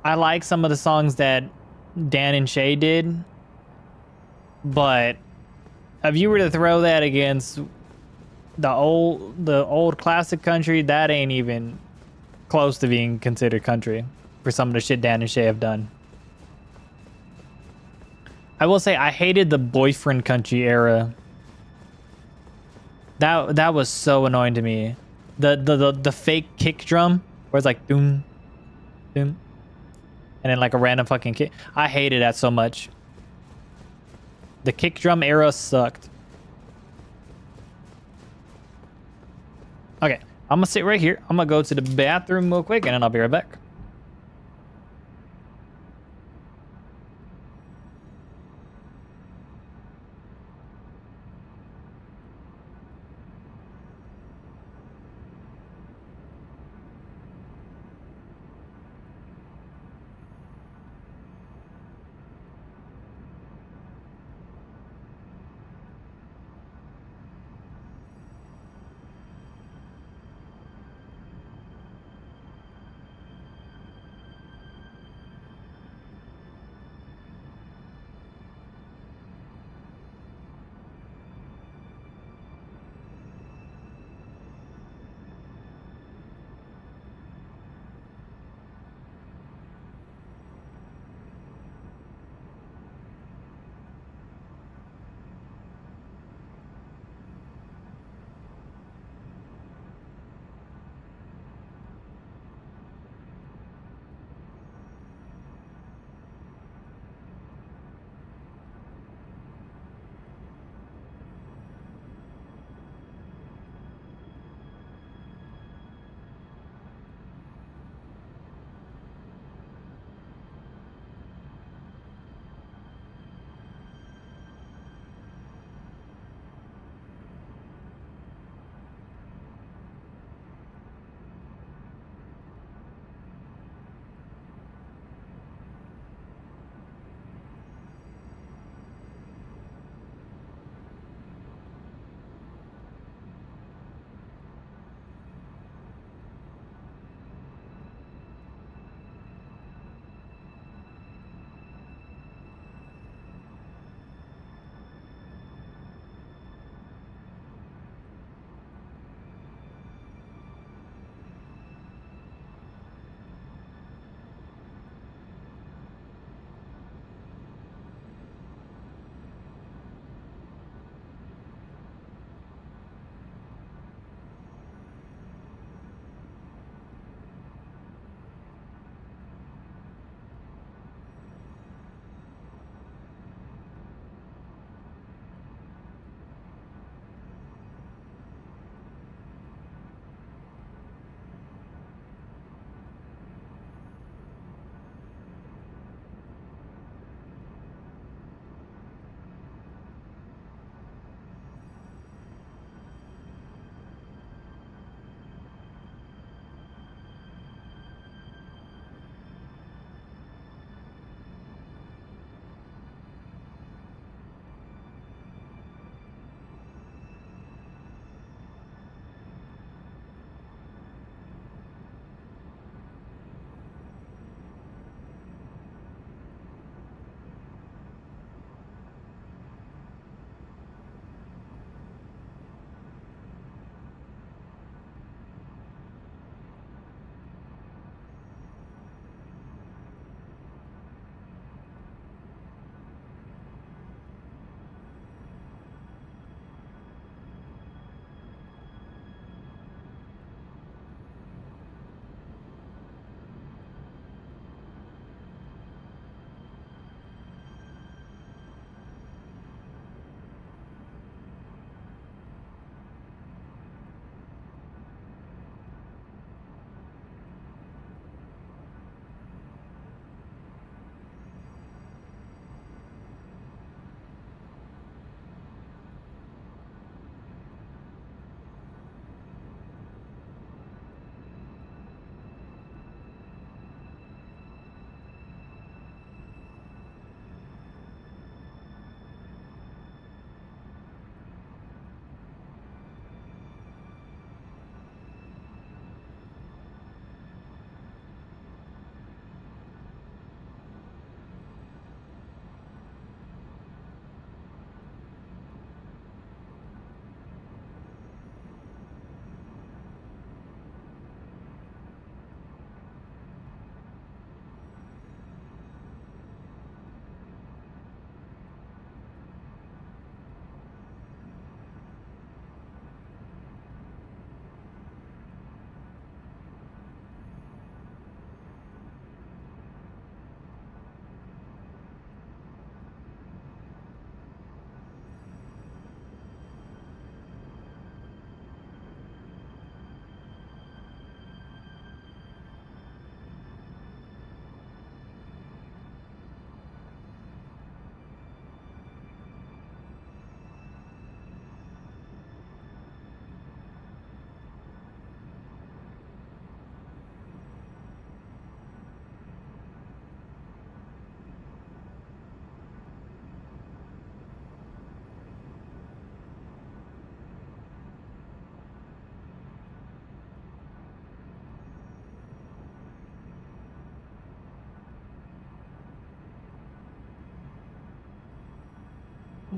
I like some of the songs that Dan and Shay did. But if you were to throw that against the old classic country, that ain't even close to being considered country for some of the shit Dan and Shay have done. I will say I hated the boyfriend country era. That was so annoying to me. The fake kick drum where it's like doom, doom, and then like a random fucking kick. I hated that so much. The kick drum era sucked. Okay, I'm gonna sit right here. I'm gonna go to the bathroom real quick and then I'll be right back.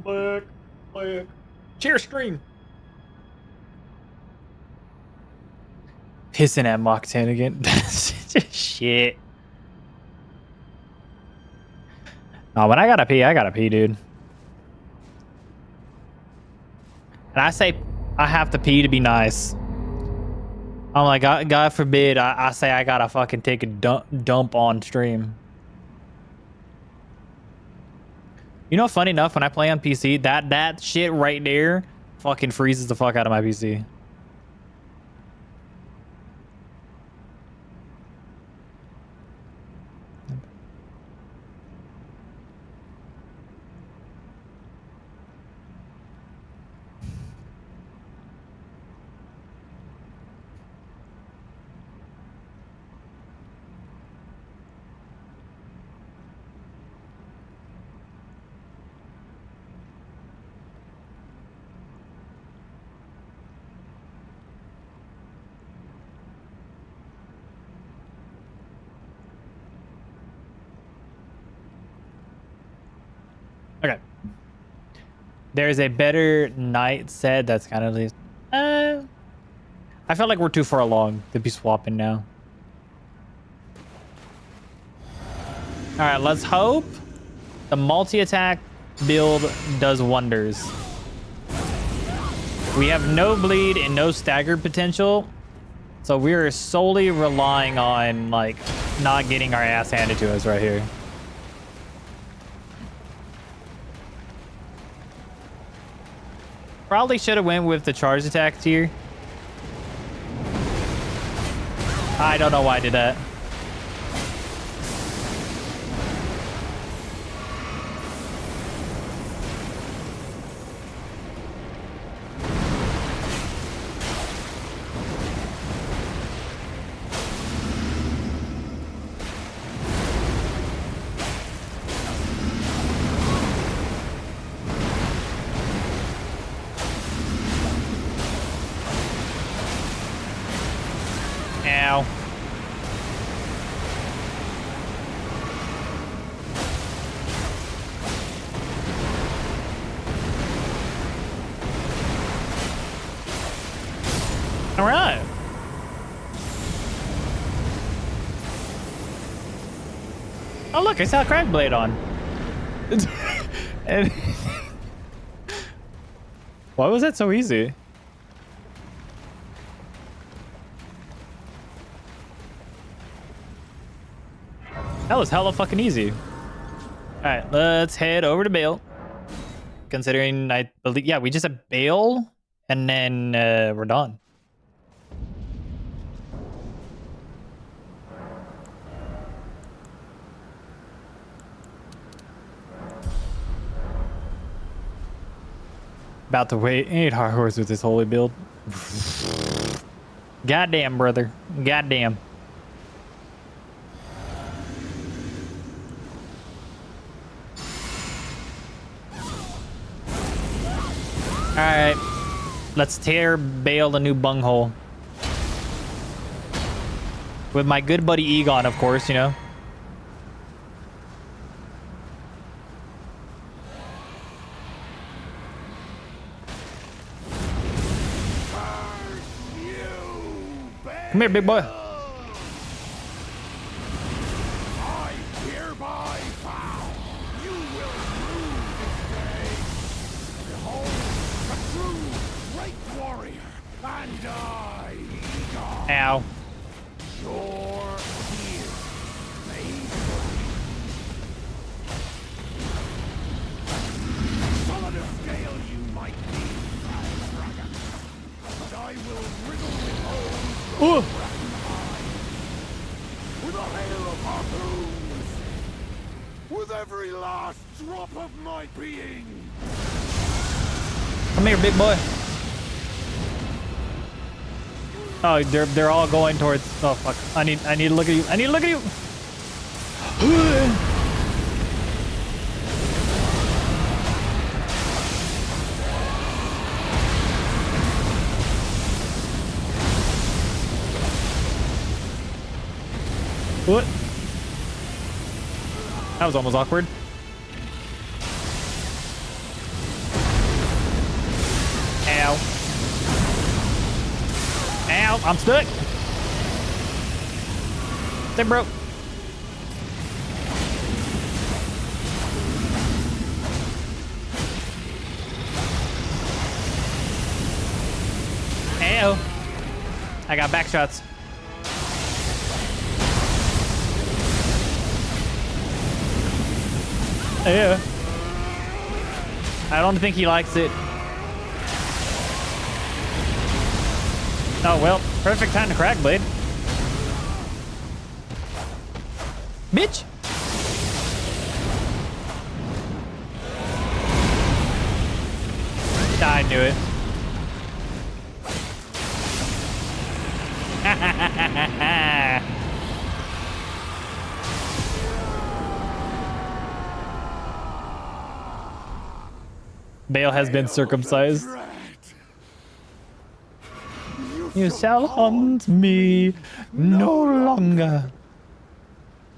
Black. Cheer stream. Pissing at Mach 10 again. Shit. No, when I gotta pee, dude. And I say I have to pee to be nice. I'm like, God forbid I say I gotta fucking take a dump on stream. You know, funny enough, when I play on PC, that shit right there fucking freezes the fuck out of my PC. Okay. There's a better night said that's kind of least. I felt like we're too far along to be swapping now. All right, let's hope the multi-attack build does wonders. We have no bleed and no stagger potential, so we're solely relying on like not getting our ass handed to us right here. Probably should have went with the charge attack tier. I don't know why I did that. Ow. All right. Oh, look, I saw a crack blade on. And why was that so easy? That was hella fucking easy. All right, let's head over to Bale. Considering I believe, yeah, we just have Bale and then we're done. About to wait 8 hard horse with this holy build. Goddamn, brother. Goddamn. Alright. Let's tear Bale a new bunghole. With my good buddy Egon, of course, you know. Come here, big boy. I hereby vow you will rue this day. Behold, a true great warrior, and I, Egon, Ow. your here, solid of scale you might be, foul dragon, but I will riddle with holes. Ooh. With a hail of harpoons! With every last drop of my being! Come here, big boy. Oh, they're all going towards. Oh fuck! I need to look at you. I need to look at you. What? That was almost awkward. Ow. Ow, I'm stuck. Stay broke. Ow. I got back shots. Yeah. I don't think he likes it. Oh, well, perfect time to crack, Blade. Bitch! I knew it. Bale has been circumcised. You shall haunt me no longer.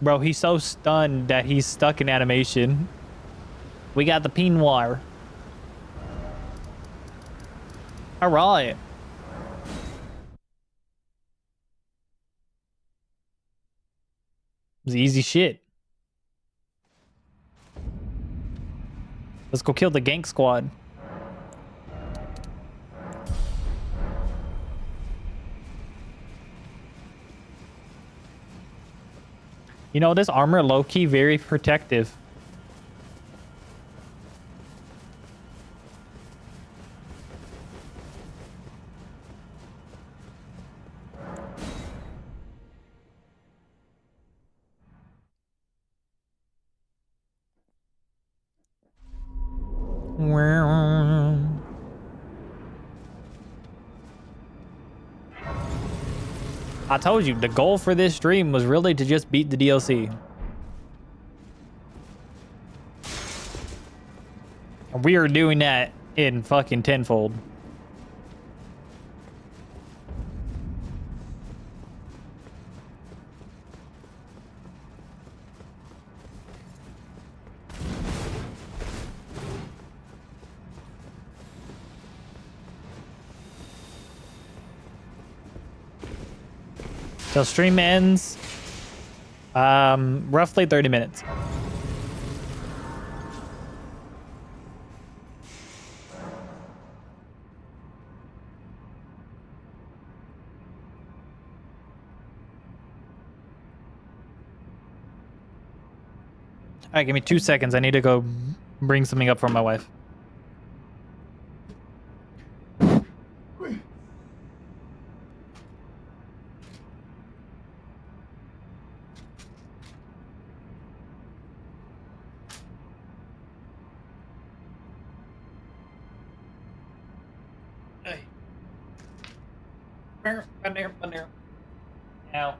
Bro, he's so stunned that he's stuck in animation. We got the peignoir. All right. It's easy shit. Let's go kill the gank squad. You know, this armor low-key very protective. I told you, the goal for this stream was really to just beat the DLC. And we are doing that in fucking tenfold. Till stream ends, roughly 30 minutes. All right, give me 2 seconds. I need to go bring something up for my wife. Now.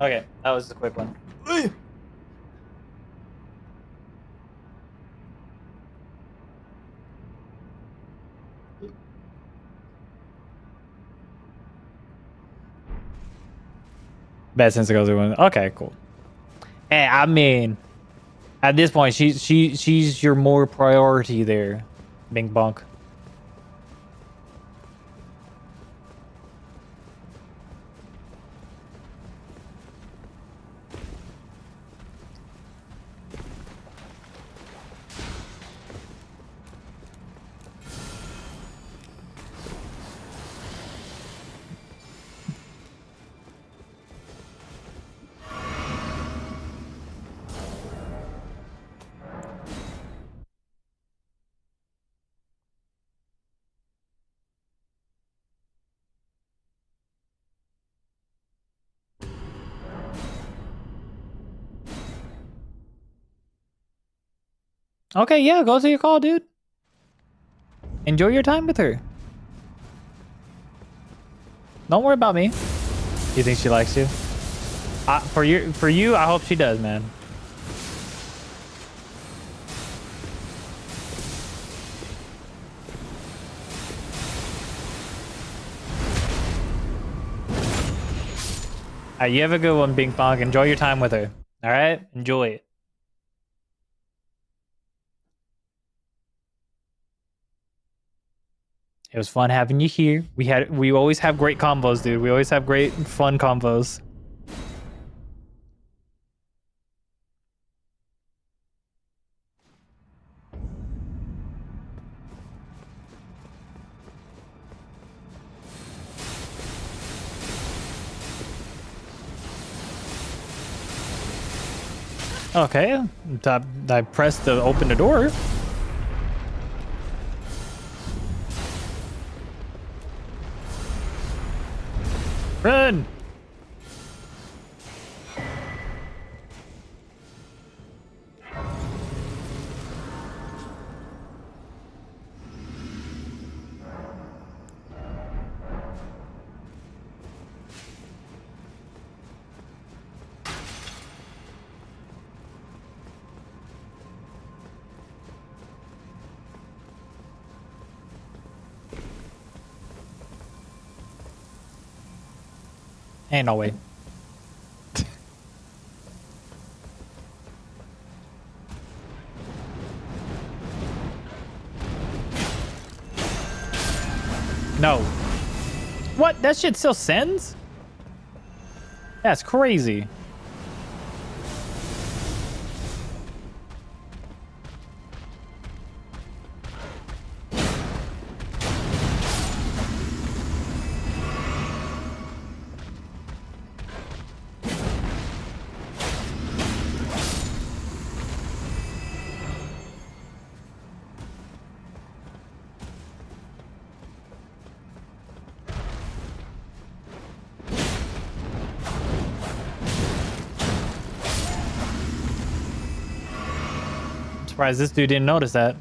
Okay, that was a quick one. Bad sense to go through one. Okay, cool. Hey, I mean, at this point, she's your more priority there, Bing Bonk. Okay, yeah, go to your call, dude. Enjoy your time with her. Don't worry about me. You think she likes you? For you, I hope she does, man. All right, you have a good one, Bing Bong. Enjoy your time with her. All right, enjoy it. It was fun having you here. We always have great combos, dude. We always have great fun combos. Okay, I pressed to open the door. Run! Ain't no way. No. What? That shit still sends? That's crazy. Surprised this dude didn't notice that.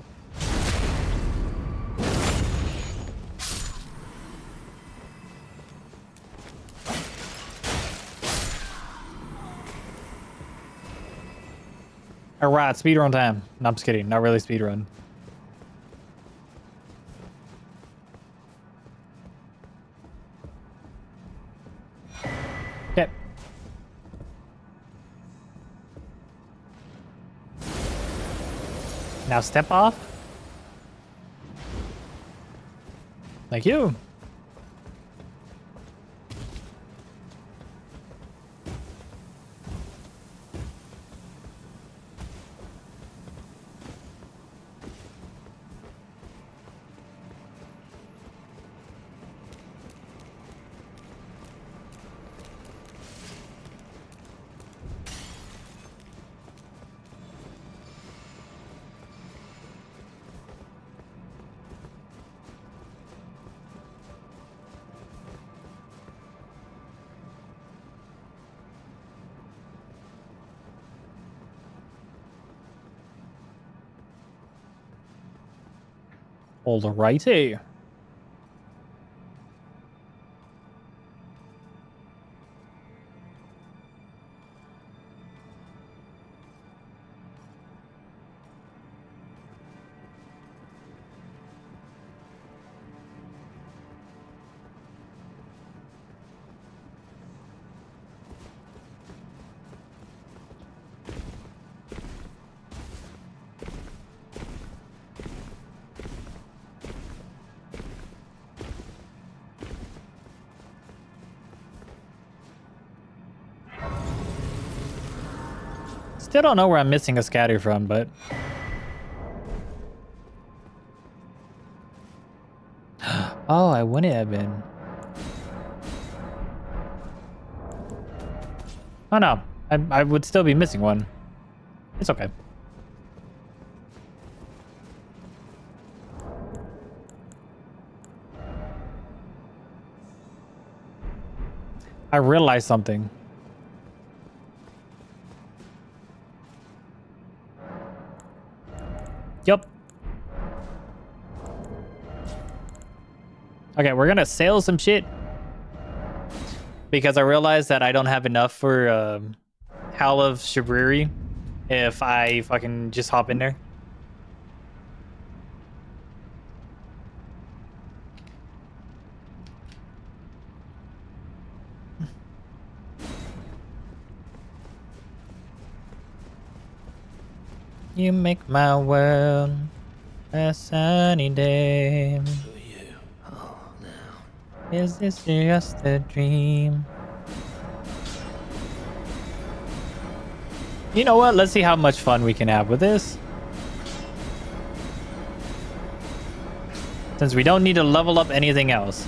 Alright, speedrun time. No, I'm just kidding. Not really speedrun. Okay. Now step off. Thank you. Alrighty. Still don't know where I'm missing a scatter from, but... Oh, I wouldn't have been. Oh no, I would still be missing one. It's okay. I realized something. Yup. Okay, we're gonna sell some shit. Because I realized that I don't have enough for Howl of Shabriri if I fucking just hop in there. You make my world a sunny day. Is this just a dream? You know what? Let's see how much fun we can have with this. Since we don't need to level up anything else.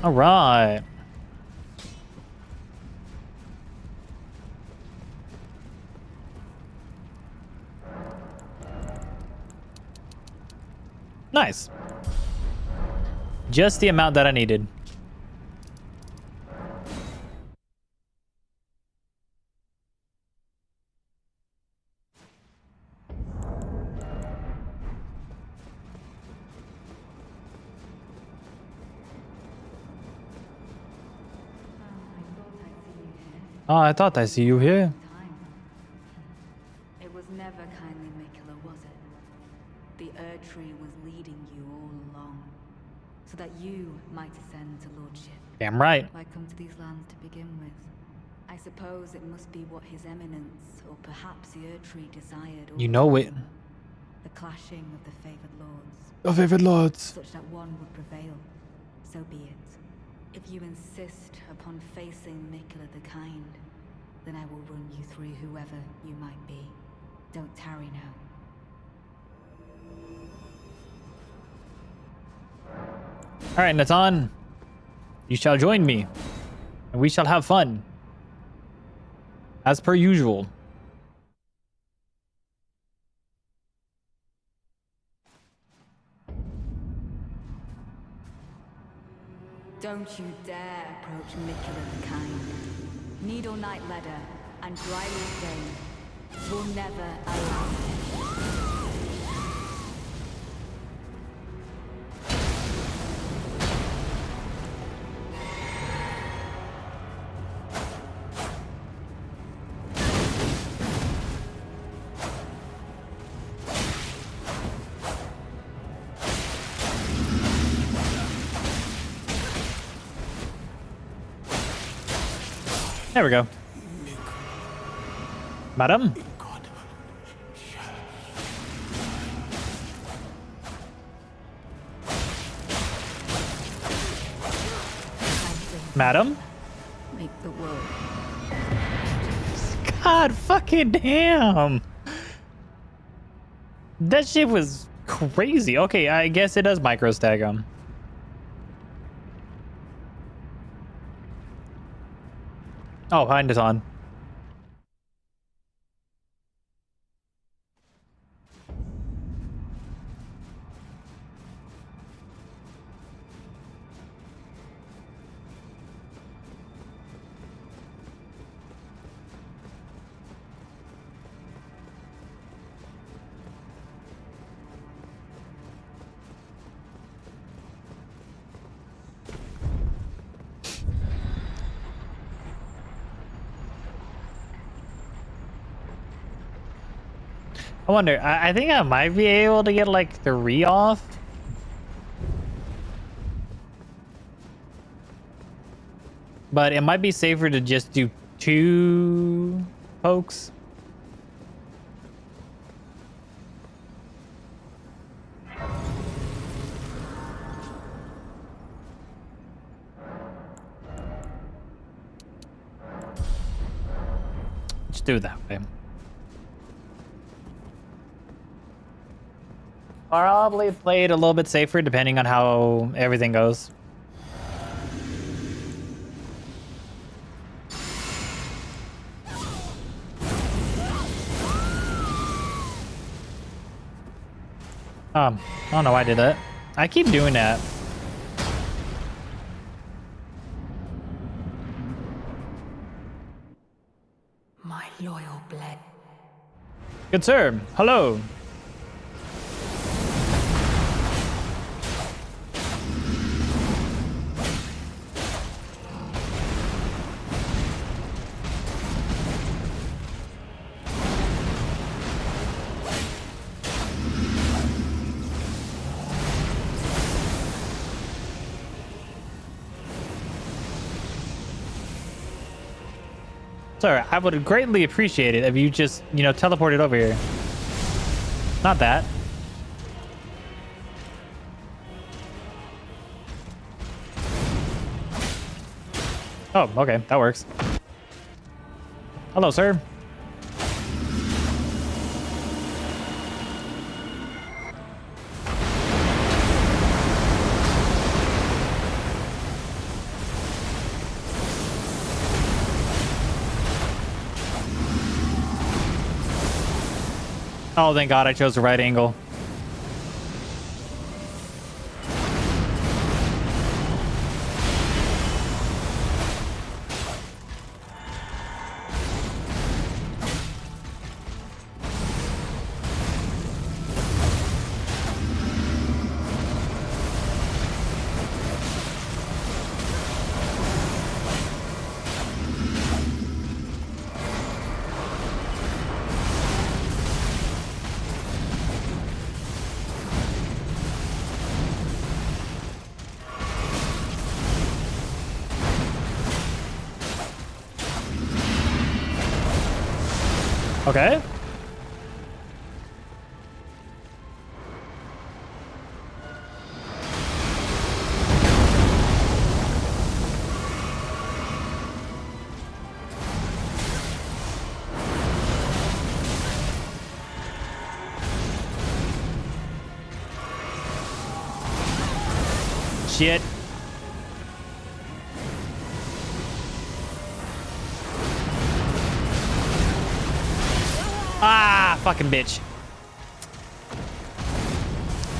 All right. Nice. Just the amount that I needed. Oh, I thought I see you here. Time. It was never kindly Mikula, was it? The Erdtree was leading you all along, so that you might ascend to lordship. Damn right. Why come to these lands to begin with? I suppose it must be what His Eminence, or perhaps the Erdtree desired. You know it. The clashing of the favored lords, Your favorite lords. such that one would prevail. So be it. If you insist upon facing Mikula the Kind, then I will run you through whoever you might be. Don't tarry now. All right, Natan. You shall join me, and we shall have fun. As per usual. Don't you dare approach Mikula the Kind. Needle Knight Ledder and Dryleaf Dane will never allow it. There we go. Madam? Madam? Make the world. God fucking damn. That shit was crazy. Okay, I guess it does micro stag him. Oh, behind is on. I wonder, I think I might be able to get like 3 off. But it might be safer to just do 2 pokes. Let's do it that way. Probably play it a little bit safer depending on how everything goes. I don't know why I did that. I keep doing that. My loyal blade. Good sir. Hello. Sir, I would greatly appreciate it if you just, you know, teleported over here. Not that. Oh, okay. That works. Hello, sir. Oh, thank God I chose the right angle. Okay. Shit. Ah, fucking bitch.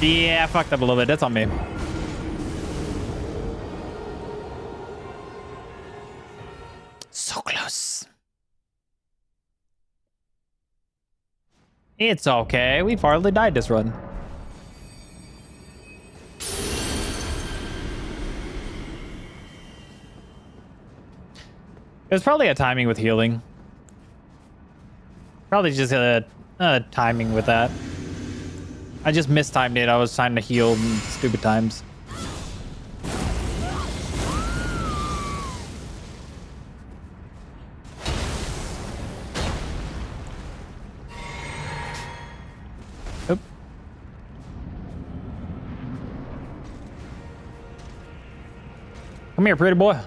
Yeah, I fucked up a little bit. That's on me. So close. It's okay. We've hardly died this run. There's probably a timing with healing. Probably just a timing with that. I just mistimed it. I was trying to heal in stupid times. Oop. Come here, pretty boy.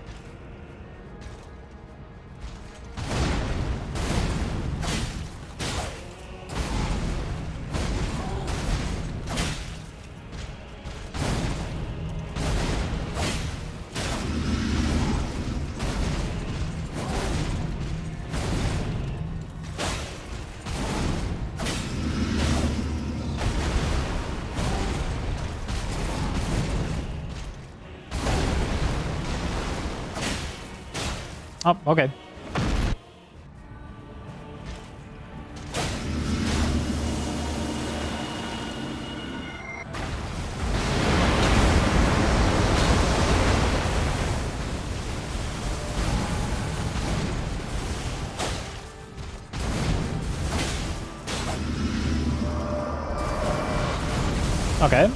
Oh, okay. Okay.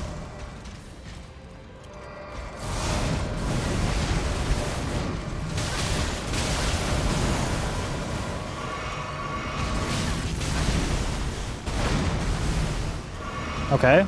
Okay.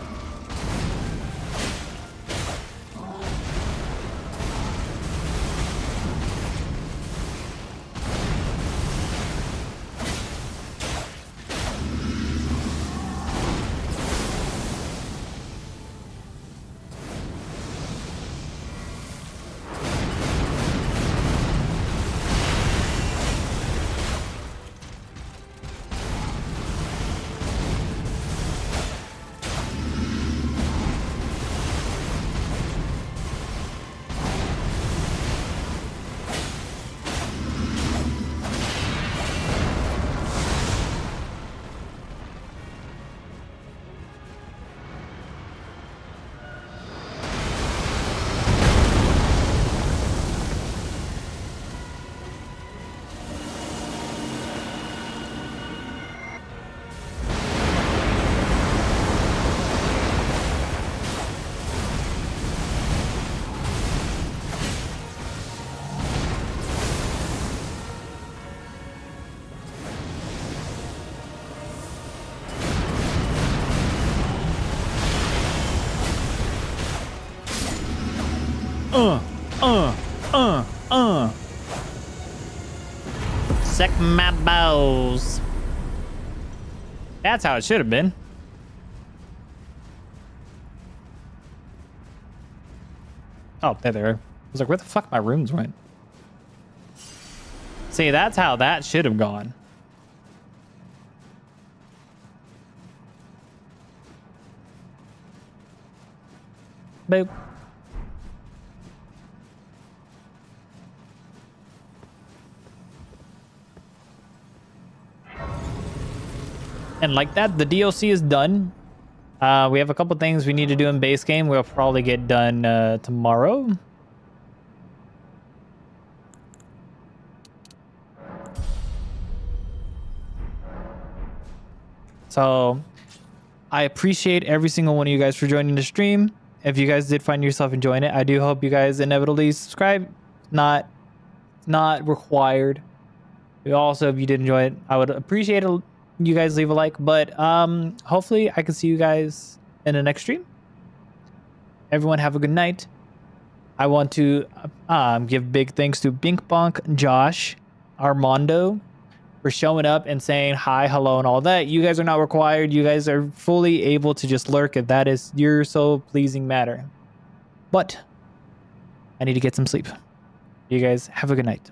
Suck my balls. That's how it should have been. Oh, there they are. I was like, where the fuck my rooms went? See, that's how that should have gone. Boop. And like that, the DLC is done. We have a couple things we need to do in base game. We'll probably get done tomorrow. So I appreciate every single one of you guys for joining the stream. If you guys did find yourself enjoying it, I do hope you guys inevitably subscribe. Not required. Also, if you did enjoy it, I would appreciate it. You guys leave a like, but hopefully I can see you guys in the next stream. Everyone have a good night. I want to give big thanks to Bink Bonk, Josh, Armando for showing up and saying hi, hello, and all that. You guys are not required. You guys are fully able to just lurk if that is your so pleasing matter. But I need to get some sleep. You guys have a good night.